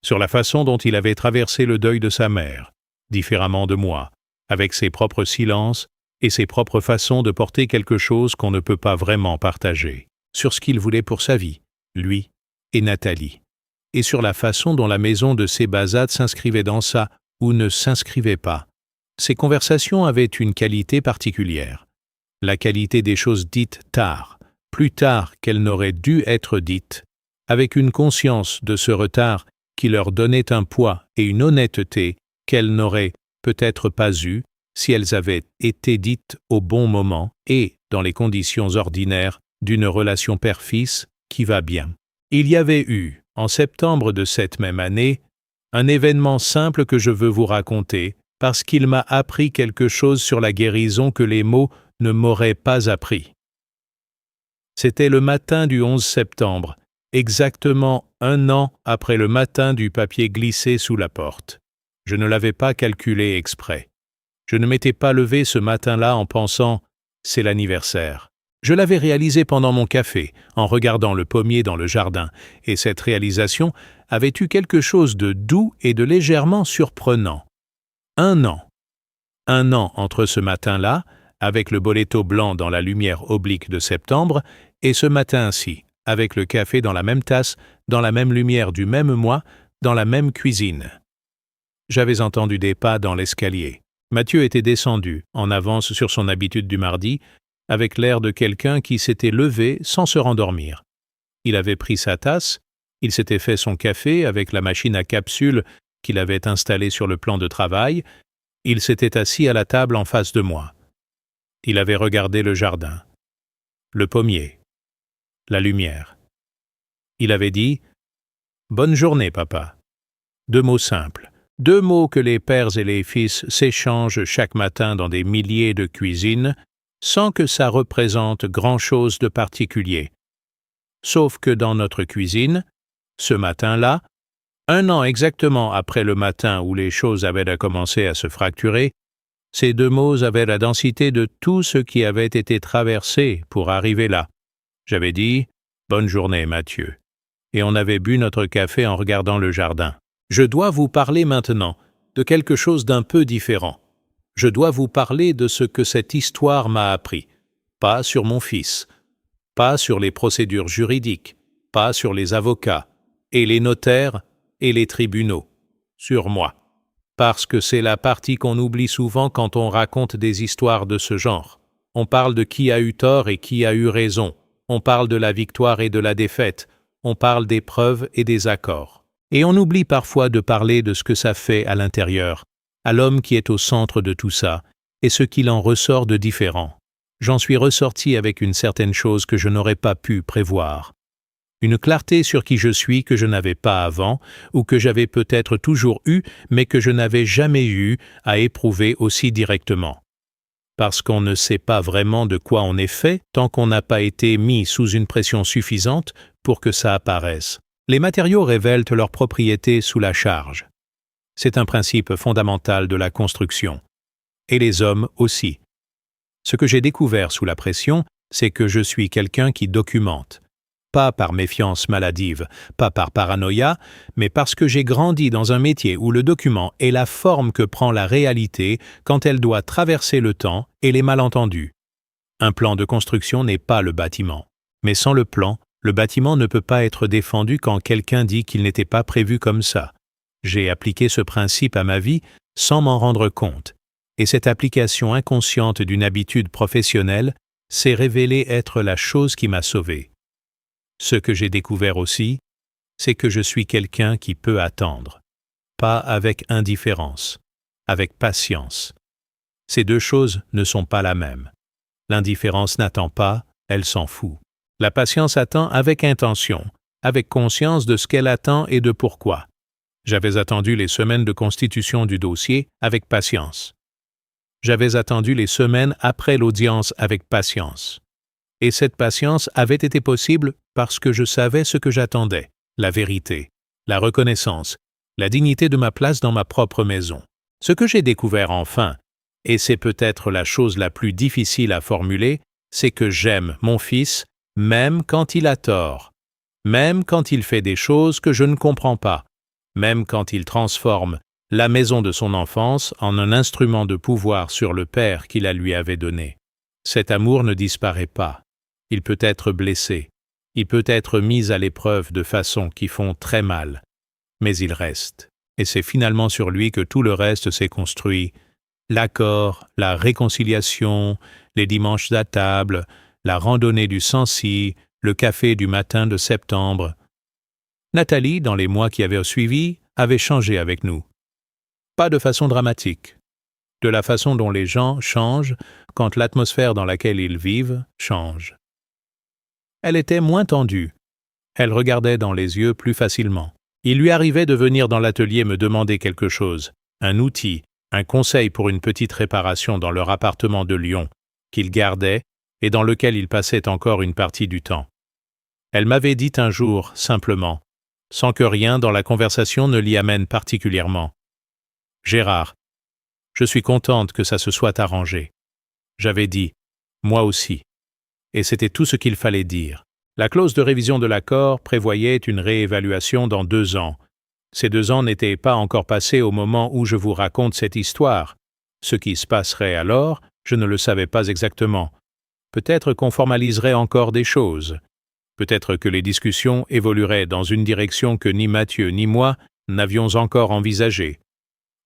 sur la façon dont il avait traversé le deuil de sa mère, différemment de moi, avec ses propres silences et ses propres façons de porter quelque chose qu'on ne peut pas vraiment partager, sur ce qu'il voulait pour sa vie, lui et Nathalie. et sur la façon dont la maison de Sebazad s'inscrivait dans ça ou ne s'inscrivait pas. Ces conversations avaient une qualité particulière. La qualité des choses dites tard, plus tard qu'elles n'auraient dû être dites, avec une conscience de ce retard qui leur donnait un poids et une honnêteté qu'elles n'auraient peut-être pas eues si elles avaient été dites au bon moment et dans les conditions ordinaires d'une relation père-fils qui va bien. Il y avait eu, en septembre de cette même année, un événement simple que je veux vous raconter parce qu'il m'a appris quelque chose sur la guérison que les mots ne m'auraient pas appris. C'était le matin du 11 septembre, exactement 1 an après le matin du papier glissé sous la porte. Je ne l'avais pas calculé exprès. Je ne m'étais pas levé ce matin-là en pensant « c'est l'anniversaire ». Je l'avais réalisé pendant mon café, en regardant le pommier dans le jardin, et cette réalisation avait eu quelque chose de doux et de légèrement surprenant. 1 an. 1 an entre ce matin-là, avec le boleto blanc dans la lumière oblique de septembre, et ce matin-ci, avec le café dans la même tasse, dans la même lumière du même mois, dans la même cuisine. J'avais entendu des pas dans l'escalier. Mathieu était descendu, en avance sur son habitude du mardi, avec l'air de quelqu'un qui s'était levé sans se rendormir. Il avait pris sa tasse, il s'était fait son café avec la machine à capsules qu'il avait installée sur le plan de travail, il s'était assis à la table en face de moi. Il avait regardé le jardin, le pommier, la lumière. Il avait dit « Bonne journée, papa ». 2 mots simples. 2 mots que les pères et les fils s'échangent chaque matin dans des milliers de cuisines, sans que ça représente grand-chose de particulier. Sauf que dans notre cuisine, ce matin-là, 1 an exactement après le matin où les choses avaient commencé à se fracturer, ces 2 mots avaient la densité de tout ce qui avait été traversé pour arriver là. J'avais dit « Bonne journée, Mathieu », et on avait bu notre café en regardant le jardin. Je dois vous parler maintenant de quelque chose d'un peu différent. Je dois vous parler de ce que cette histoire m'a appris. Pas sur mon fils, pas sur les procédures juridiques, pas sur les avocats, et les notaires, et les tribunaux. Sur moi. Parce que c'est la partie qu'on oublie souvent quand on raconte des histoires de ce genre. On parle de qui a eu tort et qui a eu raison. On parle de la victoire et de la défaite. On parle des preuves et des accords. Et on oublie parfois de parler de ce que ça fait à l'intérieur, à l'homme qui est au centre de tout ça, et ce qu'il en ressort de différent. J'en suis ressorti avec une certaine chose que je n'aurais pas pu prévoir. Une clarté sur qui je suis que je n'avais pas avant, ou que j'avais peut-être toujours eu, mais que je n'avais jamais eu à éprouver aussi directement. Parce qu'on ne sait pas vraiment de quoi on est fait tant qu'on n'a pas été mis sous une pression suffisante pour que ça apparaisse. Les matériaux révèlent leurs propriétés sous la charge. C'est un principe fondamental de la construction. Et les hommes aussi. Ce que j'ai découvert sous la pression, c'est que je suis quelqu'un qui documente. Pas par méfiance maladive, pas par paranoïa, mais parce que j'ai grandi dans un métier où le document est la forme que prend la réalité quand elle doit traverser le temps et les malentendus. Un plan de construction n'est pas le bâtiment. Mais sans le plan, le bâtiment ne peut pas être défendu quand quelqu'un dit qu'il n'était pas prévu comme ça. J'ai appliqué ce principe à ma vie sans m'en rendre compte, et cette application inconsciente d'une habitude professionnelle s'est révélée être la chose qui m'a sauvé. Ce que j'ai découvert aussi, c'est que je suis quelqu'un qui peut attendre, pas avec indifférence, avec patience. Ces 2 choses ne sont pas la même. L'indifférence n'attend pas, elle s'en fout. La patience attend avec intention, avec conscience de ce qu'elle attend et de pourquoi. J'avais attendu les semaines de constitution du dossier avec patience. J'avais attendu les semaines après l'audience avec patience. Et cette patience avait été possible parce que je savais ce que j'attendais, la vérité, la reconnaissance, la dignité de ma place dans ma propre maison. Ce que j'ai découvert enfin, et c'est peut-être la chose la plus difficile à formuler, c'est que j'aime mon fils même quand il a tort, même quand il fait des choses que je ne comprends pas, même quand il transforme la maison de son enfance en un instrument de pouvoir sur le père qui la lui avait donné. Cet amour ne disparaît pas. Il peut être blessé. Il peut être mis à l'épreuve de façons qui font très mal. mais il reste. Et c'est finalement sur lui que tout le reste s'est construit. L'accord, la réconciliation, les dimanches à table, la randonnée du Sancy, le café du matin de septembre. Nathalie, dans les mois qui avaient suivi, avait changé avec nous. Pas de façon dramatique. De la façon dont les gens changent quand l'atmosphère dans laquelle ils vivent change. Elle était moins tendue. Elle regardait dans les yeux plus facilement. Il lui arrivait de venir dans l'atelier me demander quelque chose, un outil, un conseil pour une petite réparation dans leur appartement de Lyon, qu'il gardait et dans lequel il passait encore une partie du temps. Elle m'avait dit un jour, simplement, sans que rien dans la conversation ne l'y amène particulièrement. « Gérard, je suis contente que ça se soit arrangé. » J'avais dit « moi aussi ». Et c'était tout ce qu'il fallait dire. La clause de révision de l'accord prévoyait une réévaluation dans 2 ans. Ces 2 ans n'étaient pas encore passés au moment où je vous raconte cette histoire. Ce qui se passerait alors, je ne le savais pas exactement. Peut-être qu'on formaliserait encore des choses. Peut-être que les discussions évolueraient dans une direction que ni Mathieu ni moi n'avions encore envisagée.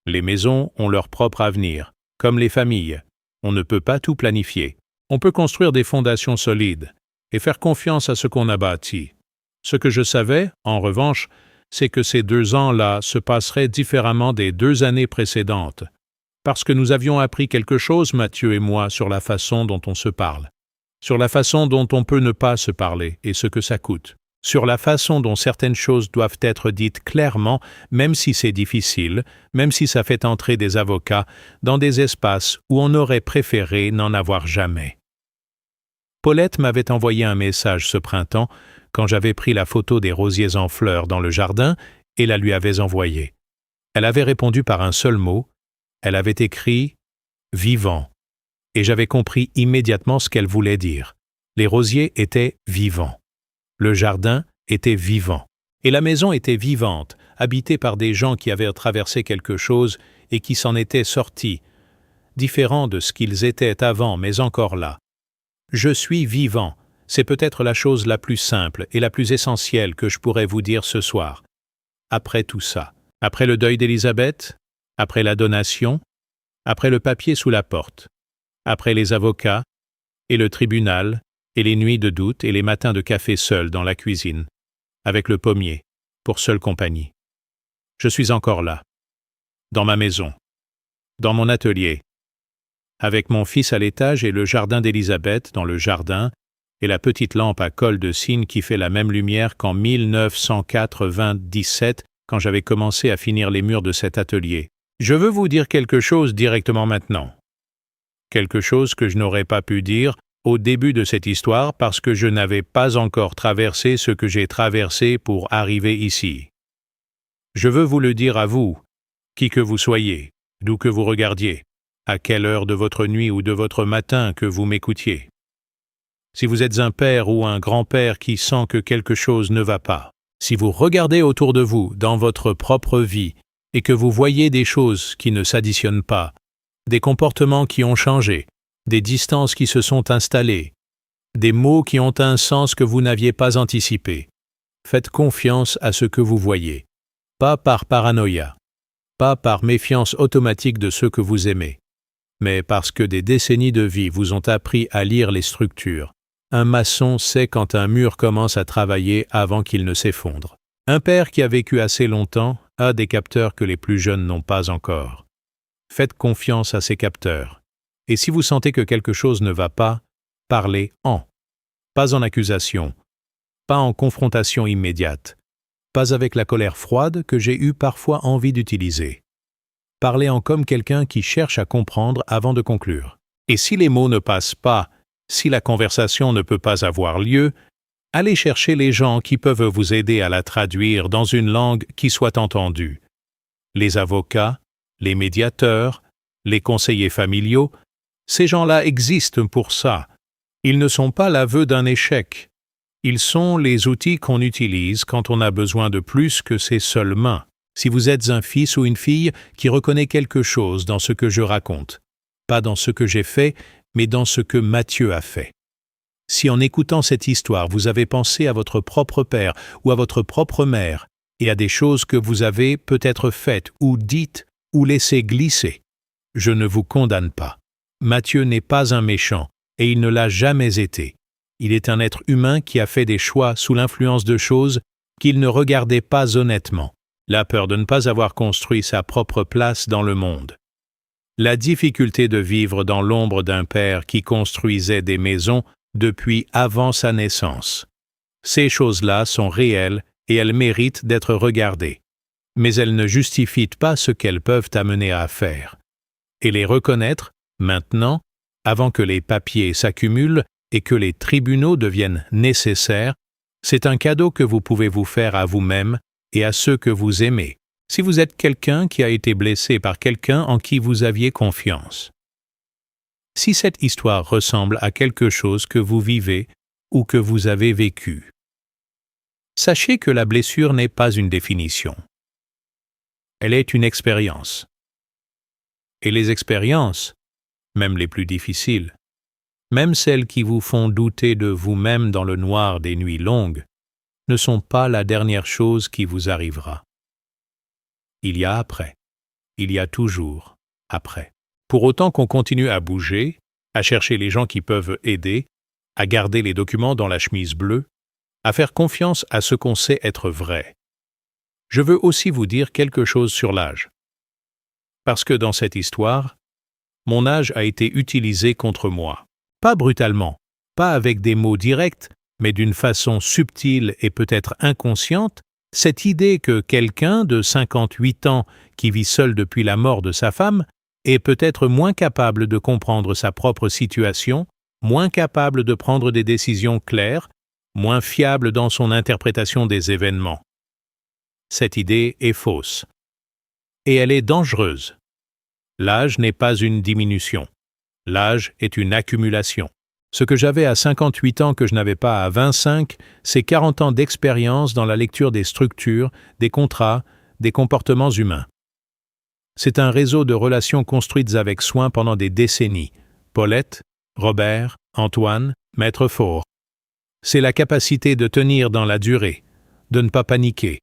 Les maisons ont leur propre avenir, comme les familles. On ne peut pas tout planifier. On peut construire des fondations solides et faire confiance à ce qu'on a bâti. Ce que je savais, en revanche, c'est que ces 2 ans-là se passeraient différemment des 2 années précédentes, parce que nous avions appris quelque chose, Mathieu et moi, sur la façon dont on se parle, sur la façon dont on peut ne pas se parler et ce que ça coûte, sur la façon dont certaines choses doivent être dites clairement, même si c'est difficile, même si ça fait entrer des avocats dans des espaces où on aurait préféré n'en avoir jamais. Paulette m'avait envoyé un message ce printemps quand j'avais pris la photo des rosiers en fleurs dans le jardin et la lui avais envoyée. Elle avait répondu par un seul mot. Elle avait écrit « vivant » et j'avais compris immédiatement ce qu'elle voulait dire. Les rosiers étaient vivants. Le jardin était vivant. Et la maison était vivante, habitée par des gens qui avaient traversé quelque chose et qui s'en étaient sortis, différents de ce qu'ils étaient avant, mais encore là. Je suis vivant, c'est peut-être la chose la plus simple et la plus essentielle que je pourrais vous dire ce soir. Après tout ça, après le deuil d'Élisabeth, après la donation, après le papier sous la porte, après les avocats, et le tribunal, et les nuits de doute et les matins de café seul dans la cuisine, avec le pommier, pour seule compagnie. Je suis encore là, dans ma maison, dans mon atelier, avec mon fils à l'étage et le jardin d'Élisabeth dans le jardin, et la petite lampe à colle de cygne qui fait la même lumière qu'en 1997, quand j'avais commencé à finir les murs de cet atelier. Je veux vous dire quelque chose directement maintenant. Quelque chose que je n'aurais pas pu dire au début de cette histoire parce que je n'avais pas encore traversé ce que j'ai traversé pour arriver ici. Je veux vous le dire à vous, qui que vous soyez, d'où que vous regardiez, à quelle heure de votre nuit ou de votre matin que vous m'écoutiez. Si vous êtes un père ou un grand-père qui sent que quelque chose ne va pas, si vous regardez autour de vous dans votre propre vie et que vous voyez des choses qui ne s'additionnent pas, des comportements qui ont changé, des distances qui se sont installées, des mots qui ont un sens que vous n'aviez pas anticipé, faites confiance à ce que vous voyez, pas par paranoïa, pas par méfiance automatique de ceux que vous aimez, mais parce que des décennies de vie vous ont appris à lire les structures. Un maçon sait quand un mur commence à travailler avant qu'il ne s'effondre. Un père qui a vécu assez longtemps a des capteurs que les plus jeunes n'ont pas encore. Faites confiance à ces capteurs. Et si vous sentez que quelque chose ne va pas, parlez en. Pas en accusation, pas en confrontation immédiate, pas avec la colère froide que j'ai eu parfois envie d'utiliser. Parlez en comme quelqu'un qui cherche à comprendre avant de conclure. Et si les mots ne passent pas, si la conversation ne peut pas avoir lieu, allez chercher les gens qui peuvent vous aider à la traduire dans une langue qui soit entendue. Les avocats, les médiateurs, les conseillers familiaux, ces gens-là existent pour ça. Ils ne sont pas l'aveu d'un échec. Ils sont les outils qu'on utilise quand on a besoin de plus que ses seules mains. Si vous êtes un fils ou une fille qui reconnaît quelque chose dans ce que je raconte, pas dans ce que j'ai fait, mais dans ce que Mathieu a fait. Si en écoutant cette histoire, vous avez pensé à votre propre père ou à votre propre mère, et à des choses que vous avez peut-être faites ou dites ou laissées glisser. Je ne vous condamne pas. Matthieu n'est pas un méchant, et il ne l'a jamais été. Il est un être humain qui a fait des choix sous l'influence de choses qu'il ne regardait pas honnêtement. La peur de ne pas avoir construit sa propre place dans le monde. La difficulté de vivre dans l'ombre d'un père qui construisait des maisons depuis avant sa naissance. Ces choses-là sont réelles et elles méritent d'être regardées. Mais elles ne justifient pas ce qu'elles peuvent amener à faire. Et les reconnaître, maintenant, avant que les papiers s'accumulent et que les tribunaux deviennent nécessaires, c'est un cadeau que vous pouvez vous faire à vous-même et à ceux que vous aimez, si vous êtes quelqu'un qui a été blessé par quelqu'un en qui vous aviez confiance. Si cette histoire ressemble à quelque chose que vous vivez ou que vous avez vécu, sachez que la blessure n'est pas une définition. Elle est une expérience. Et les expériences, même les plus difficiles, même celles qui vous font douter de vous-même dans le noir des nuits longues, ne sont pas la dernière chose qui vous arrivera. Il y a après. Il y a toujours après. Pour autant qu'on continue à bouger, à chercher les gens qui peuvent aider, à garder les documents dans la chemise bleue, à faire confiance à ce qu'on sait être vrai. Je veux aussi vous dire quelque chose sur l'âge. Parce que dans cette histoire, mon âge a été utilisé contre moi. Pas brutalement, pas avec des mots directs, mais d'une façon subtile et peut-être inconsciente, cette idée que quelqu'un de 58 ans qui vit seul depuis la mort de sa femme est peut-être moins capable de comprendre sa propre situation, moins capable de prendre des décisions claires, moins fiable dans son interprétation des événements. Cette idée est fausse. Et elle est dangereuse. L'âge n'est pas une diminution. L'âge est une accumulation. Ce que j'avais à 58 ans que je n'avais pas à 25, c'est 40 ans d'expérience dans la lecture des structures, des contrats, des comportements humains. C'est un réseau de relations construites avec soin pendant des décennies. Paulette, Robert, Antoine, Maître Fort. C'est la capacité de tenir dans la durée, de ne pas paniquer,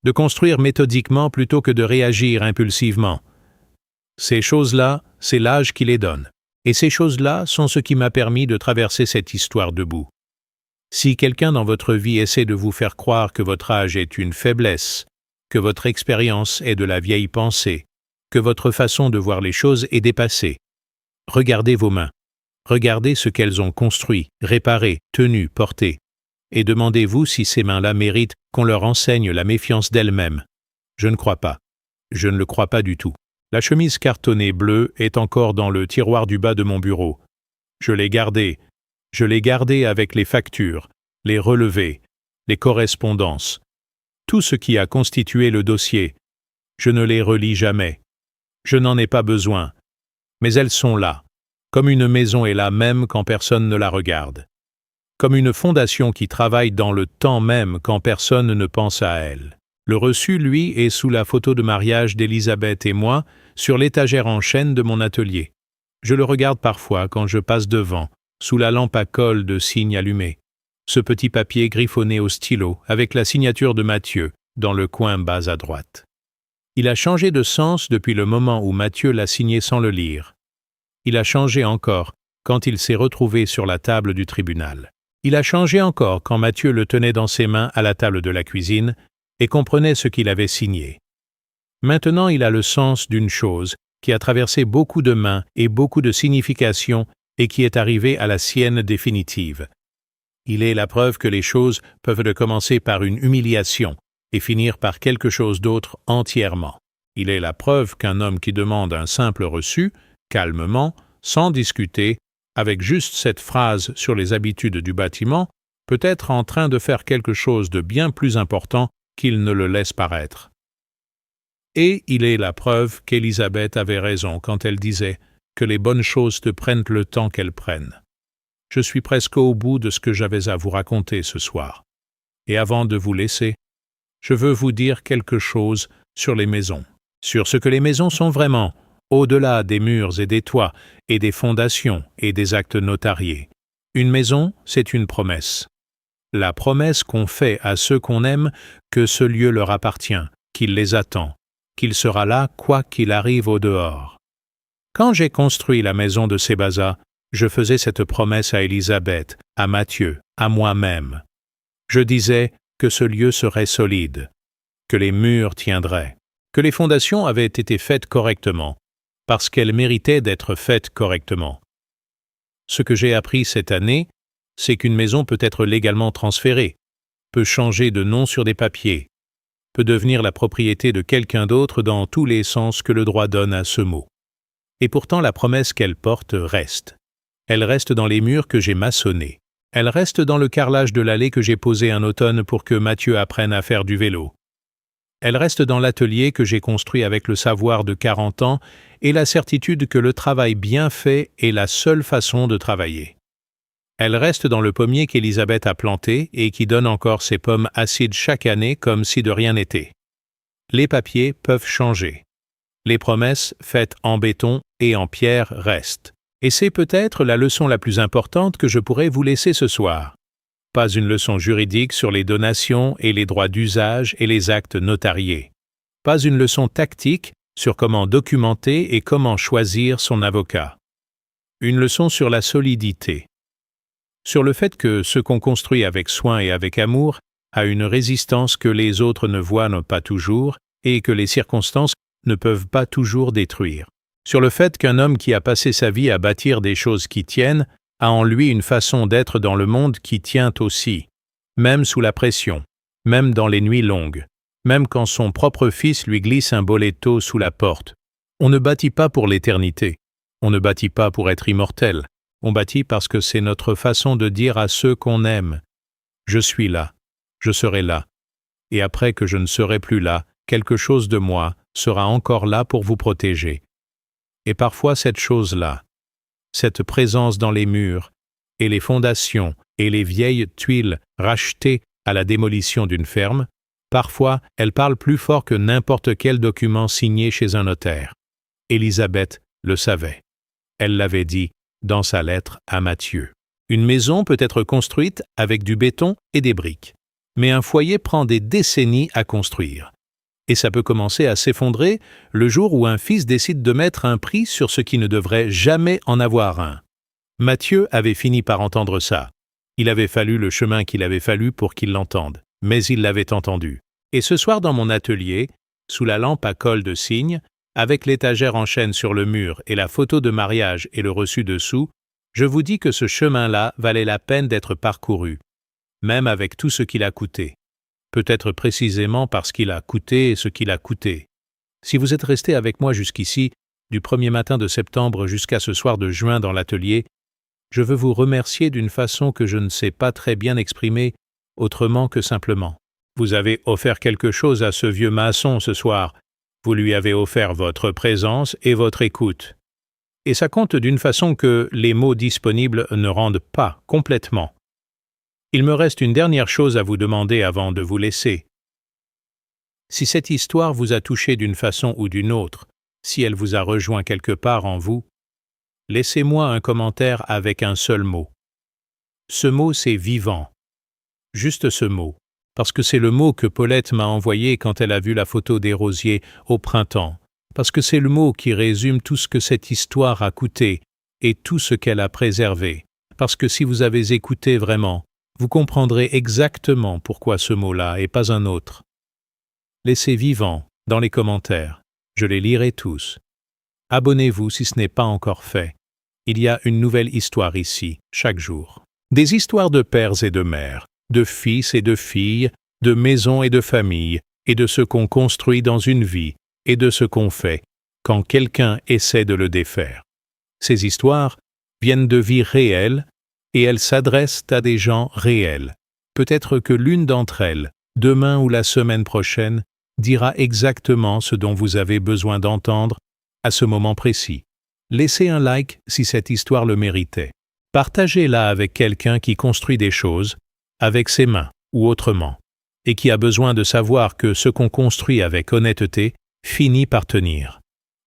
de construire méthodiquement plutôt que de réagir impulsivement. Ces choses-là, c'est l'âge qui les donne. Et ces choses-là sont ce qui m'a permis de traverser cette histoire debout. Si quelqu'un dans votre vie essaie de vous faire croire que votre âge est une faiblesse, que votre expérience est de la vieille pensée, que votre façon de voir les choses est dépassée, regardez vos mains. Regardez ce qu'elles ont construit, réparé, tenu, porté, et demandez-vous si ces mains-là méritent qu'on leur enseigne la méfiance d'elles-mêmes. Je ne crois pas. Je ne le crois pas du tout. La chemise cartonnée bleue est encore dans le tiroir du bas de mon bureau. Je l'ai gardée. Je l'ai gardée avec les factures, les relevés, les correspondances, tout ce qui a constitué le dossier. Je ne les relis jamais. Je n'en ai pas besoin. Mais elles sont là, comme une maison est là même quand personne ne la regarde. Comme une fondation qui travaille dans le temps même quand personne ne pense à elle. Le reçu, lui, est sous la photo de mariage d'Elisabeth et moi, sur l'étagère en chêne de mon atelier. Je le regarde parfois quand je passe devant, sous la lampe à colle de cygne allumée. Ce petit papier griffonné au stylo, avec la signature de Matthieu, dans le coin bas à droite. Il a changé de sens depuis le moment où Matthieu l'a signé sans le lire. Il a changé encore quand il s'est retrouvé sur la table du tribunal. Il a changé encore quand Matthieu le tenait dans ses mains à la table de la cuisine et comprenait ce qu'il avait signé. Maintenant, il a le sens d'une chose qui a traversé beaucoup de mains et beaucoup de significations et qui est arrivée à la sienne définitive. Il est la preuve que les choses peuvent commencer par une humiliation et finir par quelque chose d'autre entièrement. Il est la preuve qu'un homme qui demande un simple reçu, calmement, sans discuter, avec juste cette phrase sur les habitudes du bâtiment, peut être en train de faire quelque chose de bien plus important qu'il ne le laisse paraître. Et il est la preuve qu'Élisabeth avait raison quand elle disait que les bonnes choses te prennent le temps qu'elles prennent. Je suis presque au bout de ce que j'avais à vous raconter ce soir. Et avant de vous laisser, je veux vous dire quelque chose sur les maisons, sur ce que les maisons sont vraiment, au-delà des murs et des toits, et des fondations et des actes notariés. Une maison, c'est une promesse. la promesse qu'on fait à ceux qu'on aime que ce lieu leur appartient, qu'il les attend, qu'il sera là quoi qu'il arrive au dehors. Quand j'ai construit la maison de Sébaza, je faisais cette promesse à Élisabeth, à Matthieu, à moi-même. Je disais que ce lieu serait solide, que les murs tiendraient, que les fondations avaient été faites correctement, parce qu'elles méritaient d'être faites correctement. Ce que j'ai appris cette année, c'est qu'une maison peut être légalement transférée, peut changer de nom sur des papiers, peut devenir la propriété de quelqu'un d'autre dans tous les sens que le droit donne à ce mot. Et pourtant la promesse qu'elle porte reste. Elle reste dans les murs que j'ai maçonnés. Elle reste dans le carrelage de l'allée que j'ai posé un automne pour que Matthieu apprenne à faire du vélo. Elle reste dans l'atelier que j'ai construit avec le savoir de 40 ans et la certitude que le travail bien fait est la seule façon de travailler. Elle reste dans le pommier qu'Élisabeth a planté et qui donne encore ses pommes acides chaque année comme si de rien n'était. Les papiers peuvent changer. Les promesses faites en béton et en pierre restent. Et c'est peut-être la leçon la plus importante que je pourrais vous laisser ce soir. Pas une leçon juridique sur les donations et les droits d'usage et les actes notariés. Pas une leçon tactique sur comment documenter et comment choisir son avocat. Une leçon sur la solidité. Sur le fait que ce qu'on construit avec soin et avec amour a une résistance que les autres ne voient pas toujours et que les circonstances ne peuvent pas toujours détruire. Sur le fait qu'un homme qui a passé sa vie à bâtir des choses qui tiennent a en lui une façon d'être dans le monde qui tient aussi, même sous la pression, même dans les nuits longues, même quand son propre fils lui glisse un boletto sous la porte. On ne bâtit pas pour l'éternité, on ne bâtit pas pour être immortel, on bâtit parce que c'est notre façon de dire à ceux qu'on aime « Je suis là, je serai là », et après que je ne serai plus là, quelque chose de moi sera encore là pour vous protéger. Et parfois cette chose-là, cette présence dans les murs, et les fondations, et les vieilles tuiles rachetées à la démolition d'une ferme, parfois elle parle plus fort que n'importe quel document signé chez un notaire. Élisabeth le savait. Elle l'avait dit dans sa lettre à Matthieu. Une maison peut être construite avec du béton et des briques, mais un foyer prend des décennies à construire. Et ça peut commencer à s'effondrer le jour où un fils décide de mettre un prix sur ce qui ne devrait jamais en avoir un. Matthieu avait fini par entendre ça. Il avait fallu le chemin qu'il avait fallu pour qu'il l'entende, mais il l'avait entendu. Et ce soir dans mon atelier, sous la lampe à colle de cygne, avec l'étagère en chêne sur le mur et la photo de mariage et le reçu dessous, je vous dis que ce chemin-là valait la peine d'être parcouru, même avec tout ce qu'il a coûté. Peut-être précisément parce qu'il a coûté ce qu'il a coûté. Si vous êtes resté avec moi jusqu'ici, du premier matin de septembre jusqu'à ce soir de juin dans l'atelier, je veux vous remercier d'une façon que je ne sais pas très bien exprimer autrement que simplement. Vous avez offert quelque chose à ce vieux maçon ce soir. Vous lui avez offert votre présence et votre écoute. Et ça compte d'une façon que les mots disponibles ne rendent pas complètement. Il me reste une dernière chose à vous demander avant de vous laisser. Si cette histoire vous a touché d'une façon ou d'une autre, si elle vous a rejoint quelque part en vous, laissez-moi un commentaire avec un seul mot. Ce mot, c'est vivant. Juste ce mot, parce que c'est le mot que Paulette m'a envoyé quand elle a vu la photo des rosiers au printemps, parce que c'est le mot qui résume tout ce que cette histoire a coûté et tout ce qu'elle a préservé, parce que si vous avez écouté vraiment, vous comprendrez exactement pourquoi ce mot-là et pas un autre. Laissez vivant dans les commentaires, je les lirai tous. Abonnez-vous si ce n'est pas encore fait. Il y a une nouvelle histoire ici, chaque jour. Des histoires de pères et de mères, de fils et de filles, de maisons et de familles, et de ce qu'on construit dans une vie, et de ce qu'on fait quand quelqu'un essaie de le défaire. Ces histoires viennent de vies réelles, et elles s'adressent à des gens réels. Peut-être que l'une d'entre elles, demain ou la semaine prochaine, dira exactement ce dont vous avez besoin d'entendre à ce moment précis. Laissez un like si cette histoire le méritait. Partagez-la avec quelqu'un qui construit des choses, avec ses mains ou autrement, et qui a besoin de savoir que ce qu'on construit avec honnêteté finit par tenir.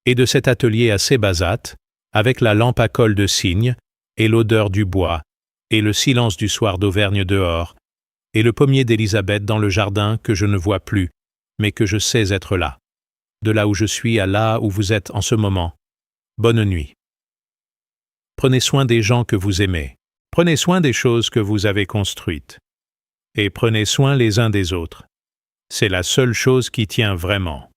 Et de cet atelier à Sébazat, avec la lampe à colle de cygne, et l'odeur du bois, et le silence du soir d'Auvergne dehors, et le pommier d'Élisabeth dans le jardin que je ne vois plus, mais que je sais être là. De là où je suis à là où vous êtes en ce moment. Bonne nuit. Prenez soin des gens que vous aimez. Prenez soin des choses que vous avez construites. Et prenez soin les uns des autres. C'est la seule chose qui tient vraiment.